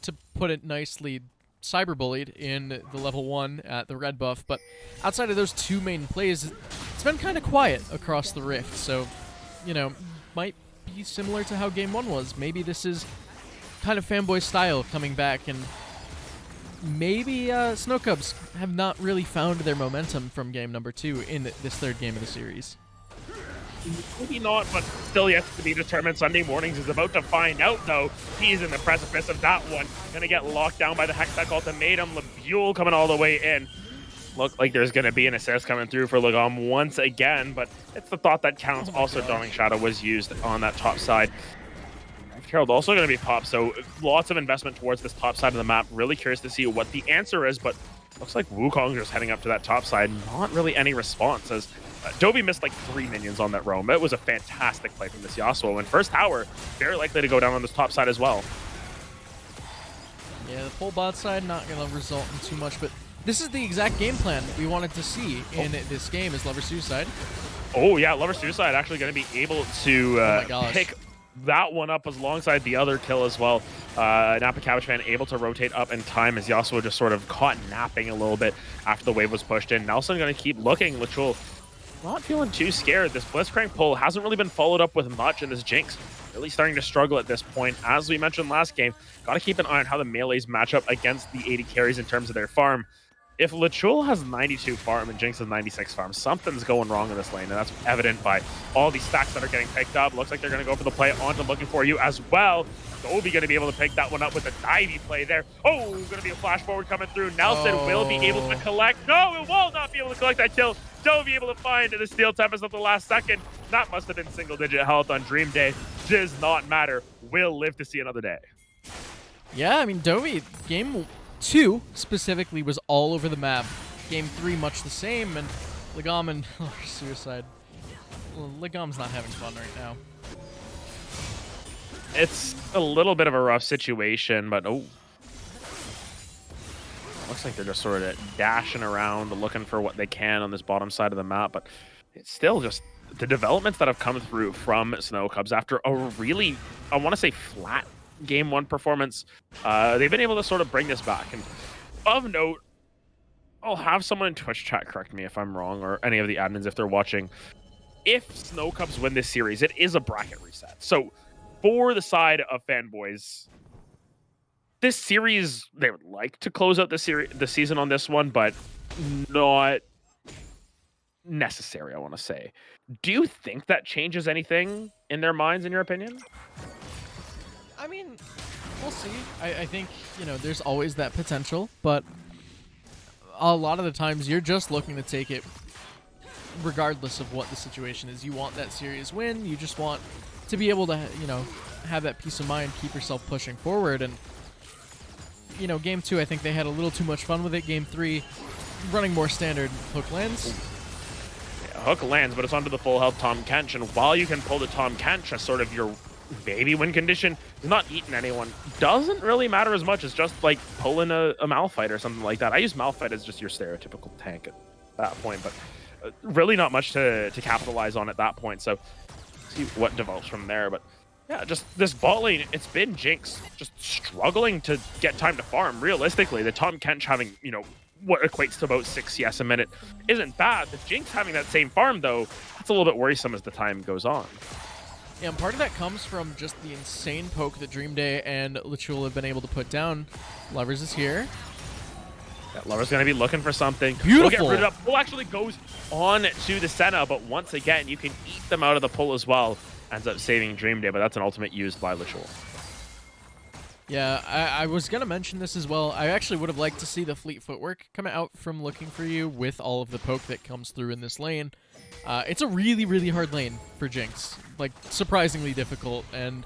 to put it nicely, cyberbullied in the level 1 at the red buff, but outside of those two main plays, it's been kind of quiet across the Rift, so, might be similar to how Game 1 was. Maybe this is kind of Fanboy style coming back, and maybe Snow Cubs have not really found their momentum from game number 2 in this third game of the series. Maybe not, but still yet to be determined. Sunday Mornings is about to find out, though. He's in the precipice of that one. Gonna get locked down by the Hextech ultimatum. Lebuel coming all the way in. Look like there's gonna be an assist coming through for Legam once again, but it's the thought that counts. Also, Dawning Shadow was used on that top side. Herald also going to be popped, so lots of investment towards this top side of the map. Really curious to see what the answer is, but looks like Wukong just heading up to that top side. Not really any response, as Dobie missed like 3 minions on that roam. It was a fantastic play from this Yasuo, and first tower very likely to go down on this top side as well. Yeah, the full bot side not going to result in too much, but this is the exact game plan we wanted to see in this game, is Lover Suicide. Oh yeah, Lover Suicide actually going to be able to pick that one up alongside the other kill as well. Napa Cabbage Fan able to rotate up in time as Yasuo just sort of caught napping a little bit after the wave was pushed in. Nelson going to keep looking. Lechul not feeling too scared. This Blitzcrank pull hasn't really been followed up with much, and this Jinx really starting to struggle at this point. As we mentioned last game, got to keep an eye on how the melees match up against the 80 carries in terms of their farm. If Lechul has 92 farm and Jinx has 96 farm, something's going wrong in this lane, and that's evident by all these stacks that are getting picked up. Looks like they're going to go for the play onto looking for you as well. Dobie going to be able to pick that one up with a divey play there. Oh, going to be a flash forward coming through. Nelson will be able to collect. No, it will not be able to collect that kill. Dobie able to find the Steel Tempest at the last second. That must have been single-digit health on Dream Day. Does not matter. Will live to see another day. Yeah, I mean, Dobie, game 2 specifically was all over the map. Game 3 much the same, and Legam and Suicide. Well, Legam's not having fun right now. It's a little bit of a rough situation, but looks like they're just sort of dashing around, looking for what they can on this bottom side of the map, but it's still just the developments that have come through from Snow Cubs after a really, I want to say, flat Game 1 performance. They've been able to sort of bring this back. And of note, I'll have someone in Twitch chat correct me if I'm wrong, or any of the admins if they're watching. If Snow Cubs win this series, it is a bracket reset. So for the side of Fanboys, this series, they would like to close out the season on this one, but not necessary, I want to say. Do you think that changes anything in their minds, in your opinion? I mean, we'll see. I think, there's always that potential, but a lot of the times you're just looking to take it regardless of what the situation is. You want that series win. You just want to be able to, have that peace of mind, keep yourself pushing forward. And, Game 2, I think they had a little too much fun with it. Game 3, running more standard hook lands. Hook lands, but it's onto the full health Tom Kench, and while you can pull the Tom Kench as sort of your maybe win condition, he's not eating anyone. Doesn't really matter as much as just like pulling a Malphite or something like that. I use Malphite as just your stereotypical tank at that point, but really not much to capitalize on at that point. So see what develops from there. But yeah, just this bot lane, it's been Jinx just struggling to get time to farm. Realistically, the Tom Kench having, you know, what equates to about 6 CS a minute isn't bad. The Jinx having that same farm, though, that's a little bit worrisome as the time goes on. Yeah, and part of that comes from just the insane poke that Dream Day and Lechul have been able to put down. Lovers is here. That Lover's going to be looking for something. Beautiful. We'll get rooted up. Pull actually goes on to the Senna, but once again, you can eat them out of the pull as well. Ends up saving Dream Day, but that's an ultimate used by Lechul. Yeah, I was going to mention this as well. I actually would have liked to see the fleet footwork come out from Looking For You with all of the poke that comes through in this lane. It's a really, really hard lane for Jinx. Like, surprisingly difficult. And,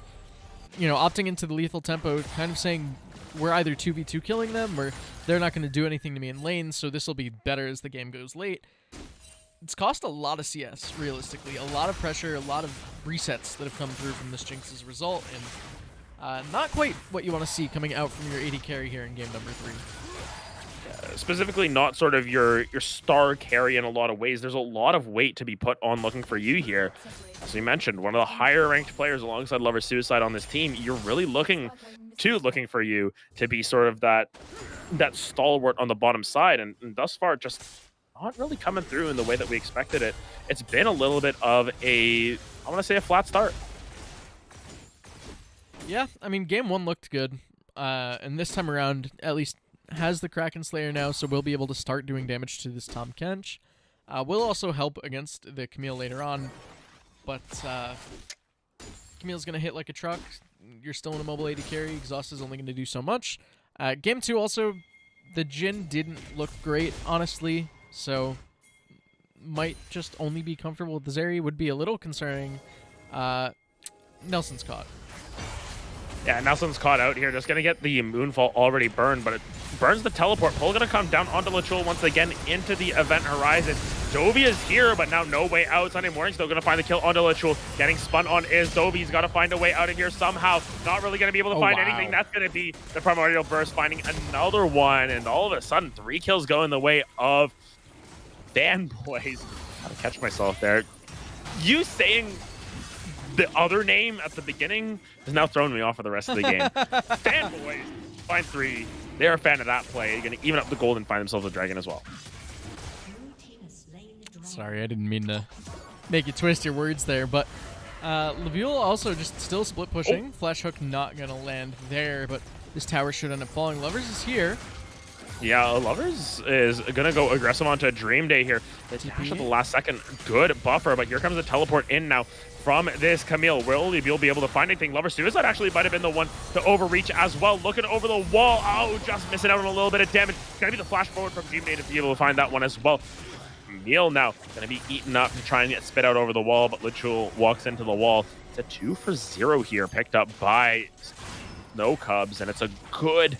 you know, opting into the lethal tempo, kind of saying we're either 2v2 killing them or they're not going to do anything to me in lane, so this will be better as the game goes late. It's cost a lot of CS, realistically. A lot of pressure, a lot of resets that have come through from this Jinx as a result, and not quite what you want to see coming out from your AD carry here in game number 3. Specifically not sort of your star carry in a lot of ways. There's a lot of weight to be put on Looking For You here. As we mentioned, one of the higher ranked players alongside Lover Suicide on this team. You're really looking For You to be sort of that stalwart on the bottom side, and thus far just not really coming through in the way that we expected it. It's been a little bit of I want to say a flat start. Yeah, I mean, game 1 looked good, and this time around, at least has the Kraken Slayer now, so we'll be able to start doing damage to this Tom Kench. Will also help against the Camille later on, but Camille's going to hit like a truck. You're still in a mobile AD carry. Exhaust is only going to do so much. Game 2 also, the Jhin didn't look great, honestly, so might just only be comfortable with the Zeri. Would be a little concerning. Nelson's caught. Yeah, Nelson's caught out here. Just going to get the Moonfall already burned, but it burns the teleport. Pull going to come down onto Lechul once again into the event horizon. Dovey is here, but now no way out. Sunday Morning still going to find the kill onto Lechul. Getting spun on is Dovey. He's got to find a way out of here somehow. Not really going to be able to find anything. That's going to be the Primordial Burst finding another one, and all of a sudden 3 kills go in the way of Fanboys. Gotta catch myself there. You saying the other name at the beginning is now throwing me off for the rest of the game. Fanboys find 3. They're a fan of that play. They're going to even up the gold and find themselves a dragon as well. Sorry, I didn't mean to make you twist your words there, but Leviul also just still split pushing. Flash hook not going to land there, but this tower should end up falling. Lovers is here. Yeah, Lovers is going to go aggressive onto Dream Day here. The dash at the last second, good buffer, but here comes the teleport in now from this Camille. Will Leviul be able to find anything? Lover Suicide actually might have been the one to overreach as well. Looking over the wall. Oh, just missing out on a little bit of damage. It's going to be the flash forward from Dream Day to be able to find that one as well. Camille now going to be eaten up to try and get spit out over the wall, but Lechul walks into the wall. It's a 2 for 0 here, picked up by Snow Cubs, and it's a good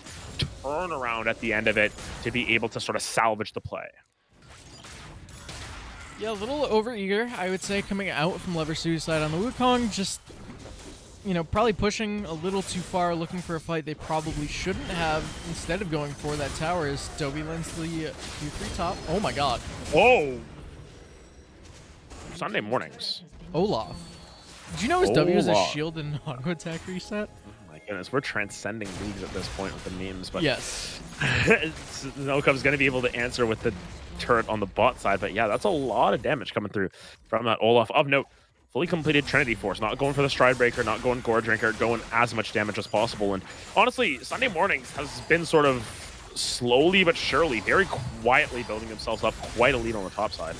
turnaround at the end of it to be able to sort of salvage the play. Yeah, a little overeager, I would say, coming out from Lover Suicide on the Wukong. Just, you know, probably pushing a little too far, looking for a fight they probably shouldn't have. Instead of going for that tower, as Dovey lands the Q3 top. Oh my god. Whoa! Sunday Mornings. Olaf. Did you know his W is a shield and auto attack reset? Goodness, we're transcending leagues at this point with the memes, but yes, Snow Cub's going to be able to answer with the turret on the bot side. But yeah, that's a lot of damage coming through from that Olaf. Of note, fully completed Trinity Force, not going for the Stride Breaker, not going Gore Drinker, going as much damage as possible. And honestly, Sunday Mornings has been sort of slowly but surely, very quietly building themselves up quite a lead on the top side.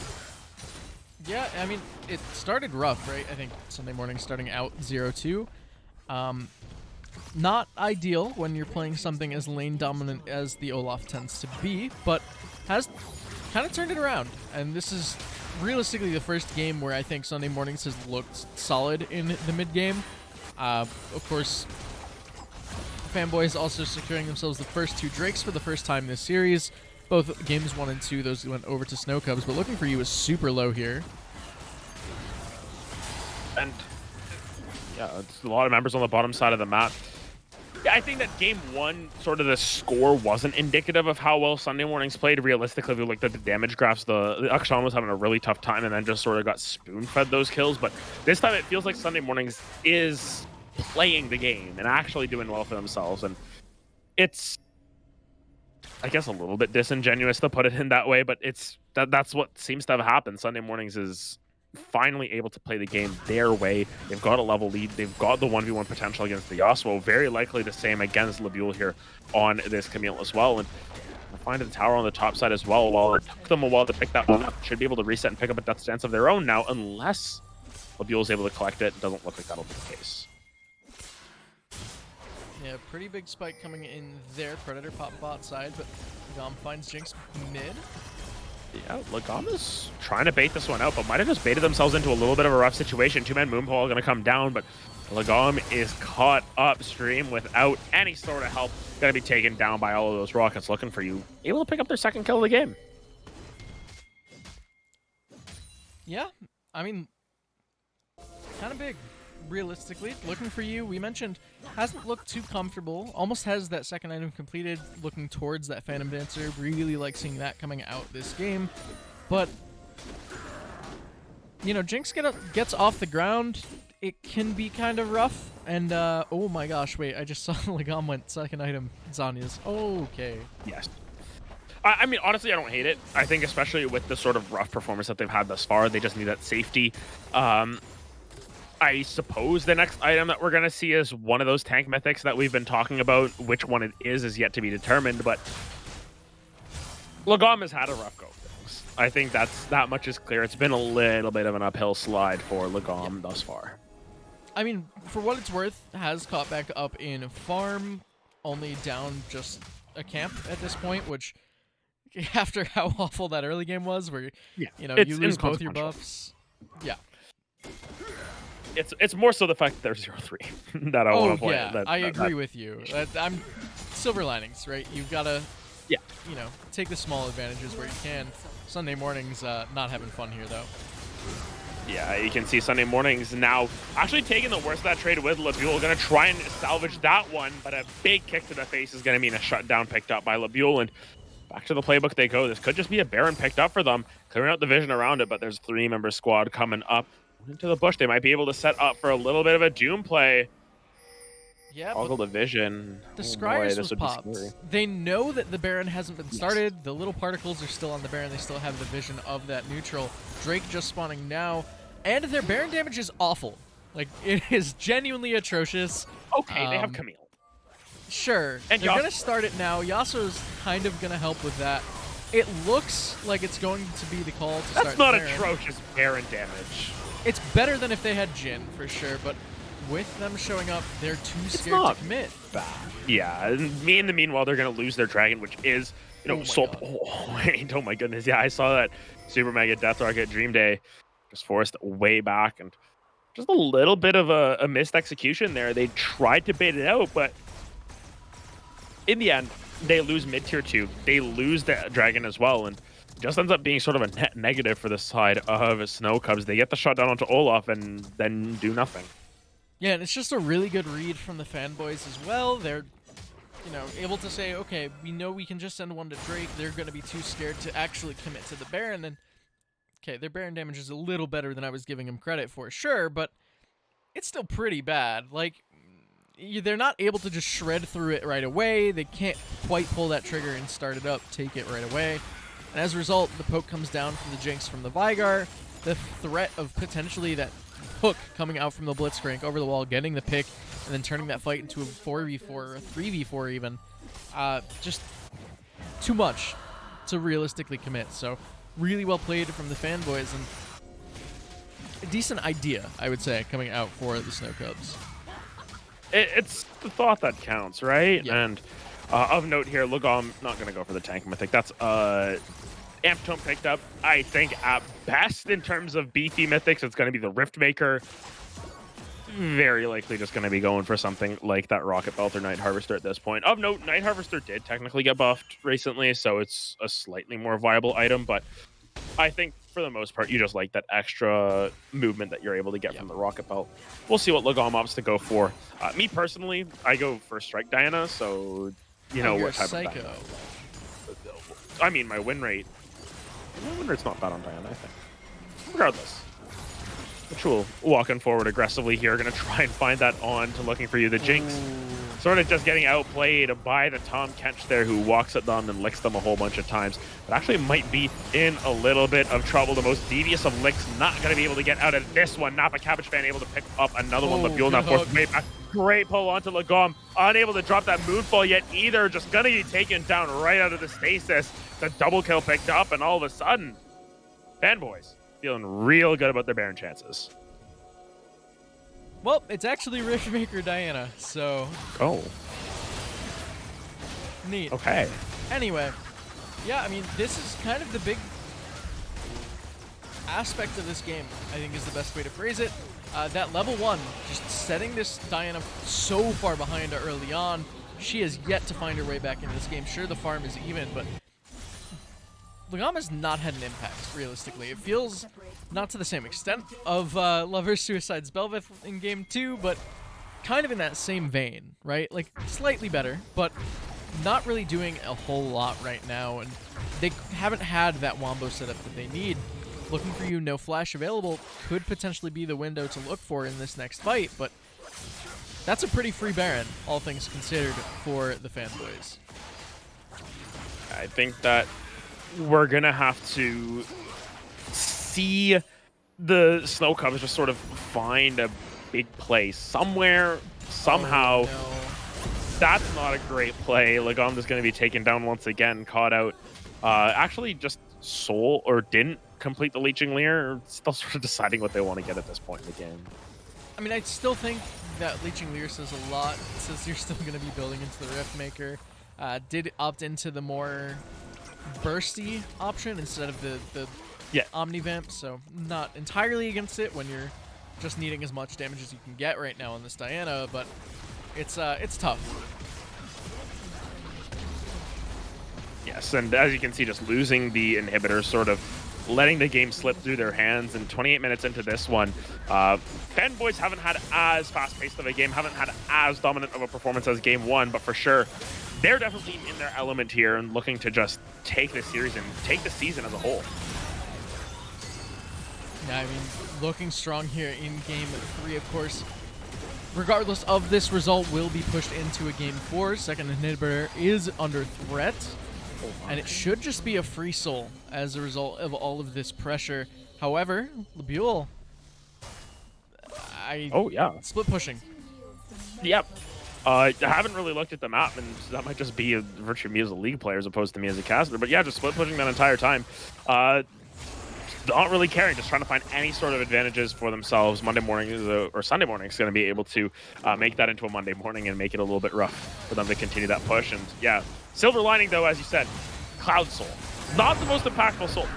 Yeah, I mean, it started rough, right? I think Sunday Morning starting out 0-2. Not ideal when you're playing something as lane dominant as the Olaf tends to be, but has kind of turned it around. And this is realistically the first game where I think Sunday Mornings has looked solid in the mid game. Of course, Fanboys also securing themselves the first 2 Drakes for the first time this series. Both games 1 and 2, those went over to Snow Cubs, but Looking For You is super low here. And yeah, it's a lot of members on the bottom side of the map. Yeah, I think that game one, sort of the score wasn't indicative of how well Sunday Mornings played. Realistically, if you looked at the damage graphs, the Akshan was having a really tough time and then just sort of got spoon-fed those kills. But this time it feels like Sunday Mornings is playing the game and actually doing well for themselves. And it's, I guess, a little bit disingenuous to put it in that way, but that's what seems to have happened. Sunday Mornings is finally able to play the game their way. They've got a level lead. They've got the 1v1 potential against the Yasuo. Very likely the same against Labule here on this Camille as well. And find the tower on the top side as well. While it took them a while to pick that one up, should be able to reset and pick up a death stance of their own now, unless Labule is able to collect it. Doesn't look like that'll be the case. Yeah, pretty big spike coming in there. Predator pop bot side, but Lagom finds Jinx mid. Yeah, Lagom is trying to bait this one out, but might have just baited themselves into a little bit of a rough situation. Two-man Moonfall going to come down, but Lagom is caught upstream without any sort of help. Going to be taken down by all of those rockets looking for you. Able to pick up their second kill of the game. Yeah, I mean, kind of big. Realistically, looking for you. We mentioned hasn't looked too comfortable. Almost has that second item completed, looking towards that Phantom Dancer. Really like seeing that coming out this game. But, you know, Jinx gets off the ground. It can be kind of rough. And, oh my gosh, wait, I just saw Lagom went second item. Zanya's. Okay. Yes. I mean, honestly, I don't hate it. I think especially with the sort of rough performance that they've had thus far, they just need that safety. I suppose the next item that we're going to see is one of those tank mythics that we've been talking about. Which one it is yet to be determined, but Lagom has had a rough go of things. I think that much is clear. It's been a little bit of an uphill slide for Lagom thus far. I mean, for what it's worth, has caught back up in farm, only down just a camp at this point, which, after how awful that early game was, where, you know, you lose both your buffs. Yeah. It's more so the fact that they're 0-3 that I want to play. Yeah, I agree with you. I'm silver linings, right? You've got to, you know, take the small advantages where you can. Sunday Mornings not having fun here, though. Yeah, you can see Sunday Mornings now actually taking the worst of that trade with Labule. Going to try and salvage that one, but a big kick to the face is going to mean a shutdown picked up by Labule. And back to the playbook they go. This could just be a Baron picked up for them, clearing out the vision around it, but there's a 3-member squad coming up into the bush. They might be able to set up for a little bit of a Doom play. Yeah, Toggle the vision. The Scryers was popped. They know that the Baron hasn't been started. The little particles are still on the Baron. They still have the vision of that neutral. Drake just spawning now. And their Baron damage is awful. Like, it is genuinely atrocious. Okay, they have Camille. Sure. And they're going to start it now. Yasuo's kind of going to help with that. It looks like it's going to be the call to start. That's not atrocious Baron damage. It's better than if they had Jhin, for sure, but with them showing up, they're too scared to commit. Yeah, and in the meanwhile, they're going to lose their dragon, which is, you know, oh my goodness. Yeah, I saw that Super Mega Death Rocket Dream Day just forced way back, and just a little bit of a missed execution there. They tried to bait it out, but in the end, they lose mid-tier 2. They lose the dragon as well, and just ends up being sort of a net negative for the side of Snow Cubs. They get the shot down onto Olaf and then do nothing. Yeah, and it's just a really good read from the Fanboys as well. They're, you know, able to say, okay, we know we can just send one to Drake. They're going to be too scared to actually commit to the Baron. And, okay, their Baron damage is a little better than I was giving them credit for, sure, but it's still pretty bad. Like, they're not able to just shred through it right away. They can't quite pull that trigger and start it up, take it right away. And as a result, the poke comes down from the Jinx from the Vigar. The threat of potentially that hook coming out from the Blitzcrank over the wall, getting the pick, and then turning that fight into a 4v4 or a 3v4 even. Just too much to realistically commit. So really well played from the Fanboys, and a decent idea, I would say, coming out for the Snow Cubs. It's the thought that counts, right? Yeah. And of note here, Lagom not going to go for the tank mythic. That's Amptome picked up. I think at best in terms of beefy mythics, it's going to be the Riftmaker. Very likely just going to be going for something like that Rocket Belt or Night Harvester at this point. Of note, Night Harvester did technically get buffed recently, so it's a slightly more viable item, but I think for the most part, you just like that extra movement that you're able to get from the rocket belt. We'll see what Lagom opts to go for. Me personally, I go for Strike Diana, so you know you're what type psycho. of Diana. I mean, my win rate's not bad on Diana, I think. Regardless. MxL walking forward aggressively here, going to try and find that on to looking for you. The Jinx sort of just getting outplayed by the Tom Kench there, who walks at them and licks them a whole bunch of times. But actually might be in a little bit of trouble. The most devious of licks, not going to be able to get out of this one. Napa Cabbage Fan able to pick up another one. LaBeoul now forced way back. Great pull onto Lagom. Unable to drop that Moonfall yet either. Just going to be taken down right out of the stasis. The double kill picked up, and all of a sudden, Fanboys feeling real good about their Baron chances. Well, it's actually Riftmaker Diana, so... Oh. Neat. Okay. Anyway, yeah, I mean, this is kind of the big aspect of this game, I think is the best way to phrase it. That level 1, just setting this Diana so far behind early on. She has yet to find her way back into this game. Sure, the farm is even, but Lagom has not had an impact, realistically. It feels not to the same extent of Lover's Suicide's Belveth in Game 2, but kind of in that same vein, right? Like, slightly better, but not really doing a whole lot right now, and they haven't had that wombo setup that they need. Looking for you, no flash available, could potentially be the window to look for in this next fight, but that's a pretty free Baron, all things considered, for the Fanboys. I think that we're going to have to see the Snow Cubs just sort of find a big play somewhere, somehow. Oh, no. That's not a great play. Lagom is going to be taken down once again, caught out. Actually just didn't complete the Leeching Leer, still sort of deciding what they want to get at this point in the game. I mean, I still think that Leeching Leer says a lot. It says you're still going to be building into the Riftmaker. Did opt into the more bursty option instead of the Omnivamp, so not entirely against it when you're just needing as much damage as you can get right now on this Diana, but it's tough. Yes, and as you can see, just losing the inhibitor, sort of letting the game slip through their hands, and 28 minutes into this one, Fanboys haven't had as fast-paced of a game, haven't had as dominant of a performance as Game 1, but for sure, they're definitely in their element here and looking to just take this series and take the season as a whole. Yeah, I mean, looking strong here in Game 3, of course. Regardless of this result, will be pushed into a Game 4. Second inhibitor is under threat, and it should just be a free soul as a result of all of this pressure. However, LaBeoul, split pushing. Yep. I haven't really looked at the map, and that might just be virtue of me as a League player as opposed to me as a caster. But yeah, just split pushing that entire time. Not really caring, just trying to find any sort of advantages for themselves. Monday morning or Sunday morning is going to be able to make that into a Monday morning and make it a little bit rough for them to continue that push. And yeah, silver lining though, as you said, Cloud Soul. Not the most impactful soul.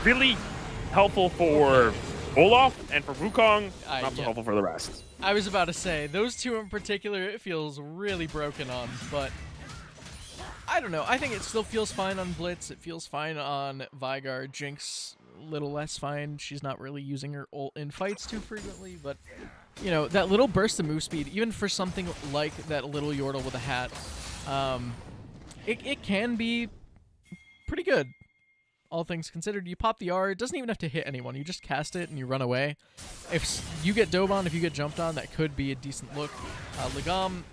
Really helpful for Olaf and for Wukong, not so helpful for the rest. I was about to say, those two in particular, it feels really broken on, but I don't know. I think it still feels fine on Blitz. It feels fine on Vygar. Jinx, little less fine. She's not really using her ult in fights too frequently, but, you know, that little burst of move speed, even for something like that little Yordle with a hat, it can be pretty good. All things considered, you pop the R, it doesn't even have to hit anyone. You just cast it and you run away. If you get dove on, if you get jumped on, that could be a decent look. Lagom,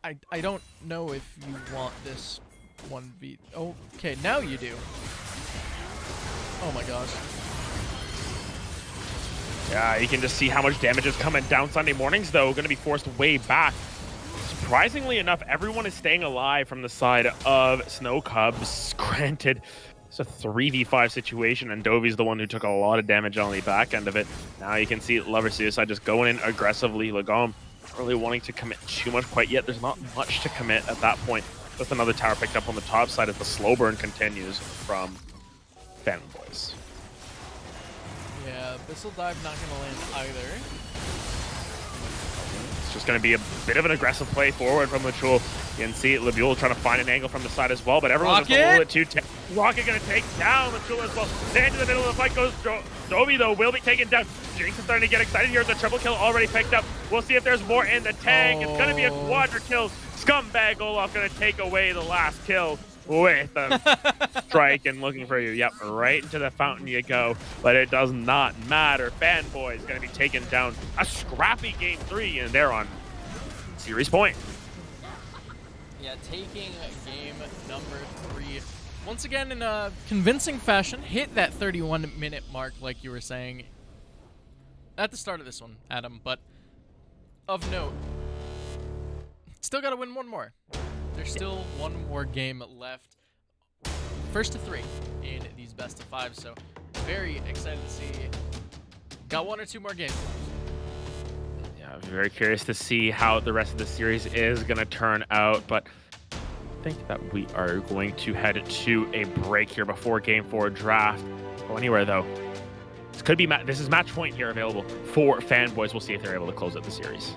I don't know if you want this 1v... Oh, okay, now you do. Oh my gosh. Yeah, you can just see how much damage is coming down Sunday mornings, though. Going to be forced way back. Surprisingly enough, everyone is staying alive from the side of Snow Cubs. Granted, it's a 3v5 situation, and Dovi's the one who took a lot of damage on the back end of it. Now you can see Lover Suicide just going in aggressively. Lagom not really wanting to commit too much quite yet. There's not much to commit at that point. With another tower picked up on the top side as the slow burn continues from Fanboys. Yeah, Abyssal Dive not going to land either. It's just going to be a bit of an aggressive play forward from LaBeoul. You can see LaBeoul trying to find an angle from the side as well, but everyone's just a little bit too Rocket gonna take down MxL as well. Then to the middle of the fight goes Jovi, though, will be taken down. Jinx is starting to get excited here. The triple kill already picked up. We'll see if there's more in the tank. It's gonna be a quadra kill. Scumbag Olaf gonna take away the last kill with a strike and looking for you. Yep, right into the fountain you go. But it does not matter. Fanboys gonna be taken down. A scrappy game 3, and they're on series point. Yeah, taking game number 3. Once again, in a convincing fashion, hit that 31-minute mark, like you were saying at the start of this one, Adam. But of note, still got to win one more. There's still one more game left. First to 3 in these best of 5, so very excited to see. Got 1 or 2 more games left. Yeah, I'm very curious to see how the rest of the series is going to turn out, but I think that we are going to head to a break here before Game 4 draft. Go anywhere though. This is match point here available for Fanboys. We'll see if they're able to close out the series.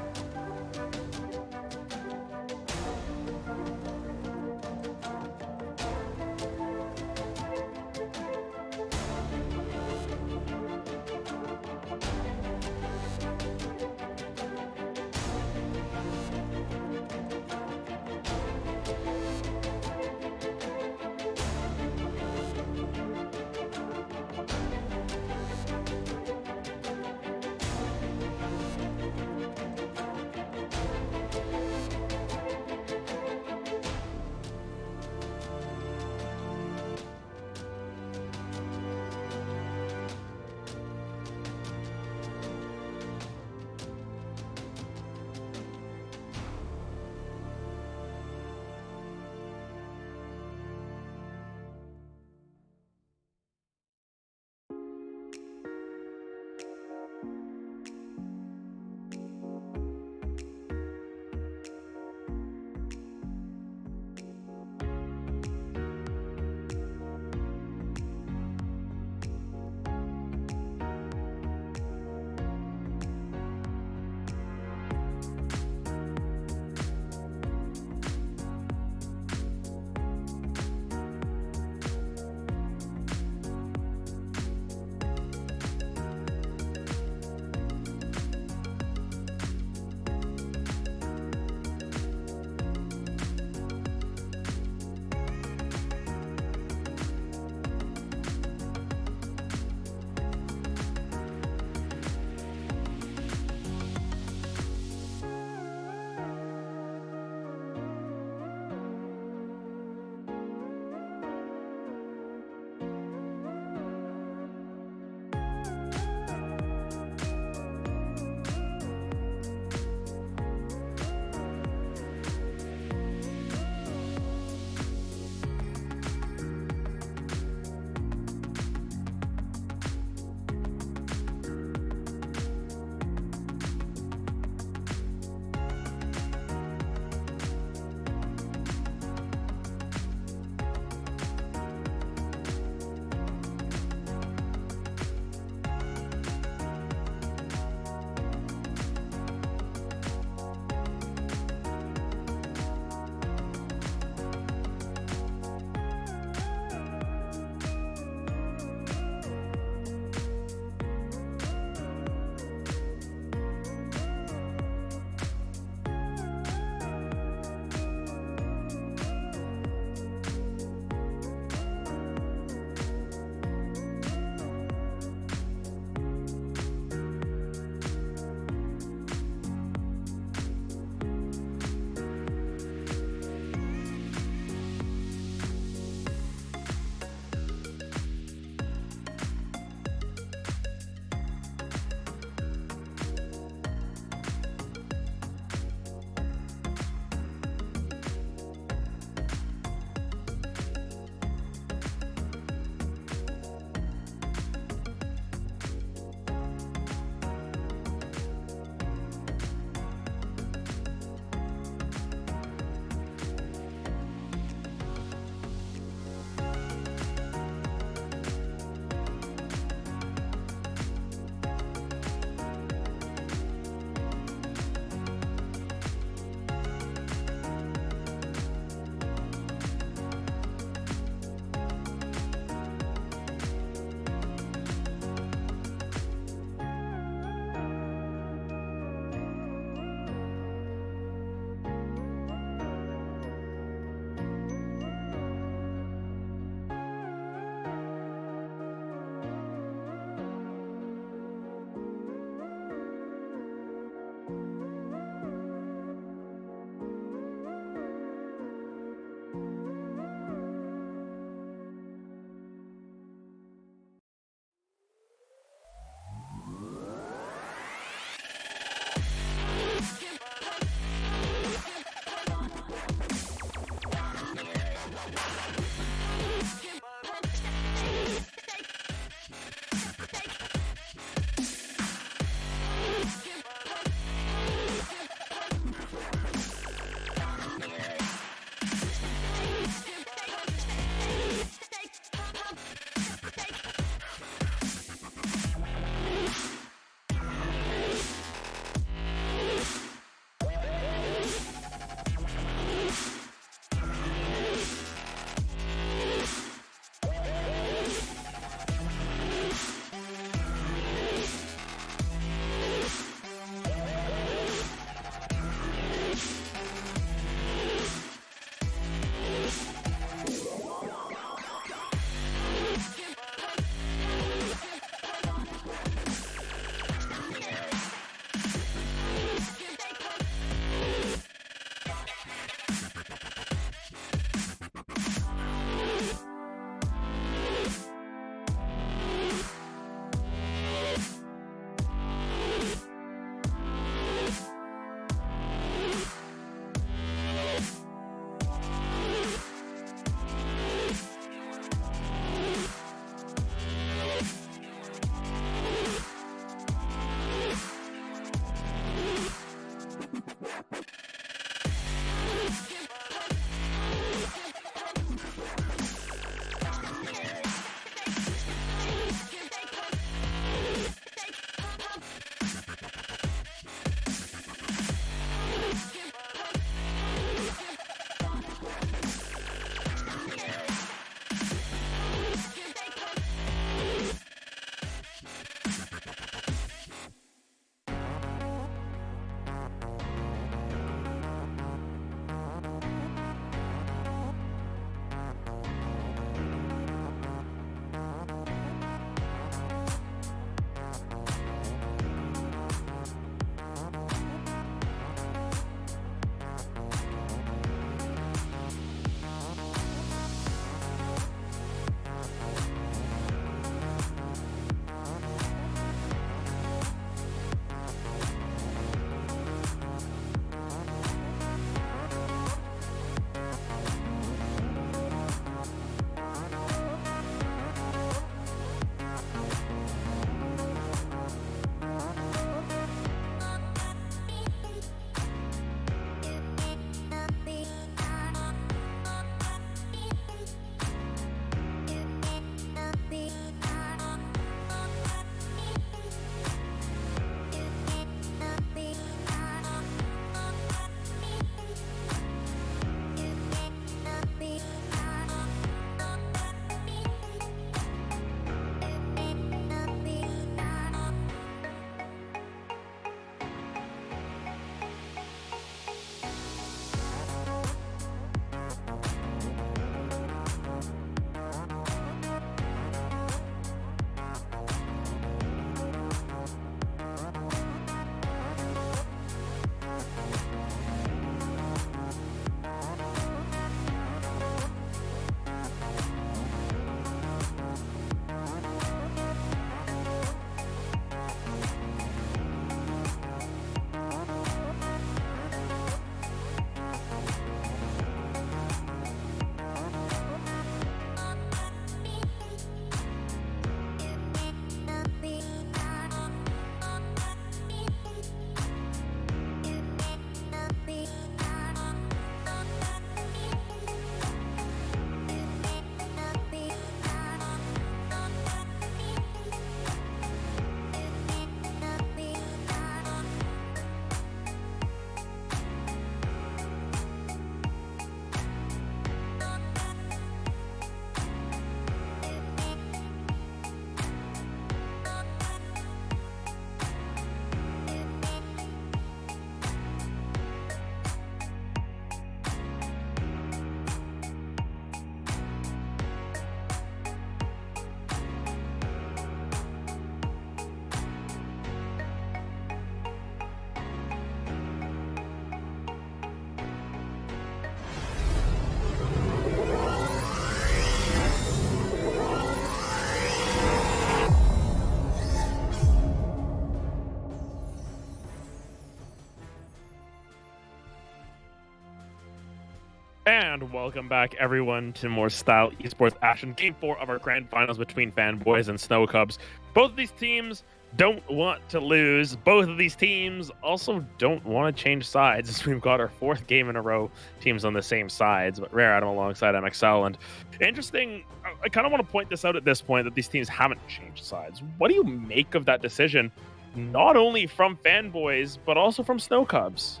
And welcome back, everyone, to more Style Esports action. Game 4 of our grand finals between Fanboys and Snow Cubs. Both of these teams don't want to lose. Both of these teams also don't want to change sides, as we've got our 4th game in a row teams on the same sides, but RareAdam alongside MxL. And interesting, I kind of want to point this out at this point, that these teams haven't changed sides. What do you make of that decision, not only from Fanboys, but also from Snow Cubs?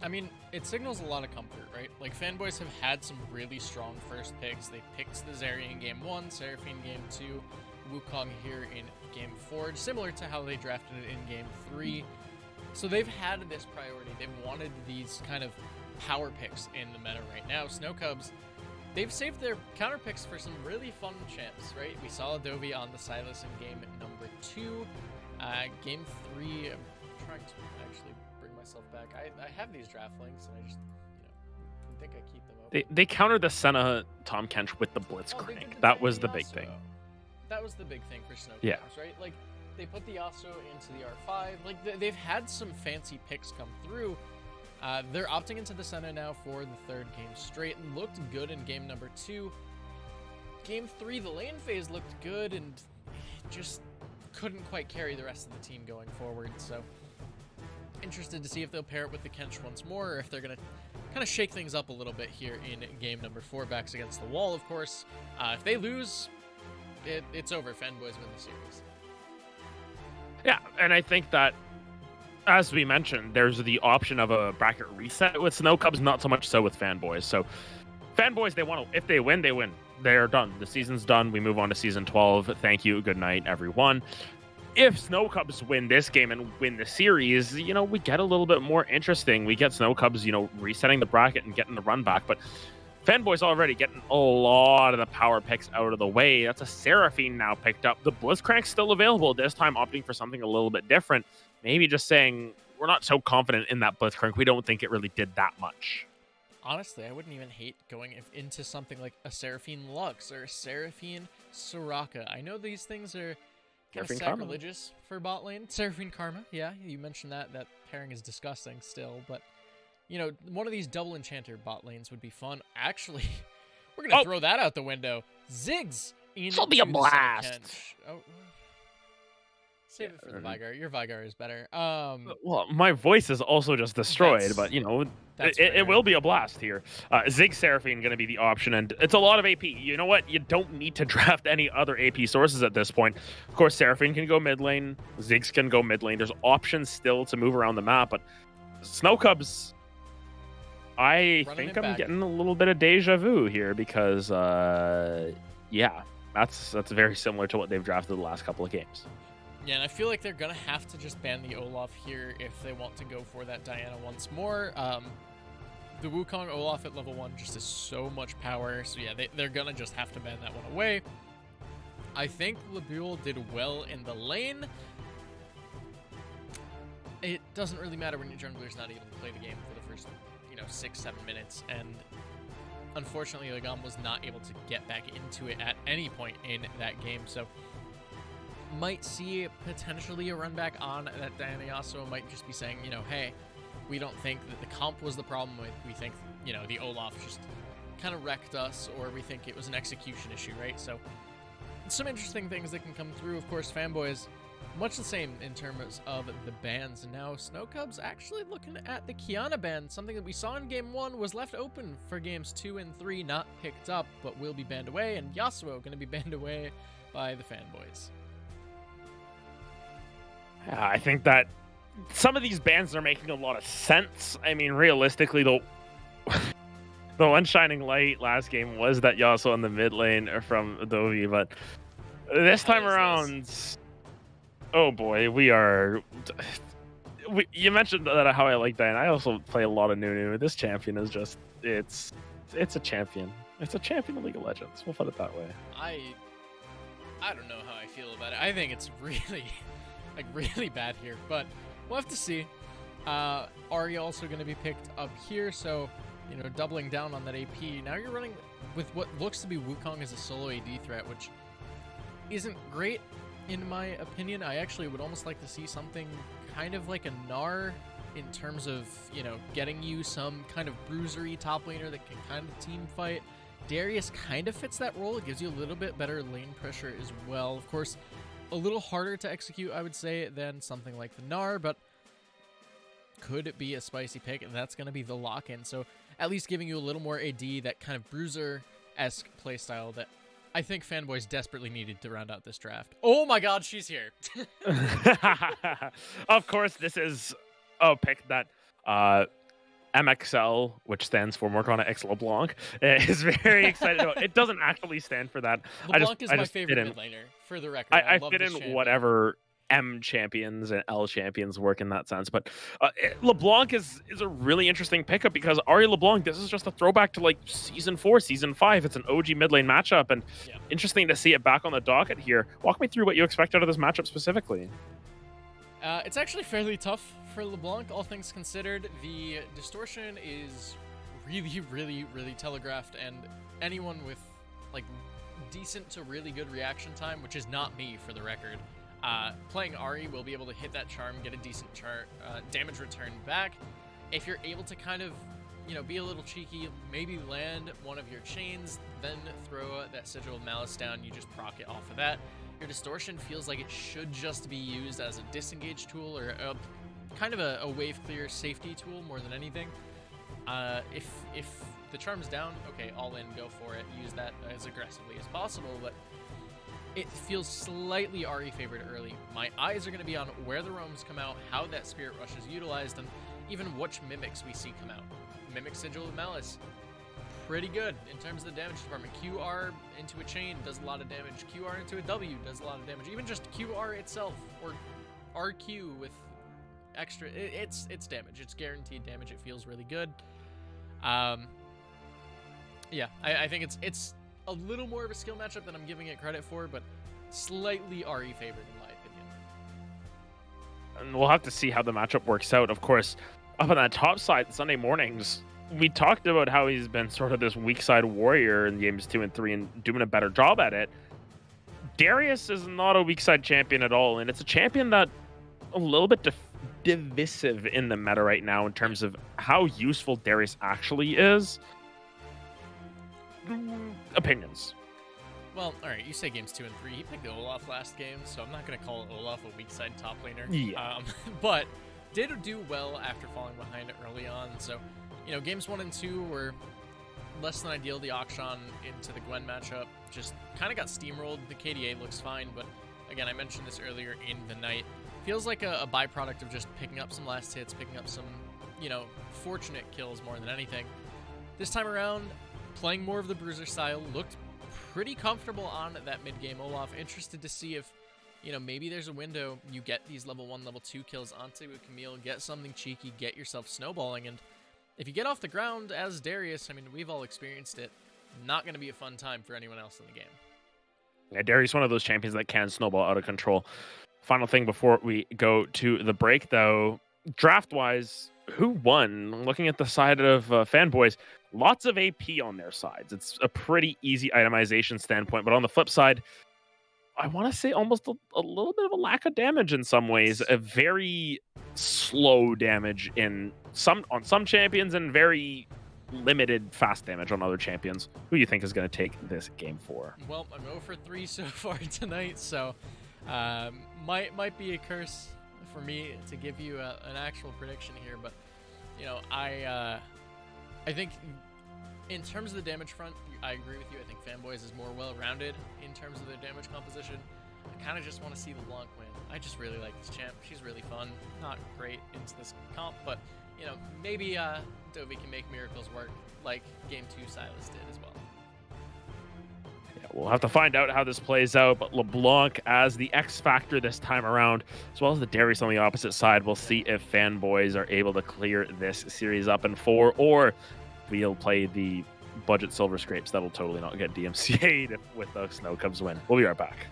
I mean, it signals a lot of comfort, right? Like, Fanboys have had some really strong first picks. They picked the Zeri in Game 1, Seraphine Game 2, Wukong here in Game 4, similar to how they drafted it in Game 3. So they've had this priority. They've wanted these kind of power picks in the meta right now. Snow Cubs, they've saved their counter picks for some really fun champs, right? We saw Adobe on the Silas in Game number 2. Game 3, I'm trying to actually myself back. I have these draft links, and I just, think I keep them open. They countered the Senna Tom Kench with the Blitzcrank. That was the big thing. That was the big thing for Snow Cubs, yeah. Right? Like, they put the Yasuo into the R5. Like, they've had some fancy picks come through. They're opting into the Senna now for the 3rd game straight, and looked good in Game number 2. Game 3, the lane phase looked good, and just couldn't quite carry the rest of the team going forward, so interested to see if they'll pair it with the Kench once more, or if they're going to kind of shake things up a little bit here in Game number 4. Backs against the wall, of course. If they lose, it's over. Fanboys win the series. Yeah, and I think that, as we mentioned, there's the option of a bracket reset with Snow Cubs, not so much so with Fanboys. So Fanboys, they want to, if they win, they win. They're done. The season's done. We move on to Season 12. Thank you. Good night, everyone. If Snow Cubs win this game and win the series, we get a little bit more interesting. We get Snow Cubs, resetting the bracket and getting the run back. But Fanboys already getting a lot of the power picks out of the way. That's a Seraphine now picked up. The Blitzcrank's still available, this time opting for something a little bit different. Maybe just saying, we're not so confident in that Blitzcrank. We don't think it really did that much. Honestly, I wouldn't even hate going into something like a Seraphine Lux or a Seraphine Soraka. I know these things are kind of sacrilegious for bot lane. Seraphine Karma, yeah, you mentioned that. That pairing is disgusting still, but, one of these double enchanter bot lanes would be fun. Actually, we're going to throw that out the window. Ziggs in This'll be a blast. Oh, save it for the Vigar. Your Vigar is better. Well, my voice is also just destroyed, but, it will be a blast here. Ziggs Seraphine going to be the option, and it's a lot of AP. You know what? You don't need to draft any other AP sources at this point. Of course, Seraphine can go mid lane. Ziggs can go mid lane. There's options still to move around the map, but Snow Cubs, I think I'm getting a little bit of deja vu here because, yeah, that's very similar to what they've drafted the last couple of games. Yeah, and I feel like they're going to have to just ban the Olaf here if they want to go for that Diana once more. The Wukong Olaf at level 1 just has so much power, so yeah, they're going to just have to ban that one away. I think Labule did well in the lane. It doesn't really matter when your jungler's not able to play the game for the first, 6-7 minutes, and unfortunately, Lagam was not able to get back into it at any point in that game, so might see potentially a run back on that Diana Yasuo. Might just be saying, hey, we don't think that the comp was the problem. We think, the Olaf just kind of wrecked us, or we think it was an execution issue, right? So some interesting things that can come through. Of course, Fanboys, much the same in terms of the bans. And now Snow Cubs actually looking at the Kiana ban, something that we saw in Game 1 was left open for Games 2 and 3, not picked up, but will be banned away. And Yasuo going to be banned away by the Fanboys. I think that some of these bans are making a lot of sense. I mean, realistically, the one shining light last game was that Yasuo in the mid lane from Adobe, but this time around, oh boy, you mentioned that how I like Diana. I also play a lot of Nunu. This champion is just, it's a champion. It's a champion of League of Legends. We'll put it that way. I don't know how I feel about it. I think it's really... really bad here, but we'll have to see. Ahri also going to be picked up here, so, doubling down on that AP. Now you're running with what looks to be Wukong as a solo AD threat, which isn't great, in my opinion. I actually would almost like to see something kind of like a Gnar in terms of, getting you some kind of bruisery top laner that can kind of team fight. Darius kind of fits that role. It gives you a little bit better lane pressure as well. Of course, a little harder to execute, I would say, than something like the Gnar, but could it be a spicy pick? And that's going to be the lock-in. So at least giving you a little more AD, that kind of bruiser-esque playstyle that I think Fanboys desperately needed to round out this draft. Oh my god, she's here. Of course, this is a pick that MxL, which stands for Morgana X LeBlanc, is very excited about. It doesn't actually stand for that. LeBlanc is my favorite mid laner, for the record. I love fit in champion. whatever M champions and L champions work in that sense. But LeBlanc is a really interesting pickup because Ari LeBlanc, this is just a throwback to like Season 4, Season 5. It's an OG mid lane matchup, and interesting to see it back on the docket here. Walk me through what you expect out of this matchup specifically. It's actually fairly tough for LeBlanc, all things considered. The distortion is really, really, really telegraphed, and anyone with like decent to really good reaction time, which is not me for the record, playing Ari will be able to hit that charm, get a decent damage return back. If you're able to kind of, be a little cheeky, maybe land one of your chains, then throw that Sigil of Malice down, you just proc it off of that. Your distortion feels like it should just be used as a disengage tool or kind of a wave clear safety tool more than anything. If the charm's down, okay, all in, go for it, use that as aggressively as possible, but it feels slightly Ari favored early. My eyes are going to be on where the roams come out, how that Spirit Rush is utilized, and even which mimics we see come out. Mimic Sigil of Malice, pretty good in terms of the damage department. QR into a chain does a lot of damage. QR into a W does a lot of damage. Even just QR itself, or RQ with extra, it's damage. It's guaranteed damage. It feels really good. Yeah, I think it's a little more of a skill matchup than I'm giving it credit for, but slightly Ari favored in my opinion. And we'll have to see how the matchup works out. Of course, up on that top side, Sunday mornings, we talked about how he's been sort of this weak side warrior in games 2 and 3 and doing a better job at it. Darius is not a weak side champion at all, and it's a champion that a little bit divisive in the meta right now in terms of how useful Darius actually is. Opinions. Well, all right, you say games 2 and 3. He picked Olaf last game, so I'm not going to call Olaf a weak side top laner. Yeah. But did do well after falling behind early on. So, games 1 and 2 were less than ideal. The Akshan into the Gwen matchup just kind of got steamrolled. The KDA looks fine, but again, I mentioned this earlier in the night. Feels like a byproduct of just picking up some last hits, picking up some, fortunate kills more than anything. This time around, playing more of the bruiser style, looked pretty comfortable on that mid-game Olaf. Interested to see if, maybe there's a window you get these level 1, level 2 kills onto a Camille, get something cheeky, get yourself snowballing, and if you get off the ground as Darius, I mean, we've all experienced it, not going to be a fun time for anyone else in the game. Yeah, Darius, one of those champions that can snowball out of control. Final thing before we go to the break, though, draft-wise, who won? Looking at the side of Fanboys, lots of AP on their sides. It's a pretty easy itemization standpoint, but on the flip side, I want to say almost a little bit of a lack of damage in some ways. A very slow damage on some champions and very limited fast damage on other champions. Who do you think is going to take this game 4? Well, I'm 0 for 3 so far tonight, so might be a curse for me to give you an actual prediction here, but I think in terms of the damage front, I agree with you. I think Fanboys is more well-rounded in terms of their damage composition. I kind of just want to see LeBlanc win. I just really like this champ. She's really fun. Not great into this comp, but maybe Dovey can make miracles work like Game 2 Silas did as well. Yeah, we'll have to find out how this plays out, but LeBlanc as the X factor this time around, as well as the Darius on the opposite side. We'll see if Fanboys are able to clear this series up in 4, or we'll play the budget silver scrapes that'll totally not get DMCA'd with the Snow Cubs win. We'll be right back.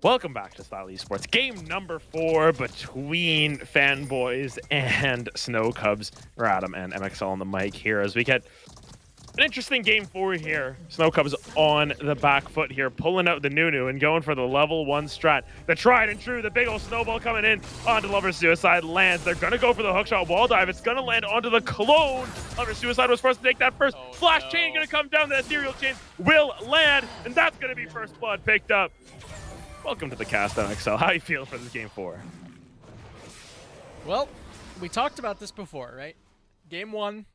Welcome back to Style Esports. Game number 4 between Fanboys and Snow Cubs. RareAdam and MxL on the mic here as we get an interesting game 4 here. Snow Cubs on the back foot here, pulling out the Nunu and going for the level 1 strat. The tried and true, the big old snowball coming in onto Lover's Suicide lands. They're going to go for the hookshot wall dive. It's going to land onto the clone. Lover's Suicide was first to take that first. Flash chain going to come down. The ethereal chain will land, and that's going to be first blood picked up. Welcome to the cast, MxL. How you feel for this game 4? Well, we talked about this before, right? Game 1,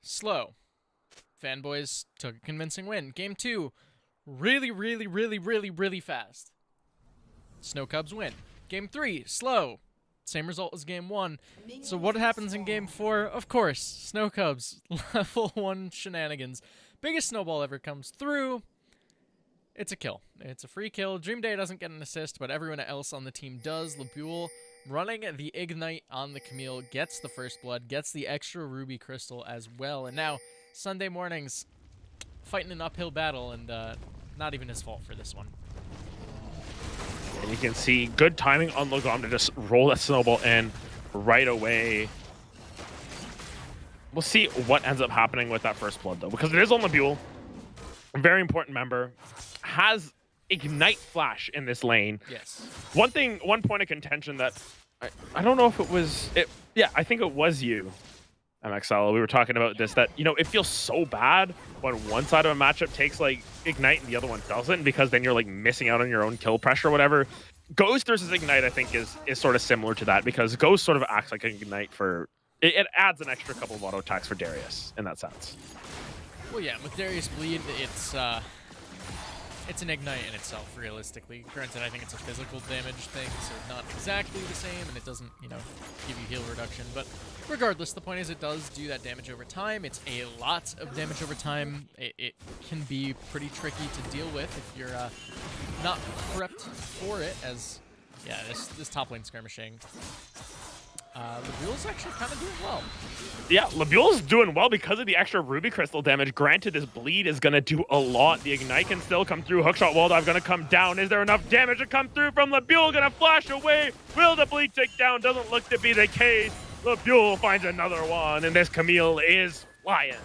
slow. Fanboys took a convincing win. Game 2, really fast. Snow Cubs win. Game 3, slow. Same result as Game 1. So what happens in Game 4? Of course, Snow Cubs, level 1 shenanigans. Biggest snowball ever comes through. It's a kill. It's a free kill. Dream Day doesn't get an assist, but everyone else on the team does. Labule running the Ignite on the Camille gets the first blood, gets the extra Ruby Crystal as well. And now, Sunday mornings, fighting an uphill battle, and not even his fault for this one. And you can see good timing on Logom to just roll that snowball in right away. We'll see what ends up happening with that first blood, though, because it is on Labule. A very important member. Has Ignite Flash in this lane. Yes. One point of contention that I don't know if it was yeah, I think it was you, MxL. We were talking about this, that it feels so bad when one side of a matchup takes like Ignite and the other one doesn't, because then you're like missing out on your own kill pressure or whatever. Ghost versus Ignite, I think, is sort of similar to that, because Ghost sort of acts like an Ignite for it adds an extra couple of auto attacks for Darius in that sense. Well, yeah, with Darius Bleed, it's an Ignite in itself, realistically. Granted, I think it's a physical damage thing, so not exactly the same, and it doesn't, give you heal reduction. But regardless, the point is it does do that damage over time. It's a lot of damage over time. It can be pretty tricky to deal with if you're not prepped for it, as, yeah, this top lane skirmishing. Labule's actually kind of doing well. Yeah, Labule's doing well because of the extra Ruby Crystal damage. Granted, this bleed is going to do a lot. The Ignite can still come through. Hookshot wall dive going to come down. Is there enough damage to come through from Labule? Going to flash away. Will the bleed take down? Doesn't look to be the case. Labule finds another one, and this Camille is flying.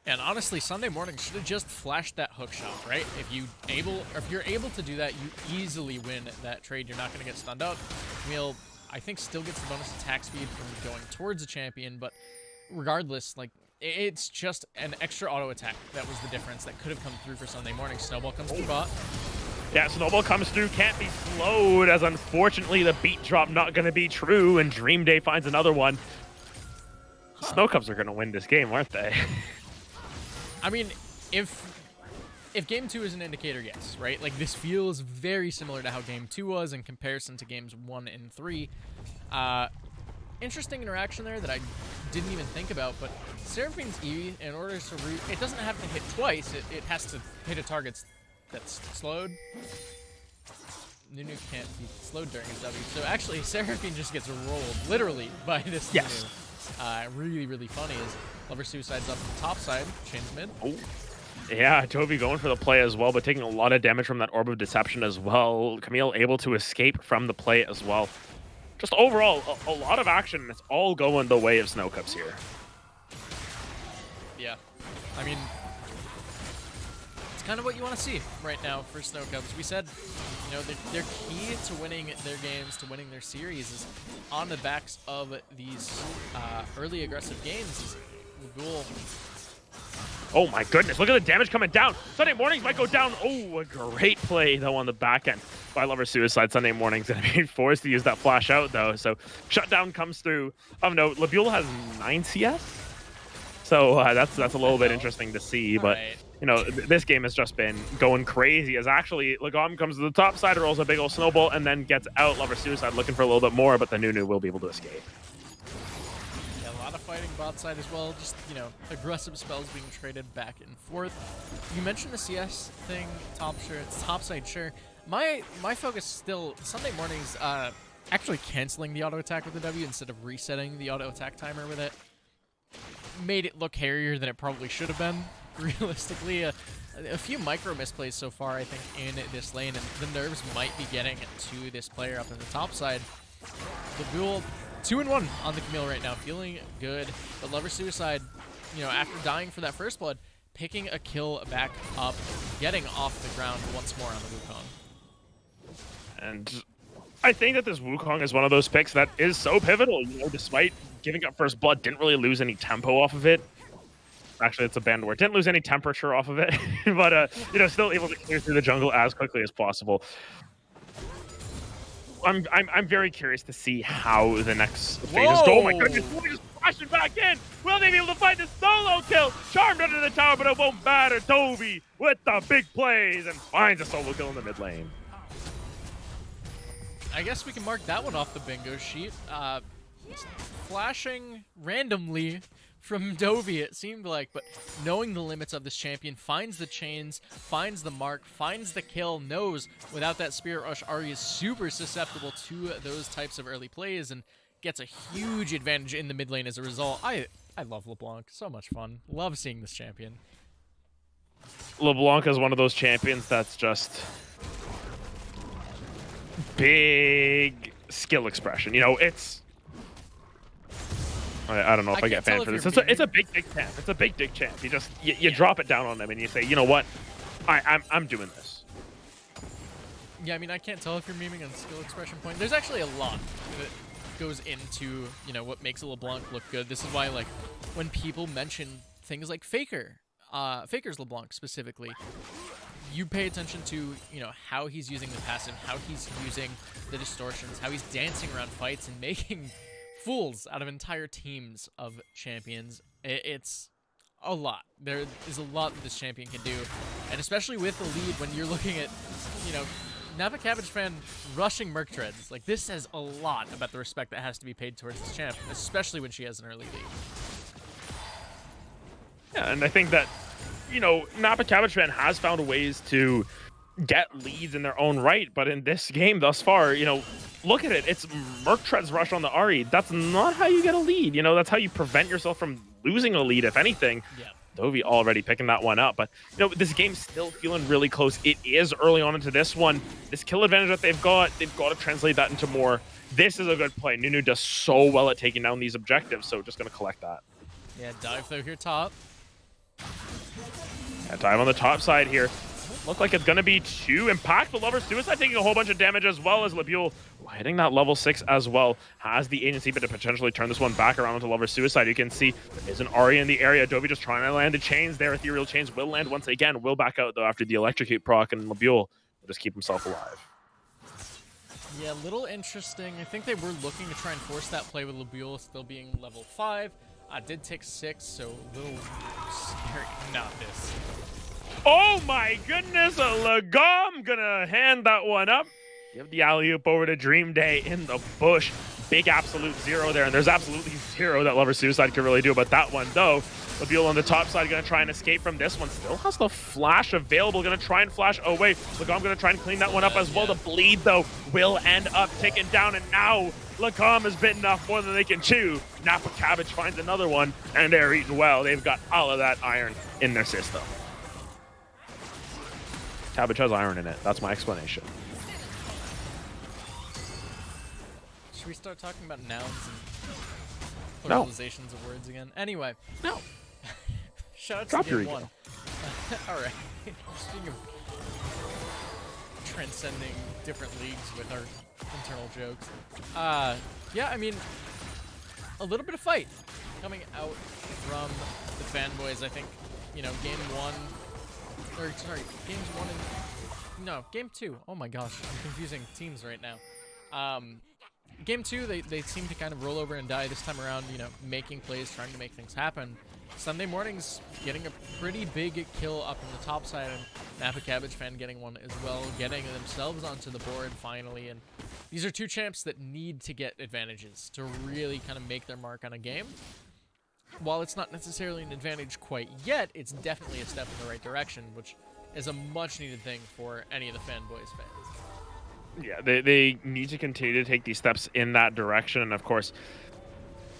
And honestly, Sunday morning should have just flashed that hookshot, right? If you're able to do that, you easily win that trade. You're not going to get stunned up. Camille, I think, still gets the bonus attack speed from going towards a champion, but regardless, like, it's just an extra auto attack that was the difference that could have come through for Sunday morning. Snowball comes through bot. Yeah, Snowball comes through, can't be slowed, as unfortunately the beat drop not going to be true, and Dream Day finds another one. Snow Cubs are going to win this game, aren't they? I mean, if Game 2 is an indicator, yes, right? Like, this feels very similar to how Game 2 was in comparison to Games 1 and 3. Interesting interaction there that I didn't even think about, but Seraphine's E, in order to root, it doesn't have to hit twice. It has to hit a target that's slowed. Nunu can't be slowed during his W, so actually Seraphine just gets rolled, literally, by this Yes. Nunu. Really funny is Lover Suicide's up the top side, chains mid. Oh. Yeah, Toby going for the play as well, but taking a lot of damage from that Orb of Deception as well. Camille able to escape from the play as well. Just overall, a lot of action. It's all going the way of Snow Cubs here. Yeah, I mean, it's kind of what you want to see right now for Snow Cubs. We said, their key to winning their games, to winning their series, is on the backs of these early aggressive games. Is Labule. Oh my goodness, look at the damage coming down. Sunday mornings might go down. Oh, a great play, though, on the back end by Lover Suicide. Sunday mornings going to be forced to use that flash out, though. So shutdown comes through. Of note, Labule has 9 CS. So that's a little bit interesting to see. But, this game has just been going crazy, as actually Lagom comes to the top side, rolls a big old snowball, and then gets out. Lover Suicide looking for a little bit more, but the Nunu will be able to escape. Fighting bot side as well, just, aggressive spells being traded back and forth. You mentioned the CS thing, top side, sure. My focus still, Sunday mornings, actually canceling the auto attack with the W instead of resetting the auto attack timer with it made it look hairier than it probably should have been. Realistically, a few micro misplays so far, I think, in this lane, and the nerves might be getting to this player up in the top side. Labule 2-1 on the Camille right now, feeling good. But Lover Suicide, you know, after dying for that first blood, picking a kill back up, getting off the ground once more on the Wukong. And I think that this Wukong is one of those picks that is so pivotal, you know, despite giving up first blood, didn't really lose any tempo off of it. Actually, it's a banned word. Didn't lose any temperature off of it, but you know, still able to clear through the jungle as quickly as possible. I'm very curious to see how the next phase is. Oh my goodness, Dovey just flashing back in. Will they be able to find the solo kill? Charmed under the tower, but it won't matter. Dovey with the big plays and finds a solo kill in the mid lane. I guess we can mark that one off the bingo sheet. Flashing randomly from Dovey, it seemed like, but knowing the limits of this champion, finds the chains, finds the mark, finds the kill, knows without that Spirit Rush, Ahri is super susceptible to those types of early plays and gets a huge advantage in the mid lane as a result. I love LeBlanc. So much fun. Love seeing this champion. LeBlanc is one of those champions that's just big skill expression. You know, it's... I don't know if I get fanned for this. It's a big champ. It's a big champ. You just you drop it down on them and you say, you know what, I'm doing this. Yeah, I mean, I can't tell if you're memeing on skill expression point. There's actually a lot that goes into, you know, what makes a LeBlanc look good. This is why, like, when people mention things like Faker's LeBlanc specifically, you pay attention to, you know, how he's using the passive, how he's using the distortions, how he's dancing around fights and making fools out of entire teams of champions. It's a lot. There is a lot that this champion can do, and especially with the lead, when you're looking at, you know, Napa Cabbage fan rushing Merc Treads. Like, this says a lot about the respect that has to be paid towards this champ, especially when she has an early lead. Yeah, and I think that, you know, Napa Cabbage fan has found ways to get leads in their own right, but in this game thus far, you know, look at it. It's Merc Treads rush on the Ahri. That's not how you get a lead. You know, that's how you prevent yourself from losing a lead, if anything. Yeah. Dovey already picking that one up. But, you know, this game's still feeling really close. It is early on into this one. This kill advantage that they've got to translate that into more. This is a good play. Nunu does so well at taking down these objectives, so just going to collect that. Yeah, dive though here top. Yeah, dive on the top side here. Look like it's going to be 2 impact, but Lover Suicide taking a whole bunch of damage as well as Labule hitting that level 6 as well. Has the agency, but to potentially turn this one back around into Lover Suicide. You can see there is an Ahri in the area. Dovey just trying to land the chains there. Ethereal chains will land once again. Will back out though after the electrocute proc, and Labule will just keep himself alive. Yeah, a little interesting. I think they were looking to try and force that play with Labule still being level 5. Did take 6, so a little scary. Not this. Oh my goodness, Lagom gonna hand that one up. Give the alley-oop over to Dream Day in the bush. Big absolute 0 there, and there's absolutely 0 that Lover Suicide could really do about that one, though. Labule on the top side gonna try and escape from this one. Still has the flash available, gonna try and flash away. Lagom gonna try and clean that one up as well. The bleed, though, will end up ticking down, and now Lagom has bitten off more than they can chew. Napa Cabbage finds another one, and they're eating well. They've got all of that iron in their system. Cabbage has iron in it. That's my explanation. Should we start talking about nouns and pluralizations of words again? Anyway. No. Shout out to Game 1. Alright. Speaking of transcending different leagues with our internal jokes. Yeah, I mean, a little bit of fight coming out from the Fanboys. I think, you know, game 1... Or, sorry, games 1 and... No, game 2. Oh my gosh, I'm confusing teams right now. Game 2, they seem to kind of roll over and die this time around, you know, making plays, trying to make things happen. Sunday mornings getting a pretty big kill up in the top side, and Napa Cabbage fan getting one as well, getting themselves onto the board finally. And these are two champs that need to get advantages to really kind of make their mark on a game. While it's not necessarily an advantage quite yet, it's definitely a step in the right direction, which is a much-needed thing for any of the Fanboys fans. Yeah, they need to continue to take these steps in that direction, and of course,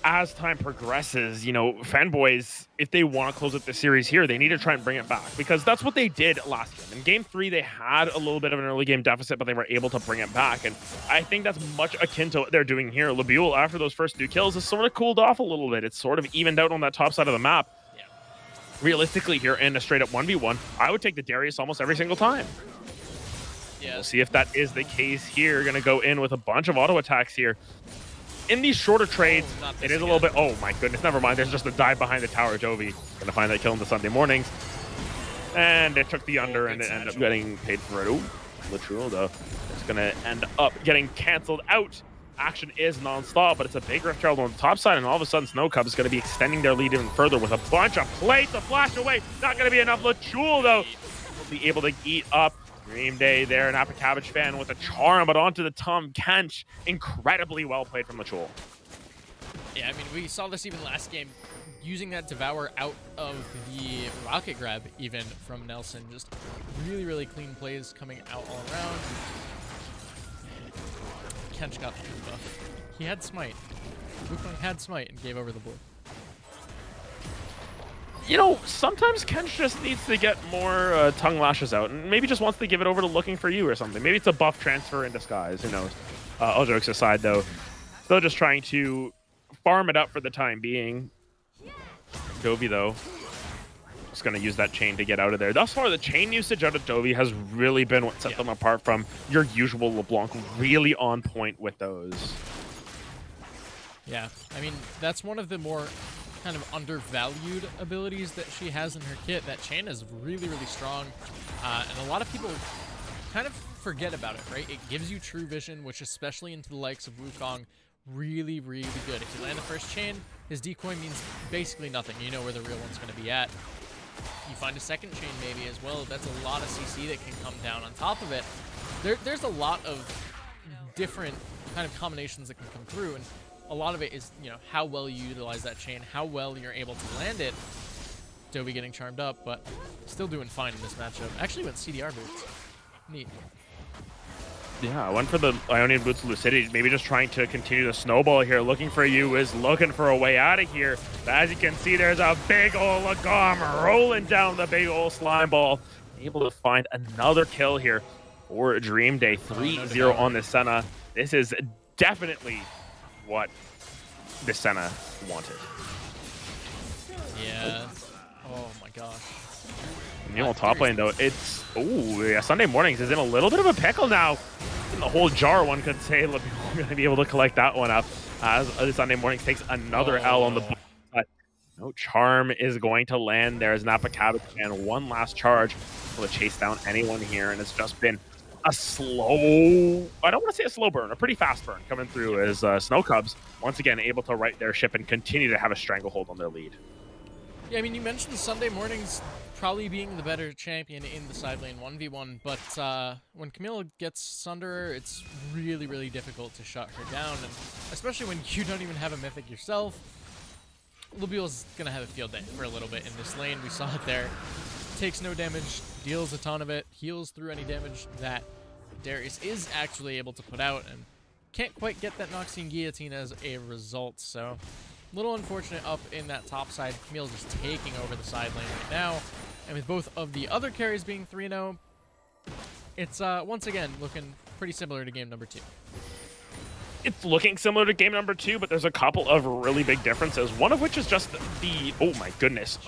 as time progresses, you know, Fanboys, if they want to close up the series here, they need to try and bring it back, because that's what they did last game. In game 3, they had a little bit of an early game deficit, but they were able to bring it back. And I think that's much akin to what they're doing here. Labule, after those first 2 kills, has sort of cooled off a little bit. It's sort of evened out on that top side of the map. Yeah. Realistically here, in a straight-up 1v1, I would take the Darius almost every single time. Yeah. We'll see if that is the case here. Going to go in with a bunch of auto attacks here. In these shorter trades, it is a little bit... Oh, my goodness. Never mind. There's just a dive behind the tower. Jovi going to find that kill in the Sunday mornings. And it took the under, and it ended up getting paid for it. Ooh, Latrell, though. It's going to end up getting canceled out. Action is non-stop, but it's a big Rift Herald on the top side, and all of a sudden, Snow Cubs is going to be extending their lead even further with a bunch of plates to flash away. Not going to be enough. Latrell, though, will be able to eat up Dream Day there, an Apple Cabbage fan with a charm, but onto the Tom Kench. Incredibly well played from Latrell. Yeah, I mean, we saw this even last game, using that Devour out of the rocket grab even from Nelson. Just really, really clean plays coming out all around. Kench got the buff. He had Smite. Wukong had Smite and gave over the board. You know, sometimes Kench just needs to get more tongue lashes out, and maybe just wants to give it over to Looking For You or something. Maybe it's a buff transfer in disguise. Who knows? All jokes aside, though, still just trying to farm it up for the time being. Jovi, though, just going to use that chain to get out of there. Thus far, the chain usage out of Jovi has really been what set them apart from your usual LeBlanc. Really on point with those. Yeah, I mean, that's one of the more kind of undervalued abilities that she has in her kit. That chain is really, really strong, and a lot of people kind of forget about it, right? It gives you true vision, which especially into the likes of Wukong, really, really good. If you land the first chain, his decoy means basically nothing. You know where the real one's going to be at. You find a second chain maybe as well. That's a lot of CC that can come down on top of it. There's a lot of different kind of combinations that can come through, and a lot of it is, you know, how well you utilize that chain, how well you're able to land it. Dovi getting charmed up, but still doing fine in this matchup. Actually went CDR boots. Neat. Yeah, I went for the Ionian Boots of Lucidity, maybe just trying to continue the snowball here. Looking For You is looking for a way out of here. But as you can see, there's a big ol' Lagom rolling down the big ol' slime ball. Able to find another kill here for Dream Day. 3-0 on the Senna. This is definitely what the Senna wanted. Yeah. Oh my gosh. Neil top lane, though, it's... Ooh, yeah, Sunday mornings is in a little bit of a pickle now. In the whole jar, one could say. We're going to be able to collect that one up as Sunday mornings takes another L on the board. But no charm is going to land there as Napa Cabbage, and one last charge will chase down anyone here, and it's just been a slow... I don't want to say a slow burn, a pretty fast burn coming through as Snow Cubs, once again, able to right their ship and continue to have a stranglehold on their lead. Yeah, I mean, you mentioned Sunday mornings probably being the better champion in the side lane 1v1, but when Camille gets Sunderer, it's really, really difficult to shut her down, and especially when you don't even have a mythic yourself. Lubule's going to have a field day for a little bit in this lane. We saw it there. Takes no damage, deals a ton of it, heals through any damage that Darius is actually able to put out, and can't quite get that Noxian Guillotine as a result, so... little unfortunate up in that top side. Camille just taking over the side lane right now. And with both of the other carries being 3-0, it's once again looking pretty similar to game number 2. It's looking similar to game number 2, but there's a couple of really big differences. One of which is just the... Oh my goodness.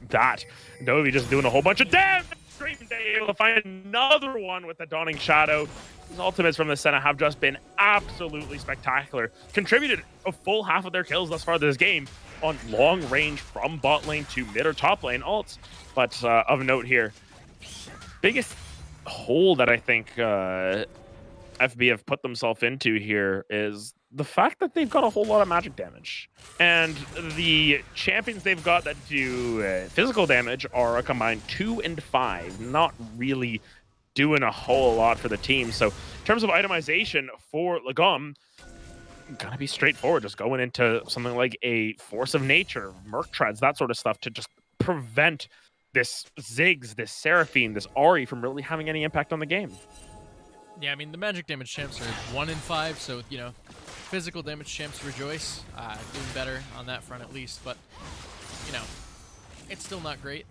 That. Dovi just doing a whole bunch of damage. Dream Day able to find another one with the Dawning Shadow. His ultimates from the Senna have just been absolutely spectacular. Contributed a full half of their kills thus far this game on long range from bot lane to mid or top lane ults. But of note here, biggest hole that I think FB have put themselves into here is the fact that they've got a whole lot of magic damage. And the champions they've got that do physical damage are a combined 2 and 5, not really doing a whole lot for the team. So in terms of itemization for Lagom, gonna be straightforward, just going into something like a Force of Nature, Merc Treads, that sort of stuff to just prevent this Ziggs, this Seraphine, this Ahri from really having any impact on the game. Yeah, I mean, the magic damage champs are 1 in 5, so, you know, Physical damage champs rejoice. Doing better on that front at least, but, you know, it's still not great.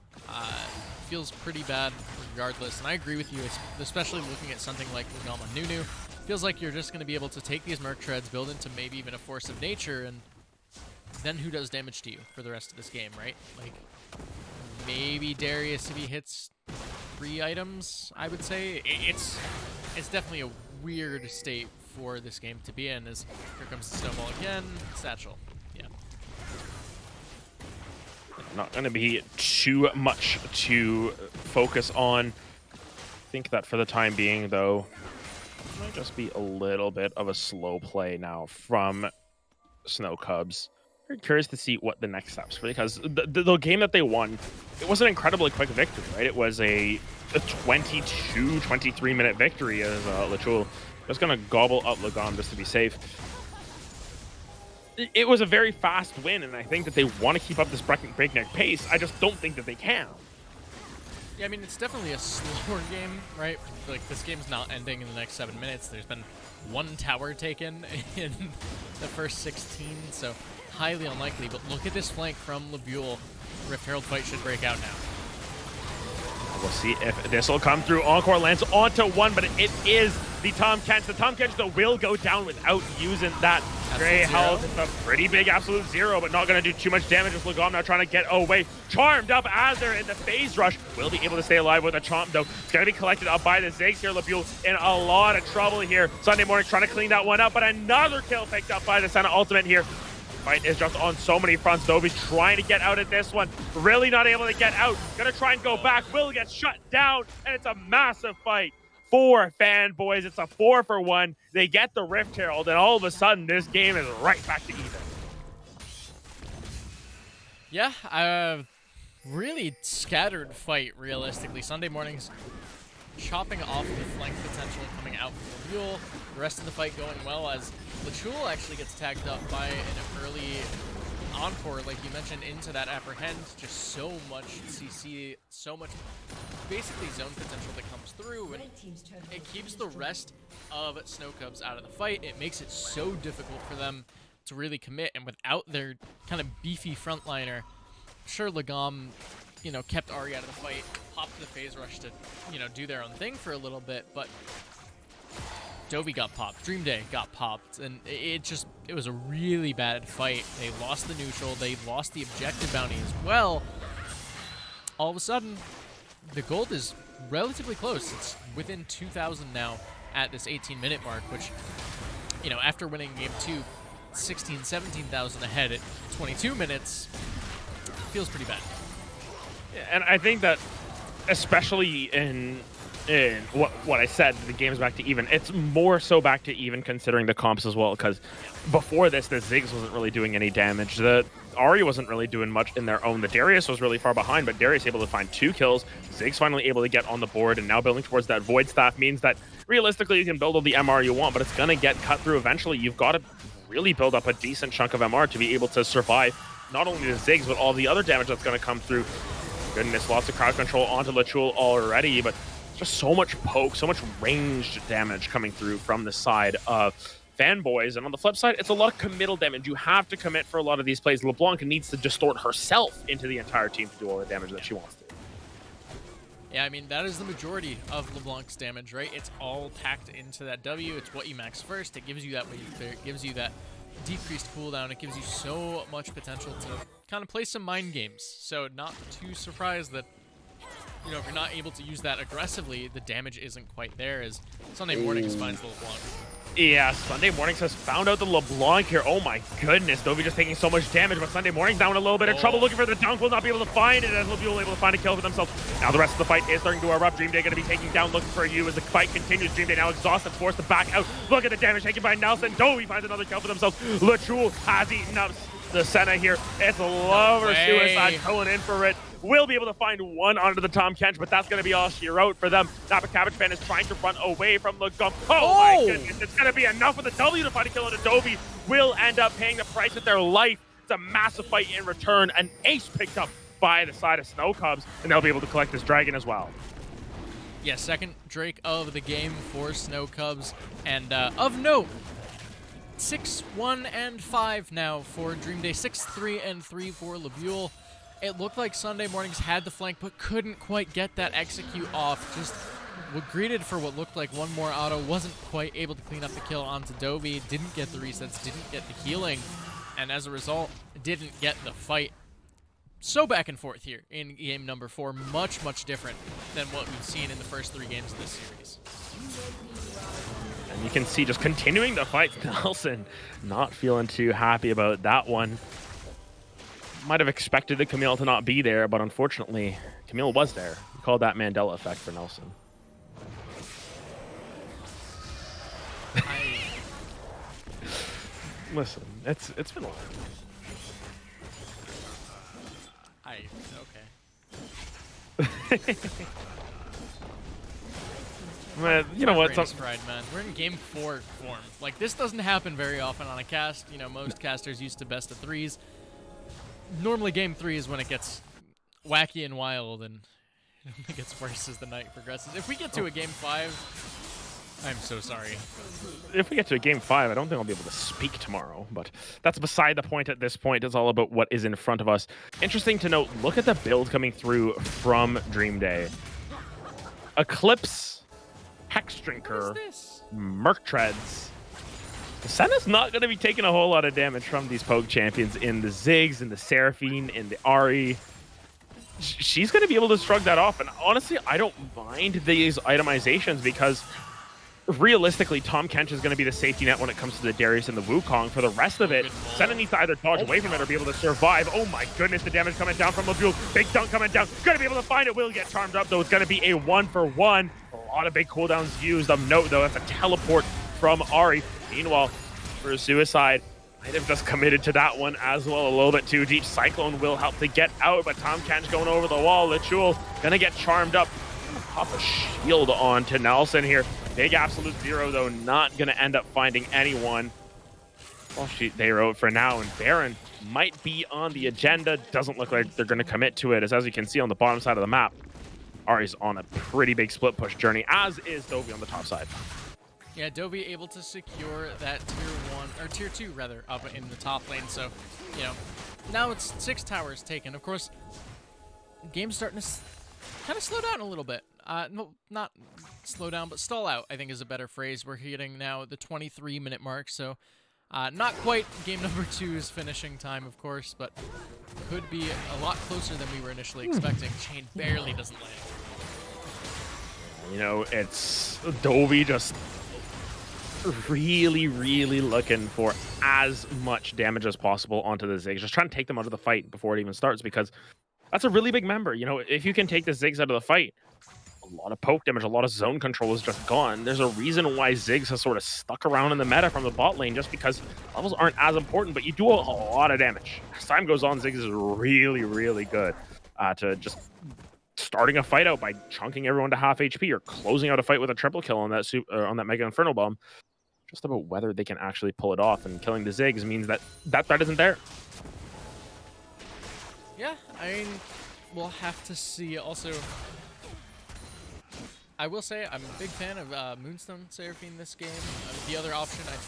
Feels pretty bad regardless, and I agree with you, especially looking at something like Lagama Nunu. Feels like you're just going to be able to take these Merc Treads, build into maybe even a Force of Nature, and then who does damage to you for the rest of this game, right? Like, maybe Darius if he hits 3 items, I would say. It's definitely a weird state for this game to be in, as here comes the snowball again. Satchel. Yeah. Not going to be too much to focus on. I think that for the time being, though, it might just be a little bit of a slow play now from Snow Cubs. Very curious to see what the next steps were, because the game that they won, it was an incredibly quick victory, right? It was a 22, 23-minute victory as Lachul was going to gobble up Lagom just to be safe. It was a very fast win, and I think that they want to keep up this breakneck pace. I just don't think that they can. Yeah, I mean, it's definitely a slower game, right? Like, this game's not ending in the next 7 minutes. There's been 1 tower taken in the first 16, so highly unlikely. But look at this flank from Labule. Rift Herald fight should break out now. We'll see if this will come through. Encore lands onto 1, but it is the Tom Kench. The Tom Kench, though, will go down without using that Grey Health. It's a pretty big absolute 0, but not going to do too much damage as Lagom now trying to get away. Charmed up as they're in the phase rush. Will be able to stay alive with a Chomp, though. It's going to be collected up by the Ziggs here. Labule in a lot of trouble here. Sunday Morning trying to clean that one up, but another kill picked up by the Senna ultimate here. Fight is just on so many fronts. Dovi's trying to get out of this one. Really not able to get out. Gonna try and go back. Will get shut down, and it's a massive fight for Fanboys. It's a 4-for-1. They get the Rift Herald, and all of a sudden, this game is right back to even. Yeah, really scattered fight, realistically. Sunday Morning's chopping off the flank potential coming out from Labule. The rest of the fight going well as Lachul actually gets tagged up by an early Encore, like you mentioned, into that apprehend. Just so much CC, so much basically zone potential that comes through, and it keeps the rest of Snow Cubs out of the fight. It makes it so difficult for them to really commit, and without their kind of beefy frontliner, sure, Lagom, you know, kept Ari out of the fight, popped the phase rush to, you know, do their own thing for a little bit, but Dovi got popped, Dream Day got popped, and it was a really bad fight. They lost the neutral, they lost the objective bounty as well. All of a sudden, the gold is relatively close. It's within 2,000 now at this 18-minute mark, which, you know, after winning game 2, 16, 17,000 ahead at 22 minutes, feels pretty bad. Yeah, and I think that, especially in what I said, the game's back to even. It's more so back to even considering the comps as well, because before this, the Ziggs wasn't really doing any damage. The Ari wasn't really doing much in their own. The Darius was really far behind, but Darius able to find 2 kills. Ziggs finally able to get on the board, and now building towards that Void Staff means that realistically you can build all the MR you want, but it's going to get cut through eventually. You've got to really build up a decent chunk of MR to be able to survive not only the Ziggs, but all the other damage that's going to come through. Goodness, lots of crowd control onto Lachul already, but just so much poke, so much ranged damage coming through from the side of Fanboys. And on the flip side, it's a lot of committal damage. You have to commit for a lot of these plays. LeBlanc needs to distort herself into the entire team to do all the damage that she wants to. Yeah, I mean, that is the majority of LeBlanc's damage, right? It's all packed into that W. It's what you max first. It gives you that wave clear. It gives you that decreased cooldown. It gives you so much potential to kind of play some mind games. So not too surprised that, you know, if you're not able to use that aggressively, the damage isn't quite there, as Sunday Mornings finds the LeBlanc. Yeah, Sunday Mornings has found out the LeBlanc here. Oh my goodness, Dovi just taking so much damage, but Sunday Mornings down a little bit of trouble looking for the dunk. Will not be able to find it, as will be able to find a kill for themselves. Now the rest of the fight is starting to erupt. Dream Day going to be taking down, looking for you as the fight continues. Dream Day now exhausted, forced to back out. Look at the damage taken by Nelson. Dovi finds another kill for themselves. Lachul has eaten up the Senna here. It's a lover suicide going in for it. Will be able to find 1 onto the Tom Kench, but that's going to be all she wrote for them. Napa Cabbage Fan is trying to run away from Lagom. Oh my goodness, it's going to be enough with the W to find a kill on Adobe. Will end up paying the price with their life. It's a massive fight in return. An ace picked up by the side of Snow Cubs, and they'll be able to collect this dragon as well. Yeah, second Drake of the game for Snow Cubs. And of note, 6-1 and 5 now for Dream Day. 6-3 and 3 for Labule. It looked like Sunday Mornings had the flank, but couldn't quite get that execute off. Just greeted for what looked like one more auto. Wasn't quite able to clean up the kill onto Dovey. Didn't get the resets, didn't get the healing, and as a result, didn't get the fight. So back and forth here in game number 4. Much, much different than what we've seen in the first 3 games of this series. And you can see just continuing the fight, Nelson not feeling too happy about that one. Might have expected the Camille to not be there, but unfortunately, Camille was there. He called that Mandela effect for Nelson. Listen, it's been a while. Okay. Man, you know what? Fried, man. We're in game 4 form. Like, this doesn't happen very often on a cast. You know, most casters used to best of 3s. Normally, game 3 is when it gets wacky and wild, and it only gets worse as the night progresses. If we get to a game 5, I'm so sorry. If we get to a game 5, I don't think I'll be able to speak tomorrow, but that's beside the point at this point. It's all about what is in front of us. Interesting to note, look at the build coming through from Dream Day. Eclipse, Hex Drinker, Merc Treads. Senna's not going to be taking a whole lot of damage from these poke champions in the Ziggs, in the Seraphine, in the Ahri. She's going to be able to shrug that off, and honestly, I don't mind these itemizations because realistically, Tahm Kench is going to be the safety net when it comes to the Darius and the Wukong. For the rest of it, Senna needs to either dodge away from it or be able to survive. Oh my goodness, the damage coming down from Labule. Big dunk coming down. Going to be able to find it. Will get charmed up, though. It's going to be a 1-for-1. A lot of big cooldowns used. Of note, though, that's a teleport from Ahri. Meanwhile, for Suicide, might have just committed to that one as well. A little bit too deep. Cyclone will help to get out, but Tahm Kench going over the wall. Lechul going to get charmed up. Pop a shield on to Nelson here. Big Absolute Zero, though, not going to end up finding anyone. Well, they wrote for now, and Baron might be on the agenda. Doesn't look like they're going to commit to it, as you can see on the bottom side of the map. Ahri's on a pretty big split push journey, as is Dovey on the top side. Yeah, Dovey able to secure that tier 2 rather, up in the top lane. So, you know, now it's 6 towers taken. Of course, game's starting to kind of slow down a little bit. No, not slow down, but stall out, I think is a better phrase. We're hitting now the 23-minute mark, so not quite game number 2's finishing time, of course, but could be a lot closer than we were initially expecting. Chain barely doesn't land. You know, it's Dovey just really, really looking for as much damage as possible onto the Ziggs. Just trying to take them out of the fight before it even starts, because that's a really big member. You know, if you can take the Ziggs out of the fight, a lot of poke damage, a lot of zone control is just gone. There's a reason why Ziggs has sort of stuck around in the meta from the bot lane, just because levels aren't as important, but you do a lot of damage. As time goes on, Ziggs is really, really good to just starting a fight out by chunking everyone to half HP or closing out a fight with a triple kill on that Mega Inferno Bomb. Just about whether they can actually pull it off, and killing the Ziggs means that threat isn't there. Yeah, I mean, we'll have to see. Also, I will say I'm a big fan of Moonstone Seraphine this game. The other option, never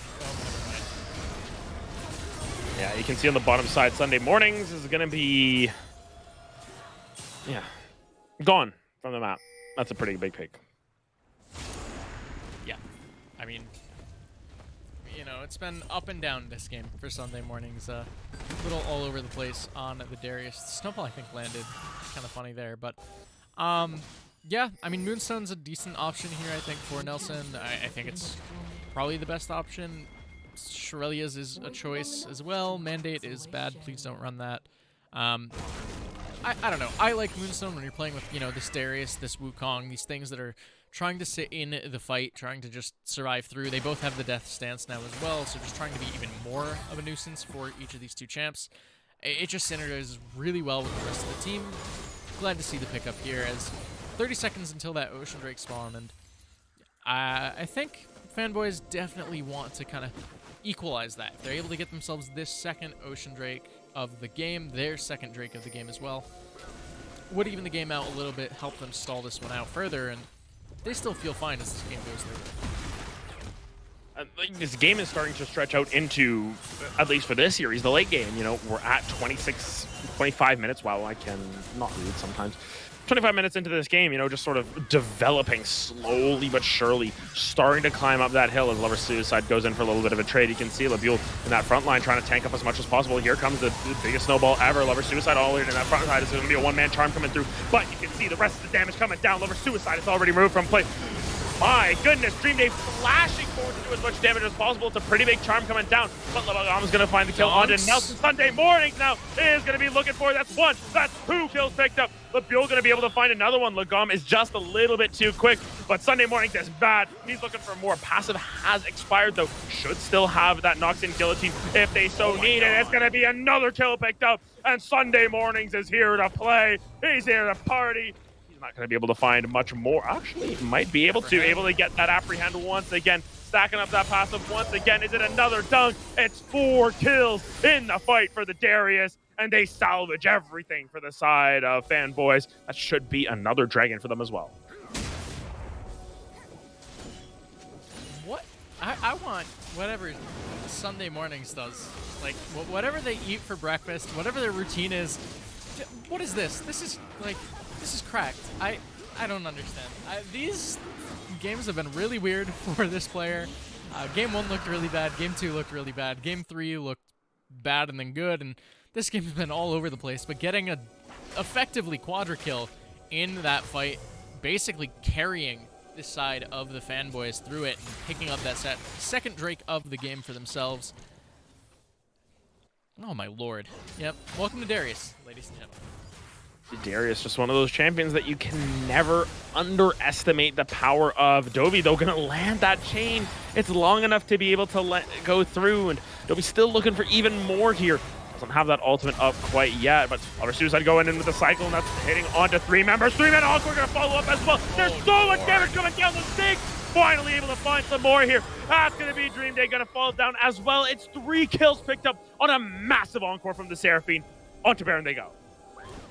mind. Yeah, you can see on the bottom side, Sunday Mornings is going to be, gone from the map. That's a pretty big pick. Yeah, I mean, you know, it's been up and down this game for Sunday Mornings. A little all over the place on the Darius. The snowball, I think, landed kind of funny there. But, yeah, I mean, Moonstone's a decent option here, I think, for Nelson. I think it's probably the best option. Shurelia's is a choice as well. Mandate is bad. Please don't run that. I don't know. I like Moonstone when you're playing with, you know, this Darius, this Wukong, these things that are trying to sit in the fight, trying to just survive through. They both have the death stance now as well, so just trying to be even more of a nuisance for each of these two champs. It just synergizes really well with the rest of the team. Glad to see the pickup here, as 30 seconds until that Ocean Drake spawn, and I think Fanboys definitely want to kind of equalize that. If they're able to get themselves this second Ocean Drake of the game, their second Drake of the game as well, would even the game out a little bit, help them stall this one out further, and they still feel fine as this game goes through. like, this game is starting to stretch out into, at least for this series, the late game. You know, we're at 25 minutes. Wow, I can not read sometimes. 25 minutes into this game, you know, just sort of developing slowly but surely, starting to climb up that hill as Lover Suicide goes in for a little bit of a trade. You can see Labule in that front line trying to tank up as much as possible. Here comes the biggest snowball ever. Lover Suicide all in that front side. It's going to be a one-man charm coming through, but you can see the rest of the damage coming down. Lover Suicide is already moved from play. My goodness, Dream Day flashing forward to do as much damage as possible. It's a pretty big charm coming down, but Lagom is going to find the kill onto Nelson. Sunday Mornings now is going to be looking for. That's one, that's two kills picked up. Labule going to be able to find another one. Lagom is just a little bit too quick, but Sunday Mornings is bad. He's looking for more. Passive has expired, though. Should still have that Noxian guillotine if they so need it. It's going to be another kill picked up, and Sunday Mornings is here to play. He's here to party. Not going to be able to find much more. Actually, might be able to get that apprehend once again, stacking up that passive once again. Is it another dunk? It's 4 kills in the fight for the Darius, and they salvage everything for the side of Fanboys. That should be another dragon for them as well. What? I want whatever Sunday Mornings does. Like, whatever they eat for breakfast, whatever their routine is. What is this? This is, like... This is cracked. I don't understand. These games have been really weird for this player. Game 1 looked really bad. Game 2 looked really bad. Game 3 looked bad and then good. And this game has been all over the place. But getting a effectively quadra kill in that fight, basically carrying this side of the Fanboys through it, and picking up that second Drake of the game for themselves. Oh my lord. Yep. Welcome to Darius, ladies and gentlemen. Darius, just one of those champions that you can never underestimate the power of. Dovey, though, going to land that chain. It's long enough to be able to let go through, and Dovey's still looking for even more here. Doesn't have that ultimate up quite yet, but Lover Suicide going in with the cycle, and that's hitting onto 3 members. 3-man Encore going to follow up as well. There's so much damage coming down the stig. Finally able to find some more here. That's going to be Dream Day going to fall down as well. It's 3 kills picked up on a massive Encore from the Seraphine. Onto Baron they go.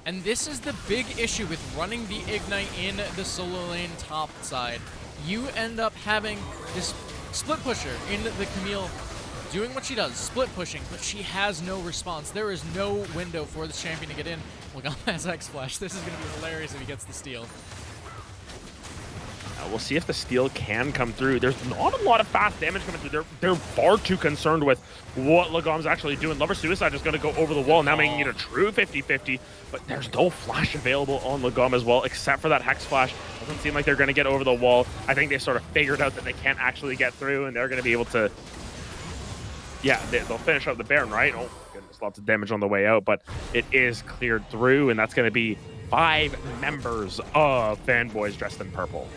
And this is the big issue with running the Ignite in the solo lane top side. You end up having this split pusher in the Camille doing what she does, split pushing, but she has no response. There is no window for this champion to get in. Look on that X-Flash. This is going to be hilarious if he gets the steal. We'll see if the steal can come through. There's not a lot of fast damage coming through. They're far too concerned with what Lagom's actually doing. Lover Suicide is going to go over the wall, now making it a true 50-50. But there's no flash available on Lagom as well, except for that Hex Flash. Doesn't seem like they're going to get over the wall. I think they sort of figured out that they can't actually get through, and they're going to be able to... Yeah, they'll finish up the Baron, right? Oh, goodness, lots of damage on the way out, but it is cleared through, and that's going to be 5 members of Fanboys dressed in purple.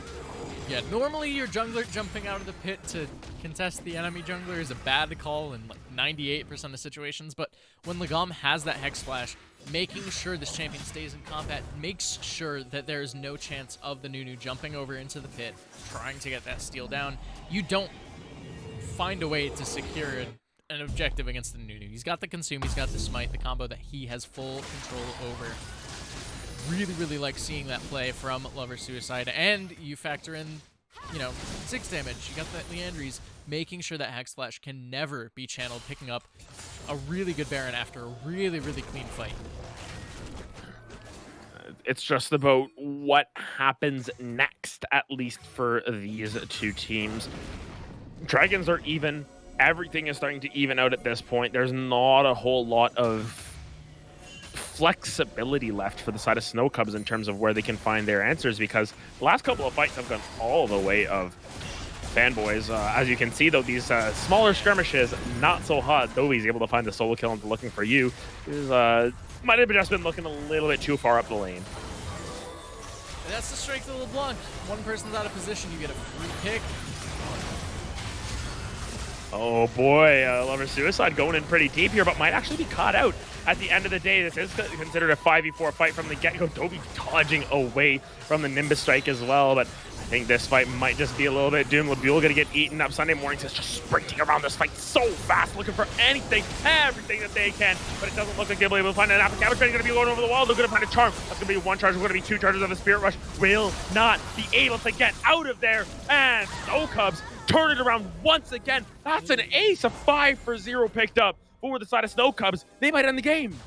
Yeah, normally your jungler jumping out of the pit to contest the enemy jungler is a bad call in like 98% of situations, but when Lagom has that Hex Flash, making sure this champion stays in combat makes sure that there is no chance of the Nunu jumping over into the pit, trying to get that steal down. You don't find a way to secure an objective against the Nunu. He's got the Consume, he's got the Smite, the combo that he has full control over. Really, really like seeing that play from Lover Suicide. And you factor in, you know, 6 damage. You got that Leandries, making sure that Hex Flash can never be channeled, picking up a really good Baron after a really, really clean fight. It's just about what happens next, at least for these 2 teams. Dragons are even. Everything is starting to even out at this point. There's not a whole lot of flexibility left for the side of Snow Cubs in terms of where they can find their answers, because the last couple of fights have gone all the way of Fanboys. As you can see, though, these smaller skirmishes, not so hot. Dovey's able to find the solo kill into looking for you. Might have just been looking a little bit too far up the lane. And that's the strength of LeBlanc. One person's out of position, you get a free pick. Oh boy, Lover Suicide going in pretty deep here, but might actually be caught out. At the end of the day, this is considered a 5v4 fight from the get-go. Dovey dodging away from the Nimbus Strike as well, but think this fight might just be a little bit doomed. Labule gonna get eaten up. Sunday Mornings is just sprinting around this fight so fast, looking for anything, everything that they can, but it doesn't look like they'll be able to find an apple. Cabbage gonna be going over the wall. They're gonna find a charm. That's gonna be one charge. We're gonna be two charges of a Spirit Rush. Will not be able to get out of there, and Snow Cubs turn it around once again. That's an ace, a 5 for 0 picked up for the side of Snow Cubs. They might end the game.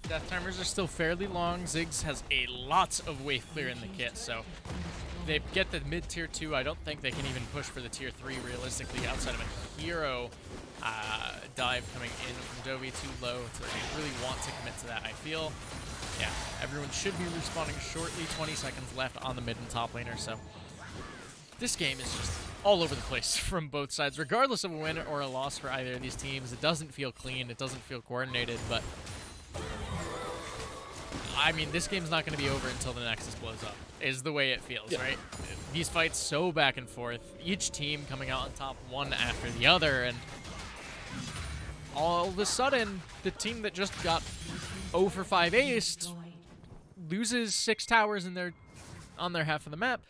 Death timers are still fairly long. Ziggs has a lot of wave clear in the kit, so they get the mid tier 2. I don't think they can even push for the tier 3 realistically outside of a hero dive coming in from Dovey too low to really want to commit to that. I feel, yeah, everyone should be respawning shortly. 20 seconds left on the mid and top laner, so this game is just all over the place from both sides. Regardless of a win or a loss for either of these teams, it doesn't feel clean, it doesn't feel coordinated, but I mean, this game's not going to be over until the Nexus blows up, is the way it feels, right? These fights so back and forth, each team coming out on top one after the other, and all of a sudden, the team that just got 0 for 5 aced loses 6 towers on their half of the map.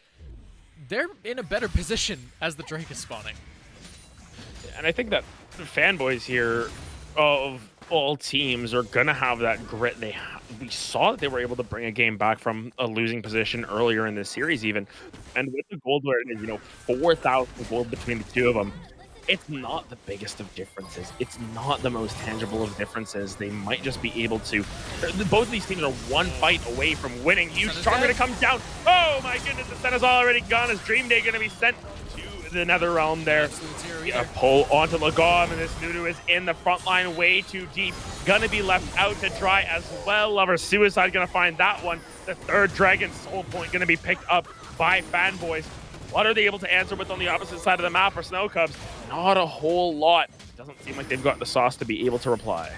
They're in a better position as the Drake is spawning. And I think that the Fanboys here of all teams are gonna have that grit. We saw that they were able to bring a game back from a losing position earlier in this series even, and with the gold where it is, 4,000 gold between the two of them, it's not the biggest of differences. It's not the most tangible of differences. They might just be able to. Both of these teams are one fight away from winning. Huge charm gonna come down. Oh my goodness, the Senna's already gone. Is Dream Day gonna be sent to the Nether Realm there? A pull onto Lagom, and this Nudu is in the front line way too deep. Gonna be left out to dry as well. Lover Suicide gonna find that one. The third Dragon Soul Point gonna be picked up by Fanboys. What are they able to answer with on the opposite side of the map for Snow Cubs? Not a whole lot. Doesn't seem like they've got the sauce to be able to reply.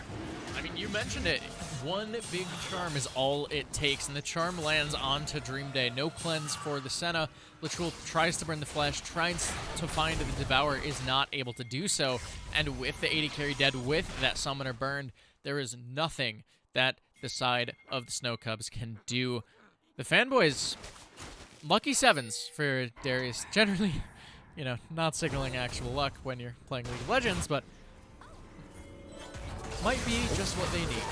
I mean, you mentioned it. One big charm is all it takes, and the charm lands onto Dream Day. No cleanse for the Senna. Literal tries to burn the flesh, tries to find the Devourer, is not able to do so. And with the 80 carry dead, with that Summoner burned, there is nothing that the side of the Snow Cubs can do. The Fanboys, lucky 7s for Darius. Generally, not signaling actual luck when you're playing League of Legends, but might be just what they need.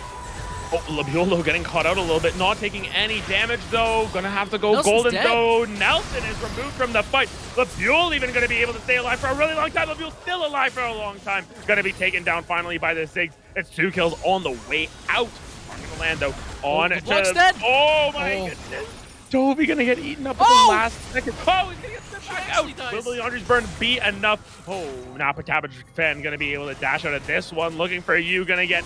Oh, Labiolo getting caught out a little bit, not taking any damage though. Gonna have to go Nelson's golden dead. though. Nelson is removed from the fight. Labiole even gonna be able to stay alive for a really long time. Labiole's still alive for a long time. Gonna be taken down finally by the Ziggs. It's 2 kills on the way out. Gonna land though on it. Oh my goodness. Dovey gonna get eaten up at the last second. Oh, he's gonna get sent back out. Will Leandre's burn be enough? Oh, Napa Cabbage fan gonna be able to dash out of this one. Looking for you, gonna get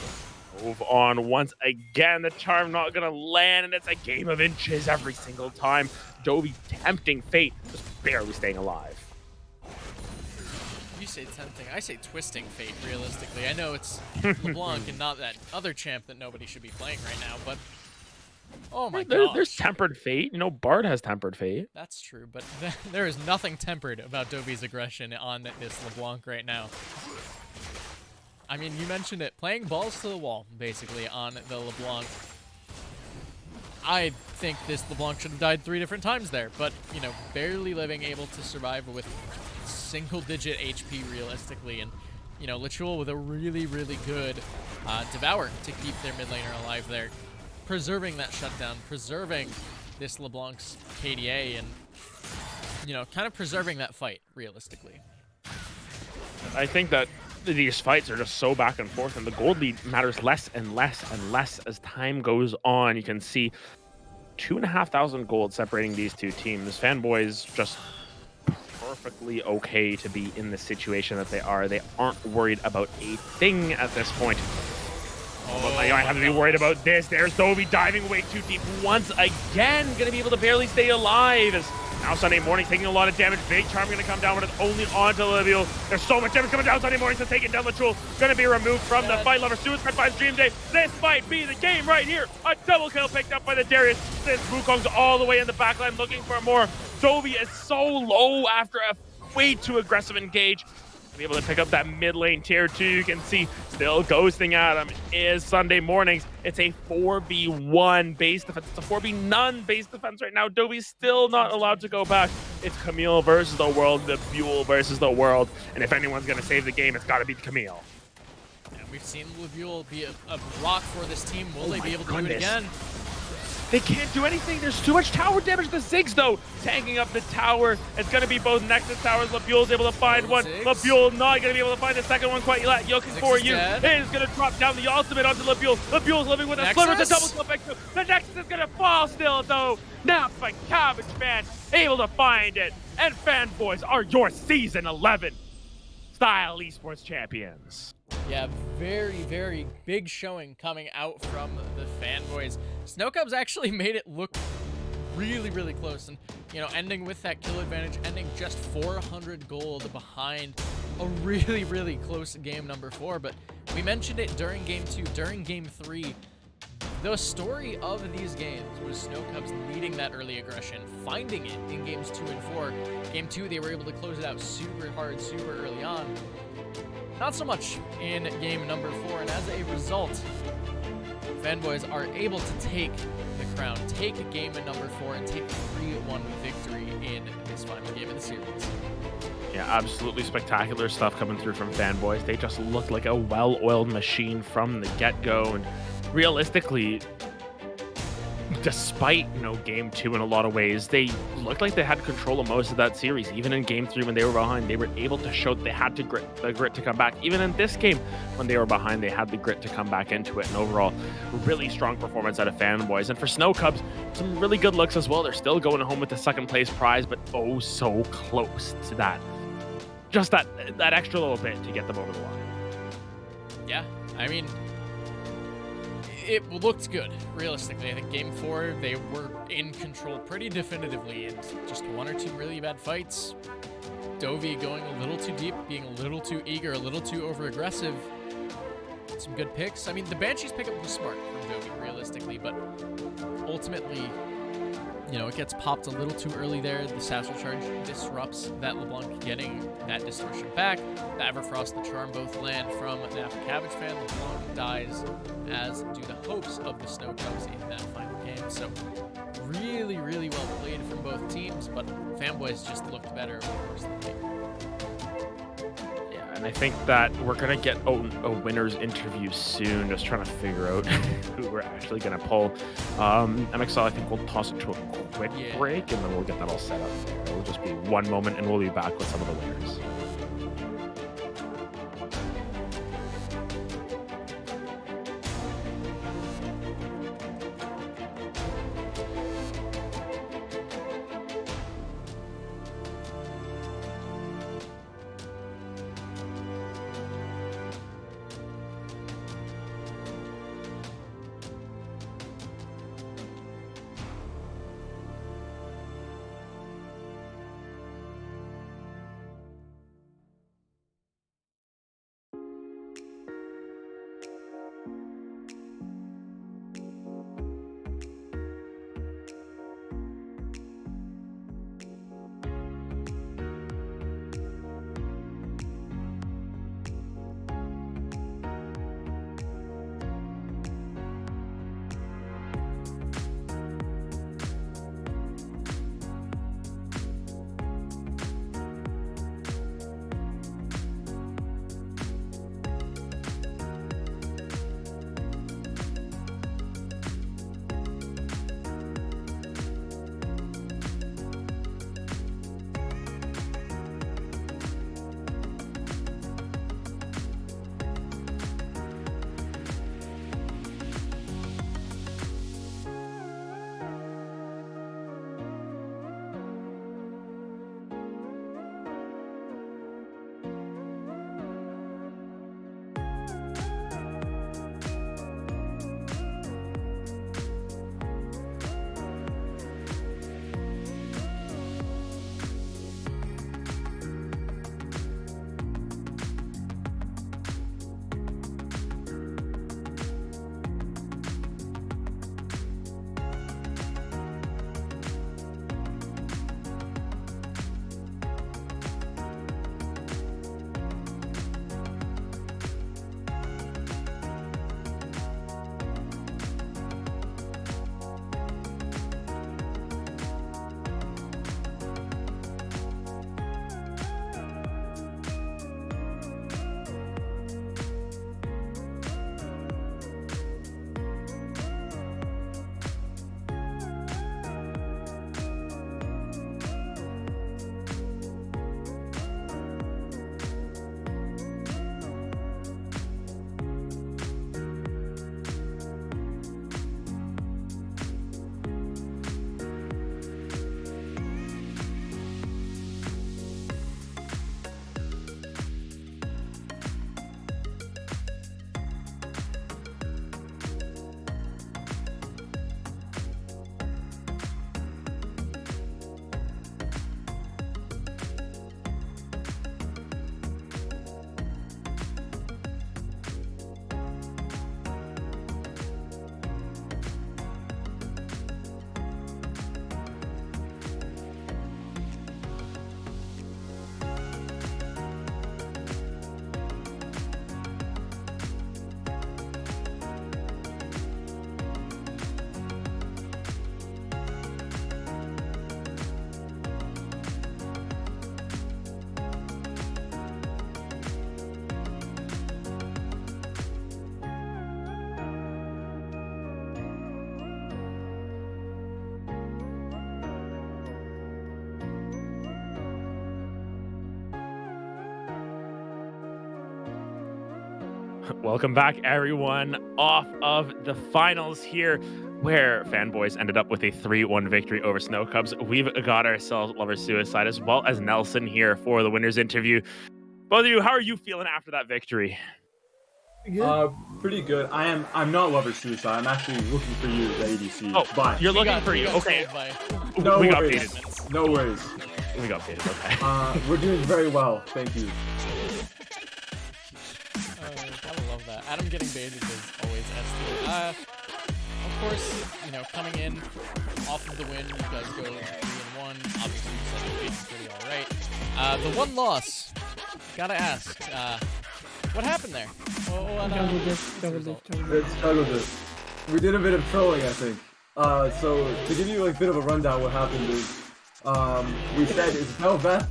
move on once again. The charm not gonna land, and it's a game of inches every single time. Dovey tempting fate, just barely staying alive. You say tempting, I say twisting fate, realistically. I know it's LeBlanc and not that other champ that nobody should be playing right now, but oh my god. There's tempered fate. Bard has tempered fate. That's true, but there is nothing tempered about Dovey's aggression on this LeBlanc right now. I mean, you mentioned it. Playing balls to the wall, basically, on the LeBlanc. I think this LeBlanc should have died 3 different times there, but, barely living, able to survive with single-digit HP, realistically, and, Litual with a really, really good Devour to keep their mid laner alive there. Preserving that shutdown, preserving this LeBlanc's KDA, and, kind of preserving that fight, realistically. I think that these fights are just so back and forth, and the gold lead matters less and less and less as time goes on. You can see 2,500 gold separating these two teams. Fanboys just perfectly okay to be in the situation that they are. They aren't worried about a thing at this point. But I have to be worried about this. There's Dovey diving way too deep once again. Going to be able to barely stay alive. As now Sunday Morning taking a lot of damage. Big charm going to come down, but it's only onto Labiole. There's so much damage coming down. Sunday Morning to taking down Latrul. Going to be removed from the fight. Lover Suicide finds Dream Day. This might be the game right here. A double kill picked up by the Darius. This Wukong's all the way in the backline looking for more. Dovey is so low after a way too aggressive engage. be able to pick up that mid lane tier 2. You can see still ghosting at him is Sunday Mornings. It's a 4v1 base defense. It's a 4v none base defense right now. Dovi's still not allowed to go back. It's Camille versus the world, the Buell versus the world. And if anyone's going to save the game, it's got to be Camille. And we've seen Buell be a rock for this team. Will they be able to do it again? They can't do anything. There's too much tower damage. The Ziggs, though, tanking up the tower. It's going to be both Nexus towers. Lebuel's able to find one. Lebuel not going to be able to find the second one quite yet. Yoking for you. It is going to drop down the ultimate onto Lebuel. Lebuel's living with a sliver to double kill back. The Nexus is going to fall still, though. Now by Cabbage Man able to find it. And Fanboys are your Season 11 Style Esports champions. Yeah, very, very big showing coming out from the Fanboys. Snowcubs actually made it look really, really close. And, you know, ending with that kill advantage, ending just 400 gold behind a really, really close game number 4. But we mentioned it during game 2, during game 3. The story of these games was Snowcubs leading that early aggression, finding it in games 2 and 4. Game 2, they were able to close it out super hard, super early on. Not so much in game number 4, and as a result, Fanboys are able to take the crown, take game in number 4, and take the 3-1 victory in this final game of the series. Yeah, absolutely spectacular stuff coming through from Fanboys. They just looked like a well-oiled machine from the get-go, and realistically, despite game 2 in a lot of ways, they looked like they had control of most of that series. Even in game 3 when they were behind, they were able to show that they had the grit to come back. Even in this game when they were behind, they had the grit to come back into it. And overall, really strong performance out of Fanboys. And for Snowcubs, some really good looks as well. They're still going home with the second place prize, but oh so close to that. Just that extra little bit to get them over the line. Yeah, I mean, it looked good, realistically. I think game 4, they were in control pretty definitively, and just 1 or 2 really bad fights. Dovey going a little too deep, being a little too eager, a little too over-aggressive. Some good picks. I mean, the Banshee's pickup was smart from Dovey, realistically, but ultimately, it gets popped a little too early there. The Satchel Charge disrupts that LeBlanc getting that distortion back. The Everfrost, the Charm both land from the Cabbage Fan. LeBlanc dies, as do the hopes of the Snowcubs in that final game. So really, really well played from both teams, but Fanboys just looked better over the course of the game. And I think that we're going to get a winner's interview soon, just trying to figure out who we're actually going to pull. MxL, I think we'll toss it to a quick break, and then we'll get that all set up there. It'll just be one moment, and we'll be back with some of the winners. Welcome back, everyone, off of the finals here, where Fanboys ended up with a 3-1 victory over Snow Cubs. We've got ourselves Lover Suicide as well as Nelson here for the winner's interview. Both of you, how are you feeling after that victory? Good. Pretty good. I'm not Lover Suicide. I'm actually looking for you, the ADC. Oh, but you're looking for we you. got Okay. saved by- no we got worries. baited. No worries. We got baited. Okay. We're doing very well. Thank you. Gotta love that. Adam getting baited is always S tier. Of course, coming in off of the win, you guys go 3-1. Obviously, you said the game's pretty alright. The one loss, gotta ask, what happened there? Let's struggle this. We did a bit of trolling, I think. So to give you like a bit of a rundown, what happened is, we said, is Belveth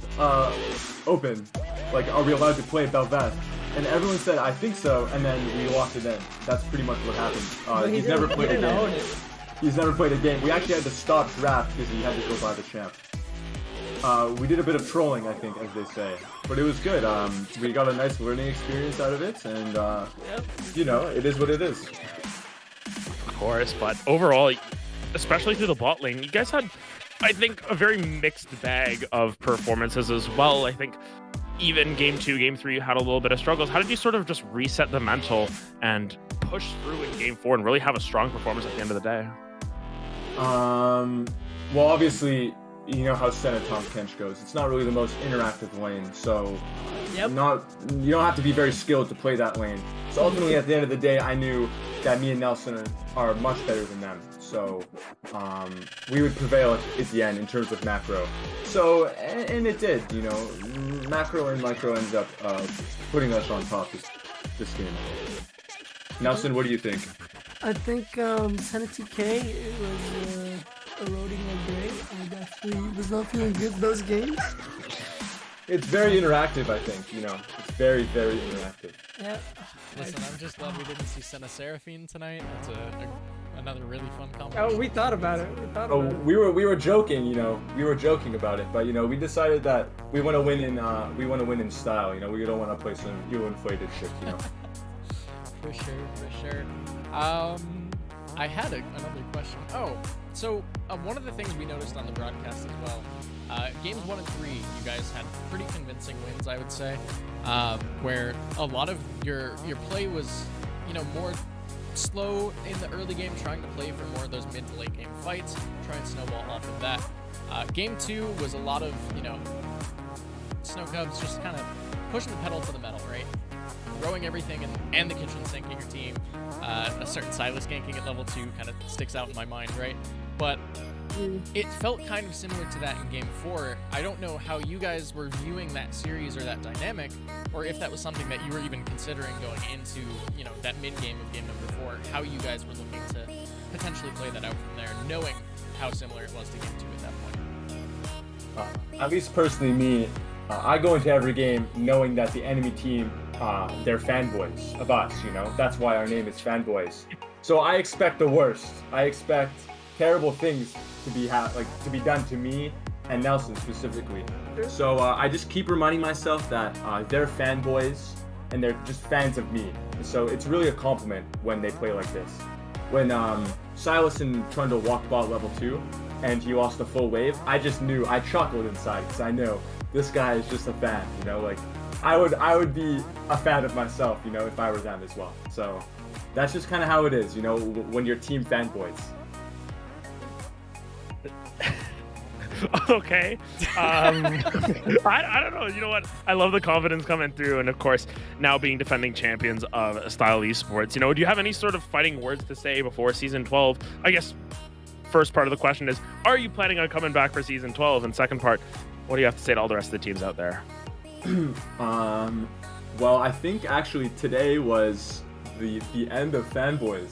open? Like, are we allowed to play Belveth? And everyone said, I think so, and then we locked it in. That's pretty much what happened. He's never played a game. He's never played a game. We actually had to stop draft because he had to go buy the champ. We did a bit of trolling, I think, as they say. But it was good. We got a nice learning experience out of it, and, it is what it is. Of course, but overall, especially through the bot lane, you guys had, I think, a very mixed bag of performances as well. I think even game 2, game 3, you had a little bit of struggles. How did you sort of just reset the mental and push through in game 4 and really have a strong performance at the end of the day? Well, obviously, you know how Senna Tom Kench goes. It's not really the most interactive lane, so you don't have to be very skilled to play that lane. So ultimately, at the end of the day, I knew that me and Nelson are much better than them. So we would prevail at the end in terms of macro. So, and it did, macro and micro ended up putting us on top this game. Nelson, what do you think? I think Senna TK was eroding my brain. I actually was not feeling good those games. It's very interactive, I think, It's very, very interactive. Yeah. Listen, I'm just glad we didn't see Senna Seraphine tonight. That's another really fun combination. Oh, we thought about it. We were joking, we were joking about it, but we decided that we want to win in style, we don't want to play some inflated shit, For sure. I had another question. Oh, so one of the things we noticed on the broadcast as well, games 1 and 3, you guys had pretty convincing wins, I would say, where a lot of your play was, more slow in the early game, trying to play for more of those mid to late game fights, try and snowball off of that. Game 2 was a lot of, Snow Cubs just kind of pushing the pedal to the metal, right? Throwing everything and the kitchen sinking your team. A certain Silas ganking at level 2 kind of sticks out in my mind, right? But it felt kind of similar to that in game 4. I don't know how you guys were viewing that series or that dynamic, or if that was something that you were even considering going into, that mid game of game number 4, how you guys were looking to potentially play that out from there, knowing how similar it was to game 2 at that point. At least personally me, I go into every game knowing that the enemy team, they're fanboys of us, That's why our name is Fanboys. So I expect the worst. I expect terrible things to be done to me and Nelson specifically. So I just keep reminding myself that they're fanboys and they're just fans of me. So it's really a compliment when they play like this. When Silas and Trundle walked bot level 2 and he lost the full wave, I just knew, I chuckled inside because I know this guy is just a fan, I would be a fan of myself, if I were them as well. So that's just kind of how it is, when you're team fanboys. Okay. I don't know. You know what? I love the confidence coming through, and of course, now being defending champions of Style Esports. Do you have any sort of fighting words to say before Season 12? I guess first part of the question is, are you planning on coming back for Season 12? And second part, what do you have to say to all the rest of the teams out there? Well, I think actually today was the end of Fanboys.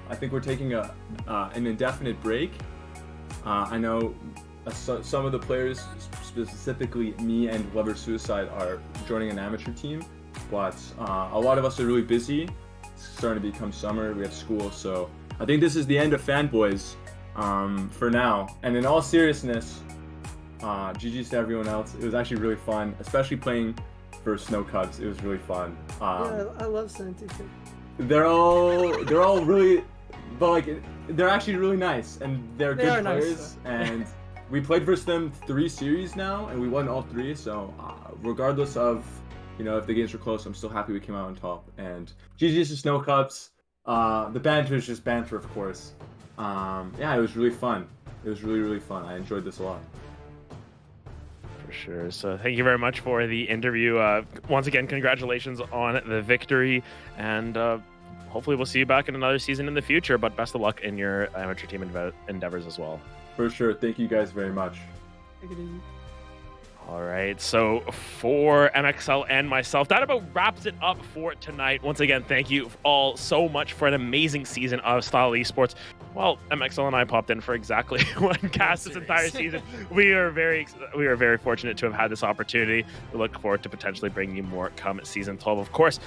I think we're taking an indefinite break. I know some of the players, specifically me and Lover Suicide, are joining an amateur team, but a lot of us are really busy. It's starting to become summer, we have school, so I think this is the end of Fanboys for now. And in all seriousness, GG's to everyone else. It was actually really fun, especially playing for Snow Cubs. It was really fun. Yeah, I love Sanity. They're all really, but like they're actually really nice and they're They good are nice, players. And we played versus them 3 series now, and we won all 3. So regardless of if the games were close, I'm still happy we came out on top. And GG's to Snow Cubs. The banter is just banter, of course. Yeah, it was really fun. It was really fun. I enjoyed this a lot. For sure. So thank you very much for the interview. Once again, congratulations on the victory, and hopefully we'll see you back in another season in the future. But best of luck in your amateur team endeavors as well. For sure. Thank you guys very much. Take it easy. All right, so for MxL and myself, that about wraps it up for tonight. Once again, thank you all so much for an amazing season of Style Esports. Well, MxL and I popped in for exactly one cast this entire season. We are very fortunate to have had this opportunity. We look forward to potentially bringing you more come season 12. Of course,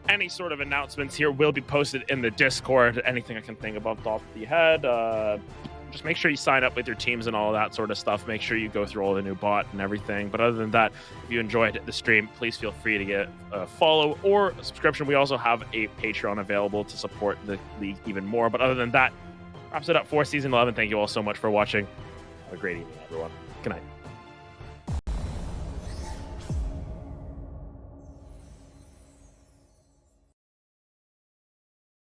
any sort of announcements here will be posted in the Discord. Anything I can think about off the top of the head. Just make sure you sign up with your teams and all that sort of stuff. Make sure you go through all the new bot and everything. But other than that, if you enjoyed the stream, please feel free to get a follow or a subscription. We also have a Patreon available to support the league even more. But other than that, wraps it up for Season 11. Thank you all so much for watching. Have a great evening, everyone. Good night.